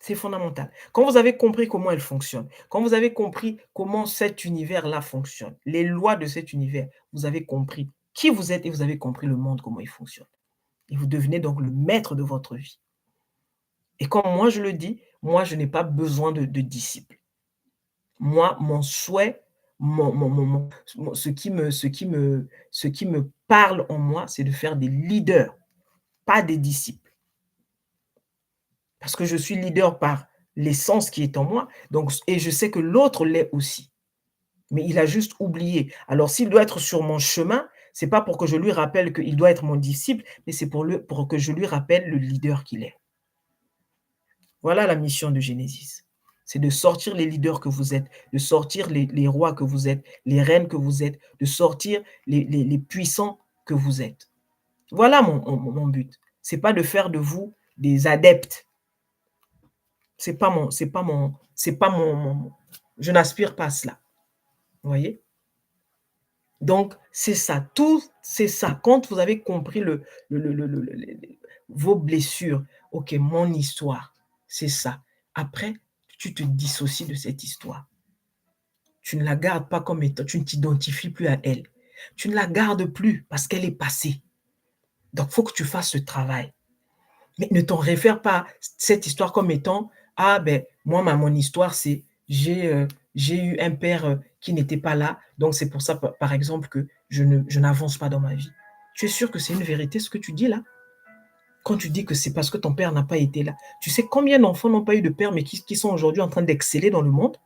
C'est fondamental. Quand vous avez compris comment elles fonctionnent, quand vous avez compris comment cet univers-là fonctionne, les lois de cet univers, vous avez compris qui vous êtes et vous avez compris le monde, comment il fonctionne. Et vous devenez donc le maître de votre vie. Et comme moi je le dis, moi je n'ai pas besoin de disciples. Moi, mon souhait, ce qui me parle en moi, c'est de faire des leaders, pas des disciples. Parce que je suis leader par l'essence qui est en moi, donc, et je sais que l'autre l'est aussi. Mais il a juste oublié. Alors, s'il doit être sur mon chemin, ce n'est pas pour que je lui rappelle qu'il doit être mon disciple, mais c'est pour que je lui rappelle le leader qu'il est. Voilà la mission de Genesis. C'est de sortir les leaders que vous êtes, de sortir les rois que vous êtes, les reines que vous êtes, de sortir les puissants que vous êtes. Voilà mon but. Ce n'est pas de faire de vous des adeptes. Je n'aspire pas à cela. Vous voyez? Donc, c'est ça. Tout, c'est ça. Quand vous avez compris vos blessures, ok, mon histoire, c'est ça. Après, tu te dissocies de cette histoire. Tu ne la gardes pas comme étant, tu ne t'identifies plus à elle. Tu ne la gardes plus parce qu'elle est passée. Donc, il faut que tu fasses ce travail. Mais ne t'en réfère pas à cette histoire comme étant: «Ah ben, moi mon histoire c'est j'ai eu un père, qui n'était pas là, donc c'est pour ça par exemple que je n'avance pas dans ma vie». Tu es sûr que c'est une vérité ce que tu dis là? Quand tu dis que c'est parce que ton père n'a pas été là. Tu sais combien d'enfants n'ont pas eu de père, mais qui sont aujourd'hui en train d'exceller dans le monde?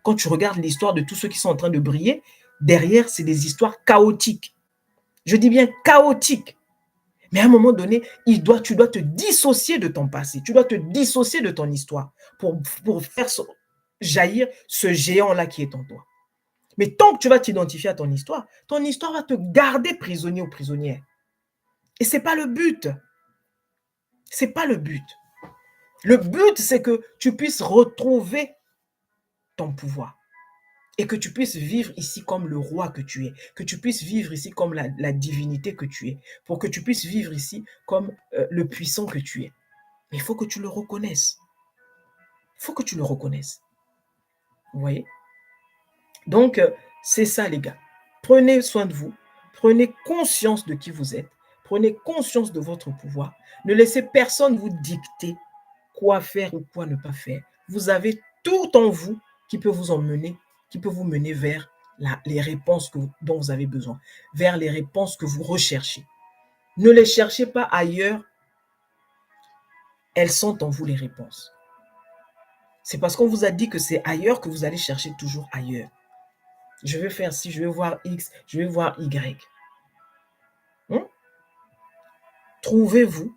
Quand tu regardes l'histoire de tous ceux qui sont en train de briller, derrière, c'est des histoires chaotiques. Je dis bien chaotiques. Mais à un moment donné, tu dois te dissocier de ton passé. Tu dois te dissocier de ton histoire pour faire jaillir ce géant-là qui est en toi. Mais tant que tu vas t'identifier à ton histoire va te garder prisonnier ou prisonnière. Et ce n'est pas le but. Ce n'est pas le but. Le but, c'est que tu puisses retrouver ton pouvoir et que tu puisses vivre ici comme le roi que tu es, que tu puisses vivre ici comme la divinité que tu es, pour que tu puisses vivre ici comme le puissant que tu es. Mais il faut que tu le reconnaisses. Il faut que tu le reconnaisses. Vous voyez? Donc, c'est ça, les gars. Prenez soin de vous. Prenez conscience de qui vous êtes. Prenez conscience de votre pouvoir. Ne laissez personne vous dicter quoi faire ou quoi ne pas faire. Vous avez tout en vous qui peut vous emmener, qui peut vous mener vers les réponses dont vous avez besoin, vers les réponses que vous recherchez. Ne les cherchez pas ailleurs. Elles sont en vous, les réponses. C'est parce qu'on vous a dit que c'est ailleurs que vous allez chercher toujours ailleurs. Je vais faire ci, je vais voir X, je vais voir Y. Trouvez-vous,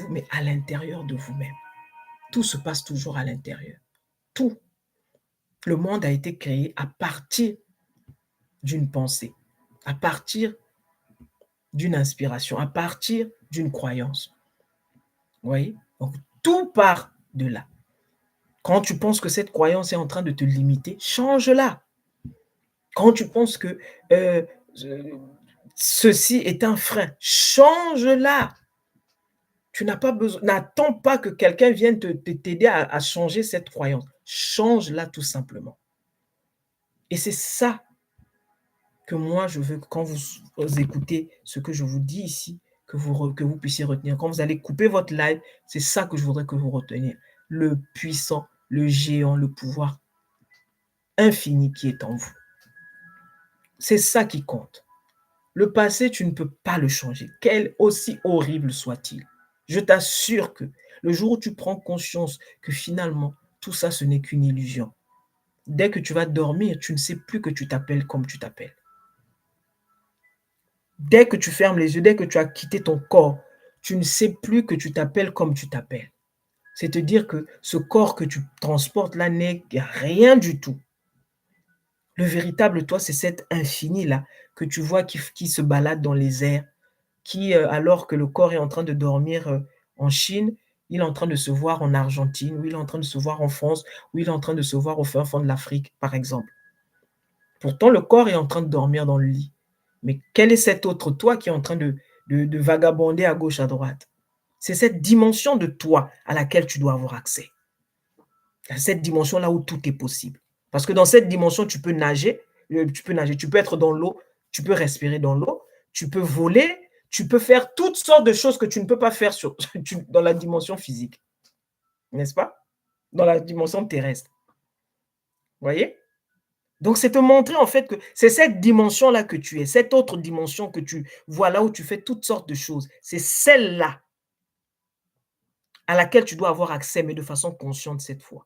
mais à l'intérieur de vous-même. Tout se passe toujours à l'intérieur. Tout. Le monde a été créé à partir d'une pensée, à partir d'une inspiration, à partir d'une croyance. Vous voyez? Donc, tout part de là. Quand tu penses que cette croyance est en train de te limiter, change-la. Quand tu penses que euh, ceci est un frein, change-la. Tu n'as pas besoin, n'attends pas que quelqu'un vienne t'aider à changer cette croyance. Change-la tout simplement. Et c'est ça que moi, je veux que quand vous écoutez ce que je vous dis ici, que vous puissiez retenir. Quand vous allez couper votre live, c'est ça que je voudrais que vous reteniez. Le puissant, le géant, le pouvoir infini qui est en vous. C'est ça qui compte. Le passé, tu ne peux pas le changer, quel aussi horrible soit-il. Je t'assure que le jour où tu prends conscience que finalement, tout ça, ce n'est qu'une illusion, dès que tu vas dormir, tu ne sais plus que tu t'appelles comme tu t'appelles. Dès que tu fermes les yeux, dès que tu as quitté ton corps, tu ne sais plus que tu t'appelles comme tu t'appelles. C'est-à-dire que ce corps que tu transportes là n'est rien du tout. Le véritable toi, c'est cet infini-là que tu vois qui se balade dans les airs, qui, alors que le corps est en train de dormir en Chine, il est en train de se voir en Argentine, ou il est en train de se voir en France, ou il est en train de se voir au fin fond de l'Afrique, par exemple. Pourtant, le corps est en train de dormir dans le lit. Mais quel est cet autre toi qui est en train de vagabonder à gauche, à droite? C'est cette dimension de toi à laquelle tu dois avoir accès. Cette dimension-là où tout est possible. Parce que dans cette dimension, tu peux être dans l'eau, tu peux respirer dans l'eau, tu peux voler, tu peux faire toutes sortes de choses que tu ne peux pas faire dans la dimension physique. N'est-ce pas? Dans la dimension terrestre. Vous voyez? Donc, c'est te montrer en fait que c'est cette dimension-là que tu es, cette autre dimension que tu vois là où tu fais toutes sortes de choses. C'est celle-là à laquelle tu dois avoir accès, mais de façon consciente cette fois.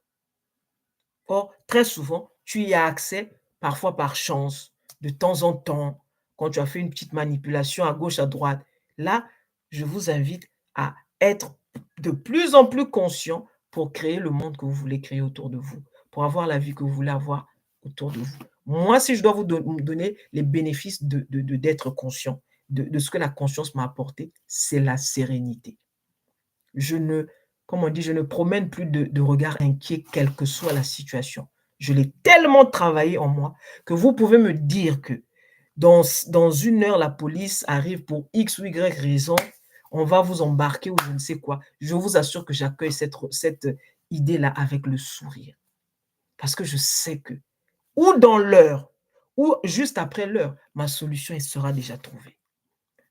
Or, très souvent, tu y as accès, parfois par chance, de temps en temps, quand tu as fait une petite manipulation à gauche, à droite. Là, je vous invite à être de plus en plus conscient pour créer le monde que vous voulez créer autour de vous, pour avoir la vie que vous voulez avoir autour de vous. Moi, si je dois vous donner les bénéfices d'être conscient, de ce que la conscience m'a apporté, c'est la sérénité. Je ne, comme on dit, je ne promène plus de regard inquiet, quelle que soit la situation. Je l'ai tellement travaillé en moi que vous pouvez me dire que dans une heure, la police arrive pour X ou Y raison, on va vous embarquer ou je ne sais quoi. Je vous assure que j'accueille cette idée-là avec le sourire. Parce que je sais que, ou dans l'heure, ou juste après l'heure, ma solution elle sera déjà trouvée.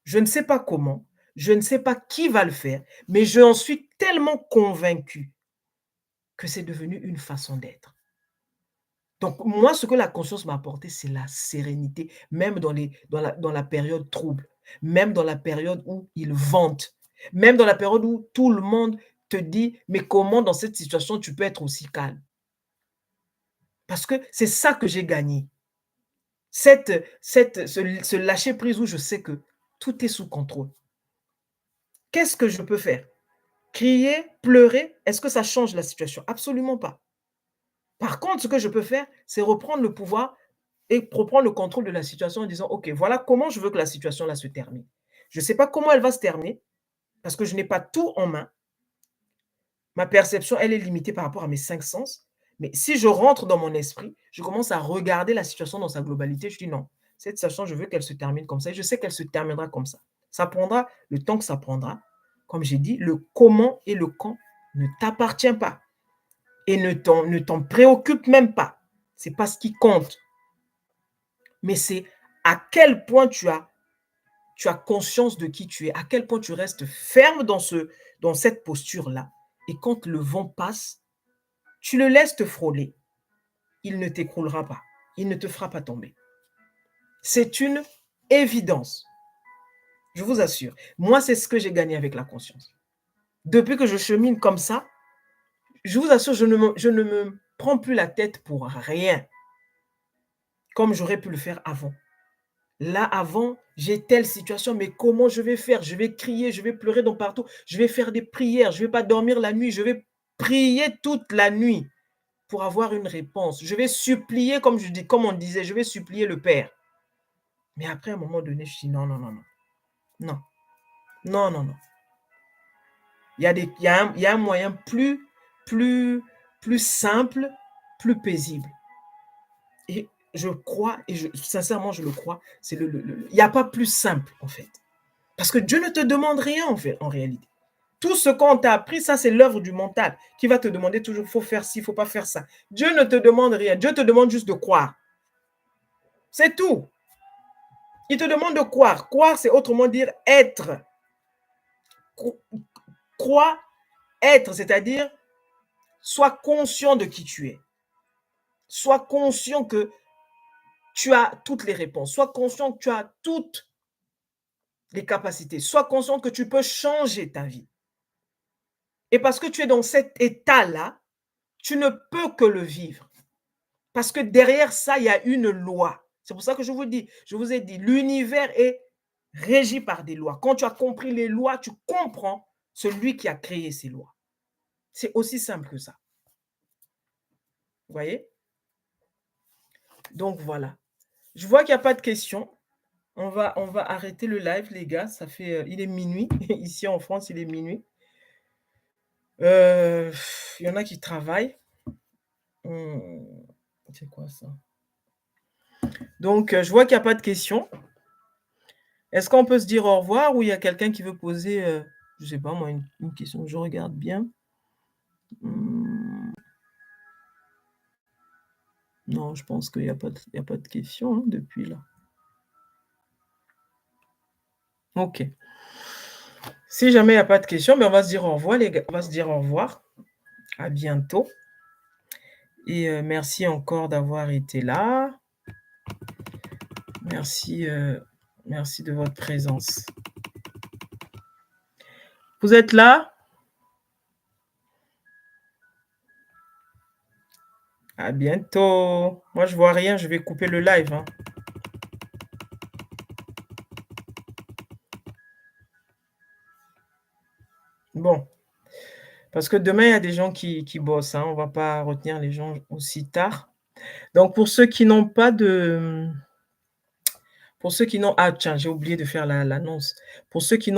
Je ne sais pas comment, Je ne sais pas qui va le faire, mais j'en suis tellement convaincu que c'est devenu une façon d'être. Donc moi, ce que la conscience m'a apporté, c'est la sérénité, même dans la période trouble, même dans la période où ils vantent, même dans la période où tout le monde te dit: «Mais comment dans cette situation tu peux être aussi calme?» Parce que c'est ça que j'ai gagné. Ce lâcher prise où je sais que tout est sous contrôle. Qu'est-ce que je peux faire? Crier, pleurer, est-ce que ça change la situation? Absolument pas. Par contre, ce que je peux faire, c'est reprendre le pouvoir et reprendre le contrôle de la situation en disant: «OK, voilà comment je veux que la situation là se termine. Je ne sais pas comment elle va se terminer parce que je n'ai pas tout en main. Ma perception, elle est limitée par rapport à mes 5 sens. Mais si je rentre dans mon esprit, je commence à regarder la situation dans sa globalité. Je dis: "Non, cette situation, je veux qu'elle se termine comme ça et je sais qu'elle se terminera comme ça." Ça prendra le temps que ça prendra. Comme j'ai dit, le comment et le quand ne t'appartient pas et ne t'en préoccupe même pas. C'est pas ce qui compte, mais c'est à quel point tu as conscience de qui tu es, à quel point tu restes ferme dans cette posture-là et quand le vent passe, tu le laisses te frôler, il ne t'écroulera pas, il ne te fera pas tomber. C'est une évidence, je vous assure. Moi, c'est ce que j'ai gagné avec la conscience. Depuis que je chemine comme ça, je vous assure, je ne me prends plus la tête pour rien, comme j'aurais pu le faire avant. Là, avant, j'ai telle situation, mais comment je vais faire? Je vais crier, je vais pleurer dans partout, je vais faire des prières, je ne vais pas dormir la nuit, je vais prier toute la nuit pour avoir une réponse. Je vais supplier, comme on disait, je vais supplier le Père. Mais après, à un moment donné, je dis non, non, non, non, non, non, non, non. Il y a un moyen plus, plus simple, plus paisible. Et je crois, et sincèrement, je le crois, il n'y a pas plus simple, en fait. Parce que Dieu ne te demande rien, en fait, en réalité. Tout ce qu'on t'a appris, ça, c'est l'œuvre du mental qui va te demander toujours, il faut faire ci, il ne faut pas faire ça. Dieu ne te demande rien. Dieu te demande juste de croire. C'est tout. Il te demande de croire. Croire, c'est autrement dire être. Crois être, c'est-à-dire sois conscient de qui tu es. Sois conscient que tu as toutes les réponses. Sois conscient que tu as toutes les capacités. Sois conscient que tu peux changer ta vie. Et parce que tu es dans cet état-là, tu ne peux que le vivre. Parce que derrière ça, il y a une loi. C'est pour ça que je vous ai dit, l'univers est régi par des lois. Quand tu as compris les lois, tu comprends celui qui a créé ces lois. C'est aussi simple que ça. Vous voyez? Donc voilà. Je vois qu'il n'y a pas de questions. On va arrêter le live, les gars. Il est minuit. Ici en France, il est minuit. Il y en a qui travaillent. C'est quoi ça? Donc, je vois qu'il n'y a pas de questions. Est-ce qu'on peut se dire au revoir ou il y a quelqu'un qui veut poser, je ne sais pas moi, une question? Je regarde bien. Non, je pense qu'il n'y a pas de questions hein, depuis là. OK. Si jamais il n'y a pas de questions, ben on va se dire au revoir, les gars. On va se dire au revoir. À bientôt. Et merci encore d'avoir été là. Merci, merci de votre présence. Vous êtes là? À bientôt. Moi, je vois rien. Je vais couper le live. Hein. Bon. Parce que demain, il y a des gens qui bossent. Hein. On ne va pas retenir les gens aussi tard. Donc, pour ceux qui n'ont pas de... Pour ceux qui n'ont... Ah, tiens, j'ai oublié de faire l'annonce. Pour ceux qui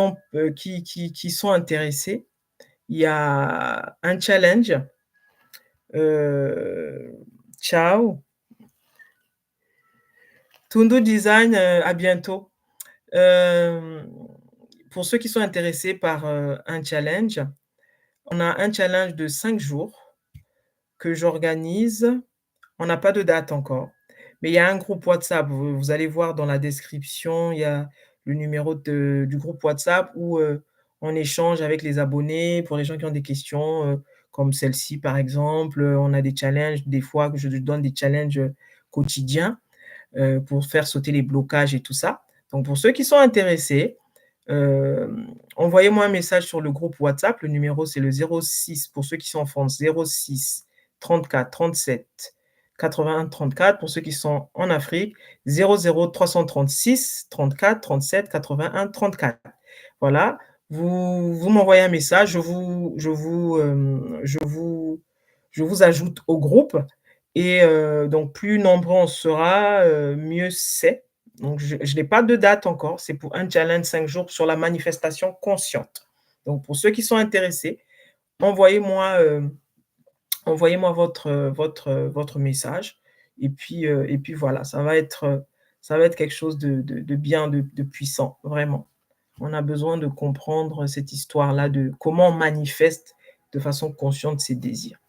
sont intéressés, il y a un challenge. Ciao. Tundu Design, à bientôt. Pour ceux qui sont intéressés par un challenge, on a un challenge de 5 jours que j'organise. On n'a pas de date encore, mais il y a un groupe WhatsApp. Vous allez voir dans la description, il y a le numéro du groupe WhatsApp où, on échange avec les abonnés pour les gens qui ont des questions, comme celle-ci par exemple. On a des challenges, des fois que je donne des challenges, quotidiens, pour faire sauter les blocages et tout ça. Donc pour ceux qui sont intéressés, envoyez-moi un message sur le groupe WhatsApp. Le numéro, c'est le 06 pour ceux qui sont en France, 06 34 37 81 34. Pour ceux qui sont en Afrique, 00 336 34 37 81 34. Voilà, vous m'envoyez un message, je vous ajoute au groupe et donc plus nombreux on sera, mieux c'est. Donc je n'ai pas de date encore, c'est pour un challenge 5 jours sur la manifestation consciente. Donc pour ceux qui sont intéressés, envoyez-moi, envoyez-moi votre message et puis voilà, ça va être quelque chose de bien, de puissant, vraiment. On a besoin de comprendre cette histoire-là de comment on manifeste de façon consciente ses désirs.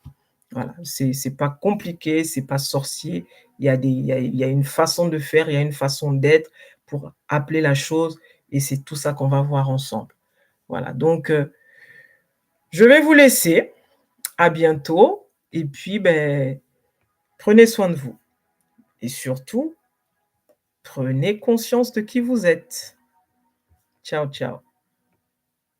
Voilà, c'est pas compliqué, c'est pas sorcier. Il y a une façon de faire, il y a une façon d'être pour appeler la chose et c'est tout ça qu'on va voir ensemble. Voilà, donc je vais vous laisser. À bientôt et puis, beh, prenez soin de vous et surtout, prenez conscience de qui vous êtes. Ciao, ciao.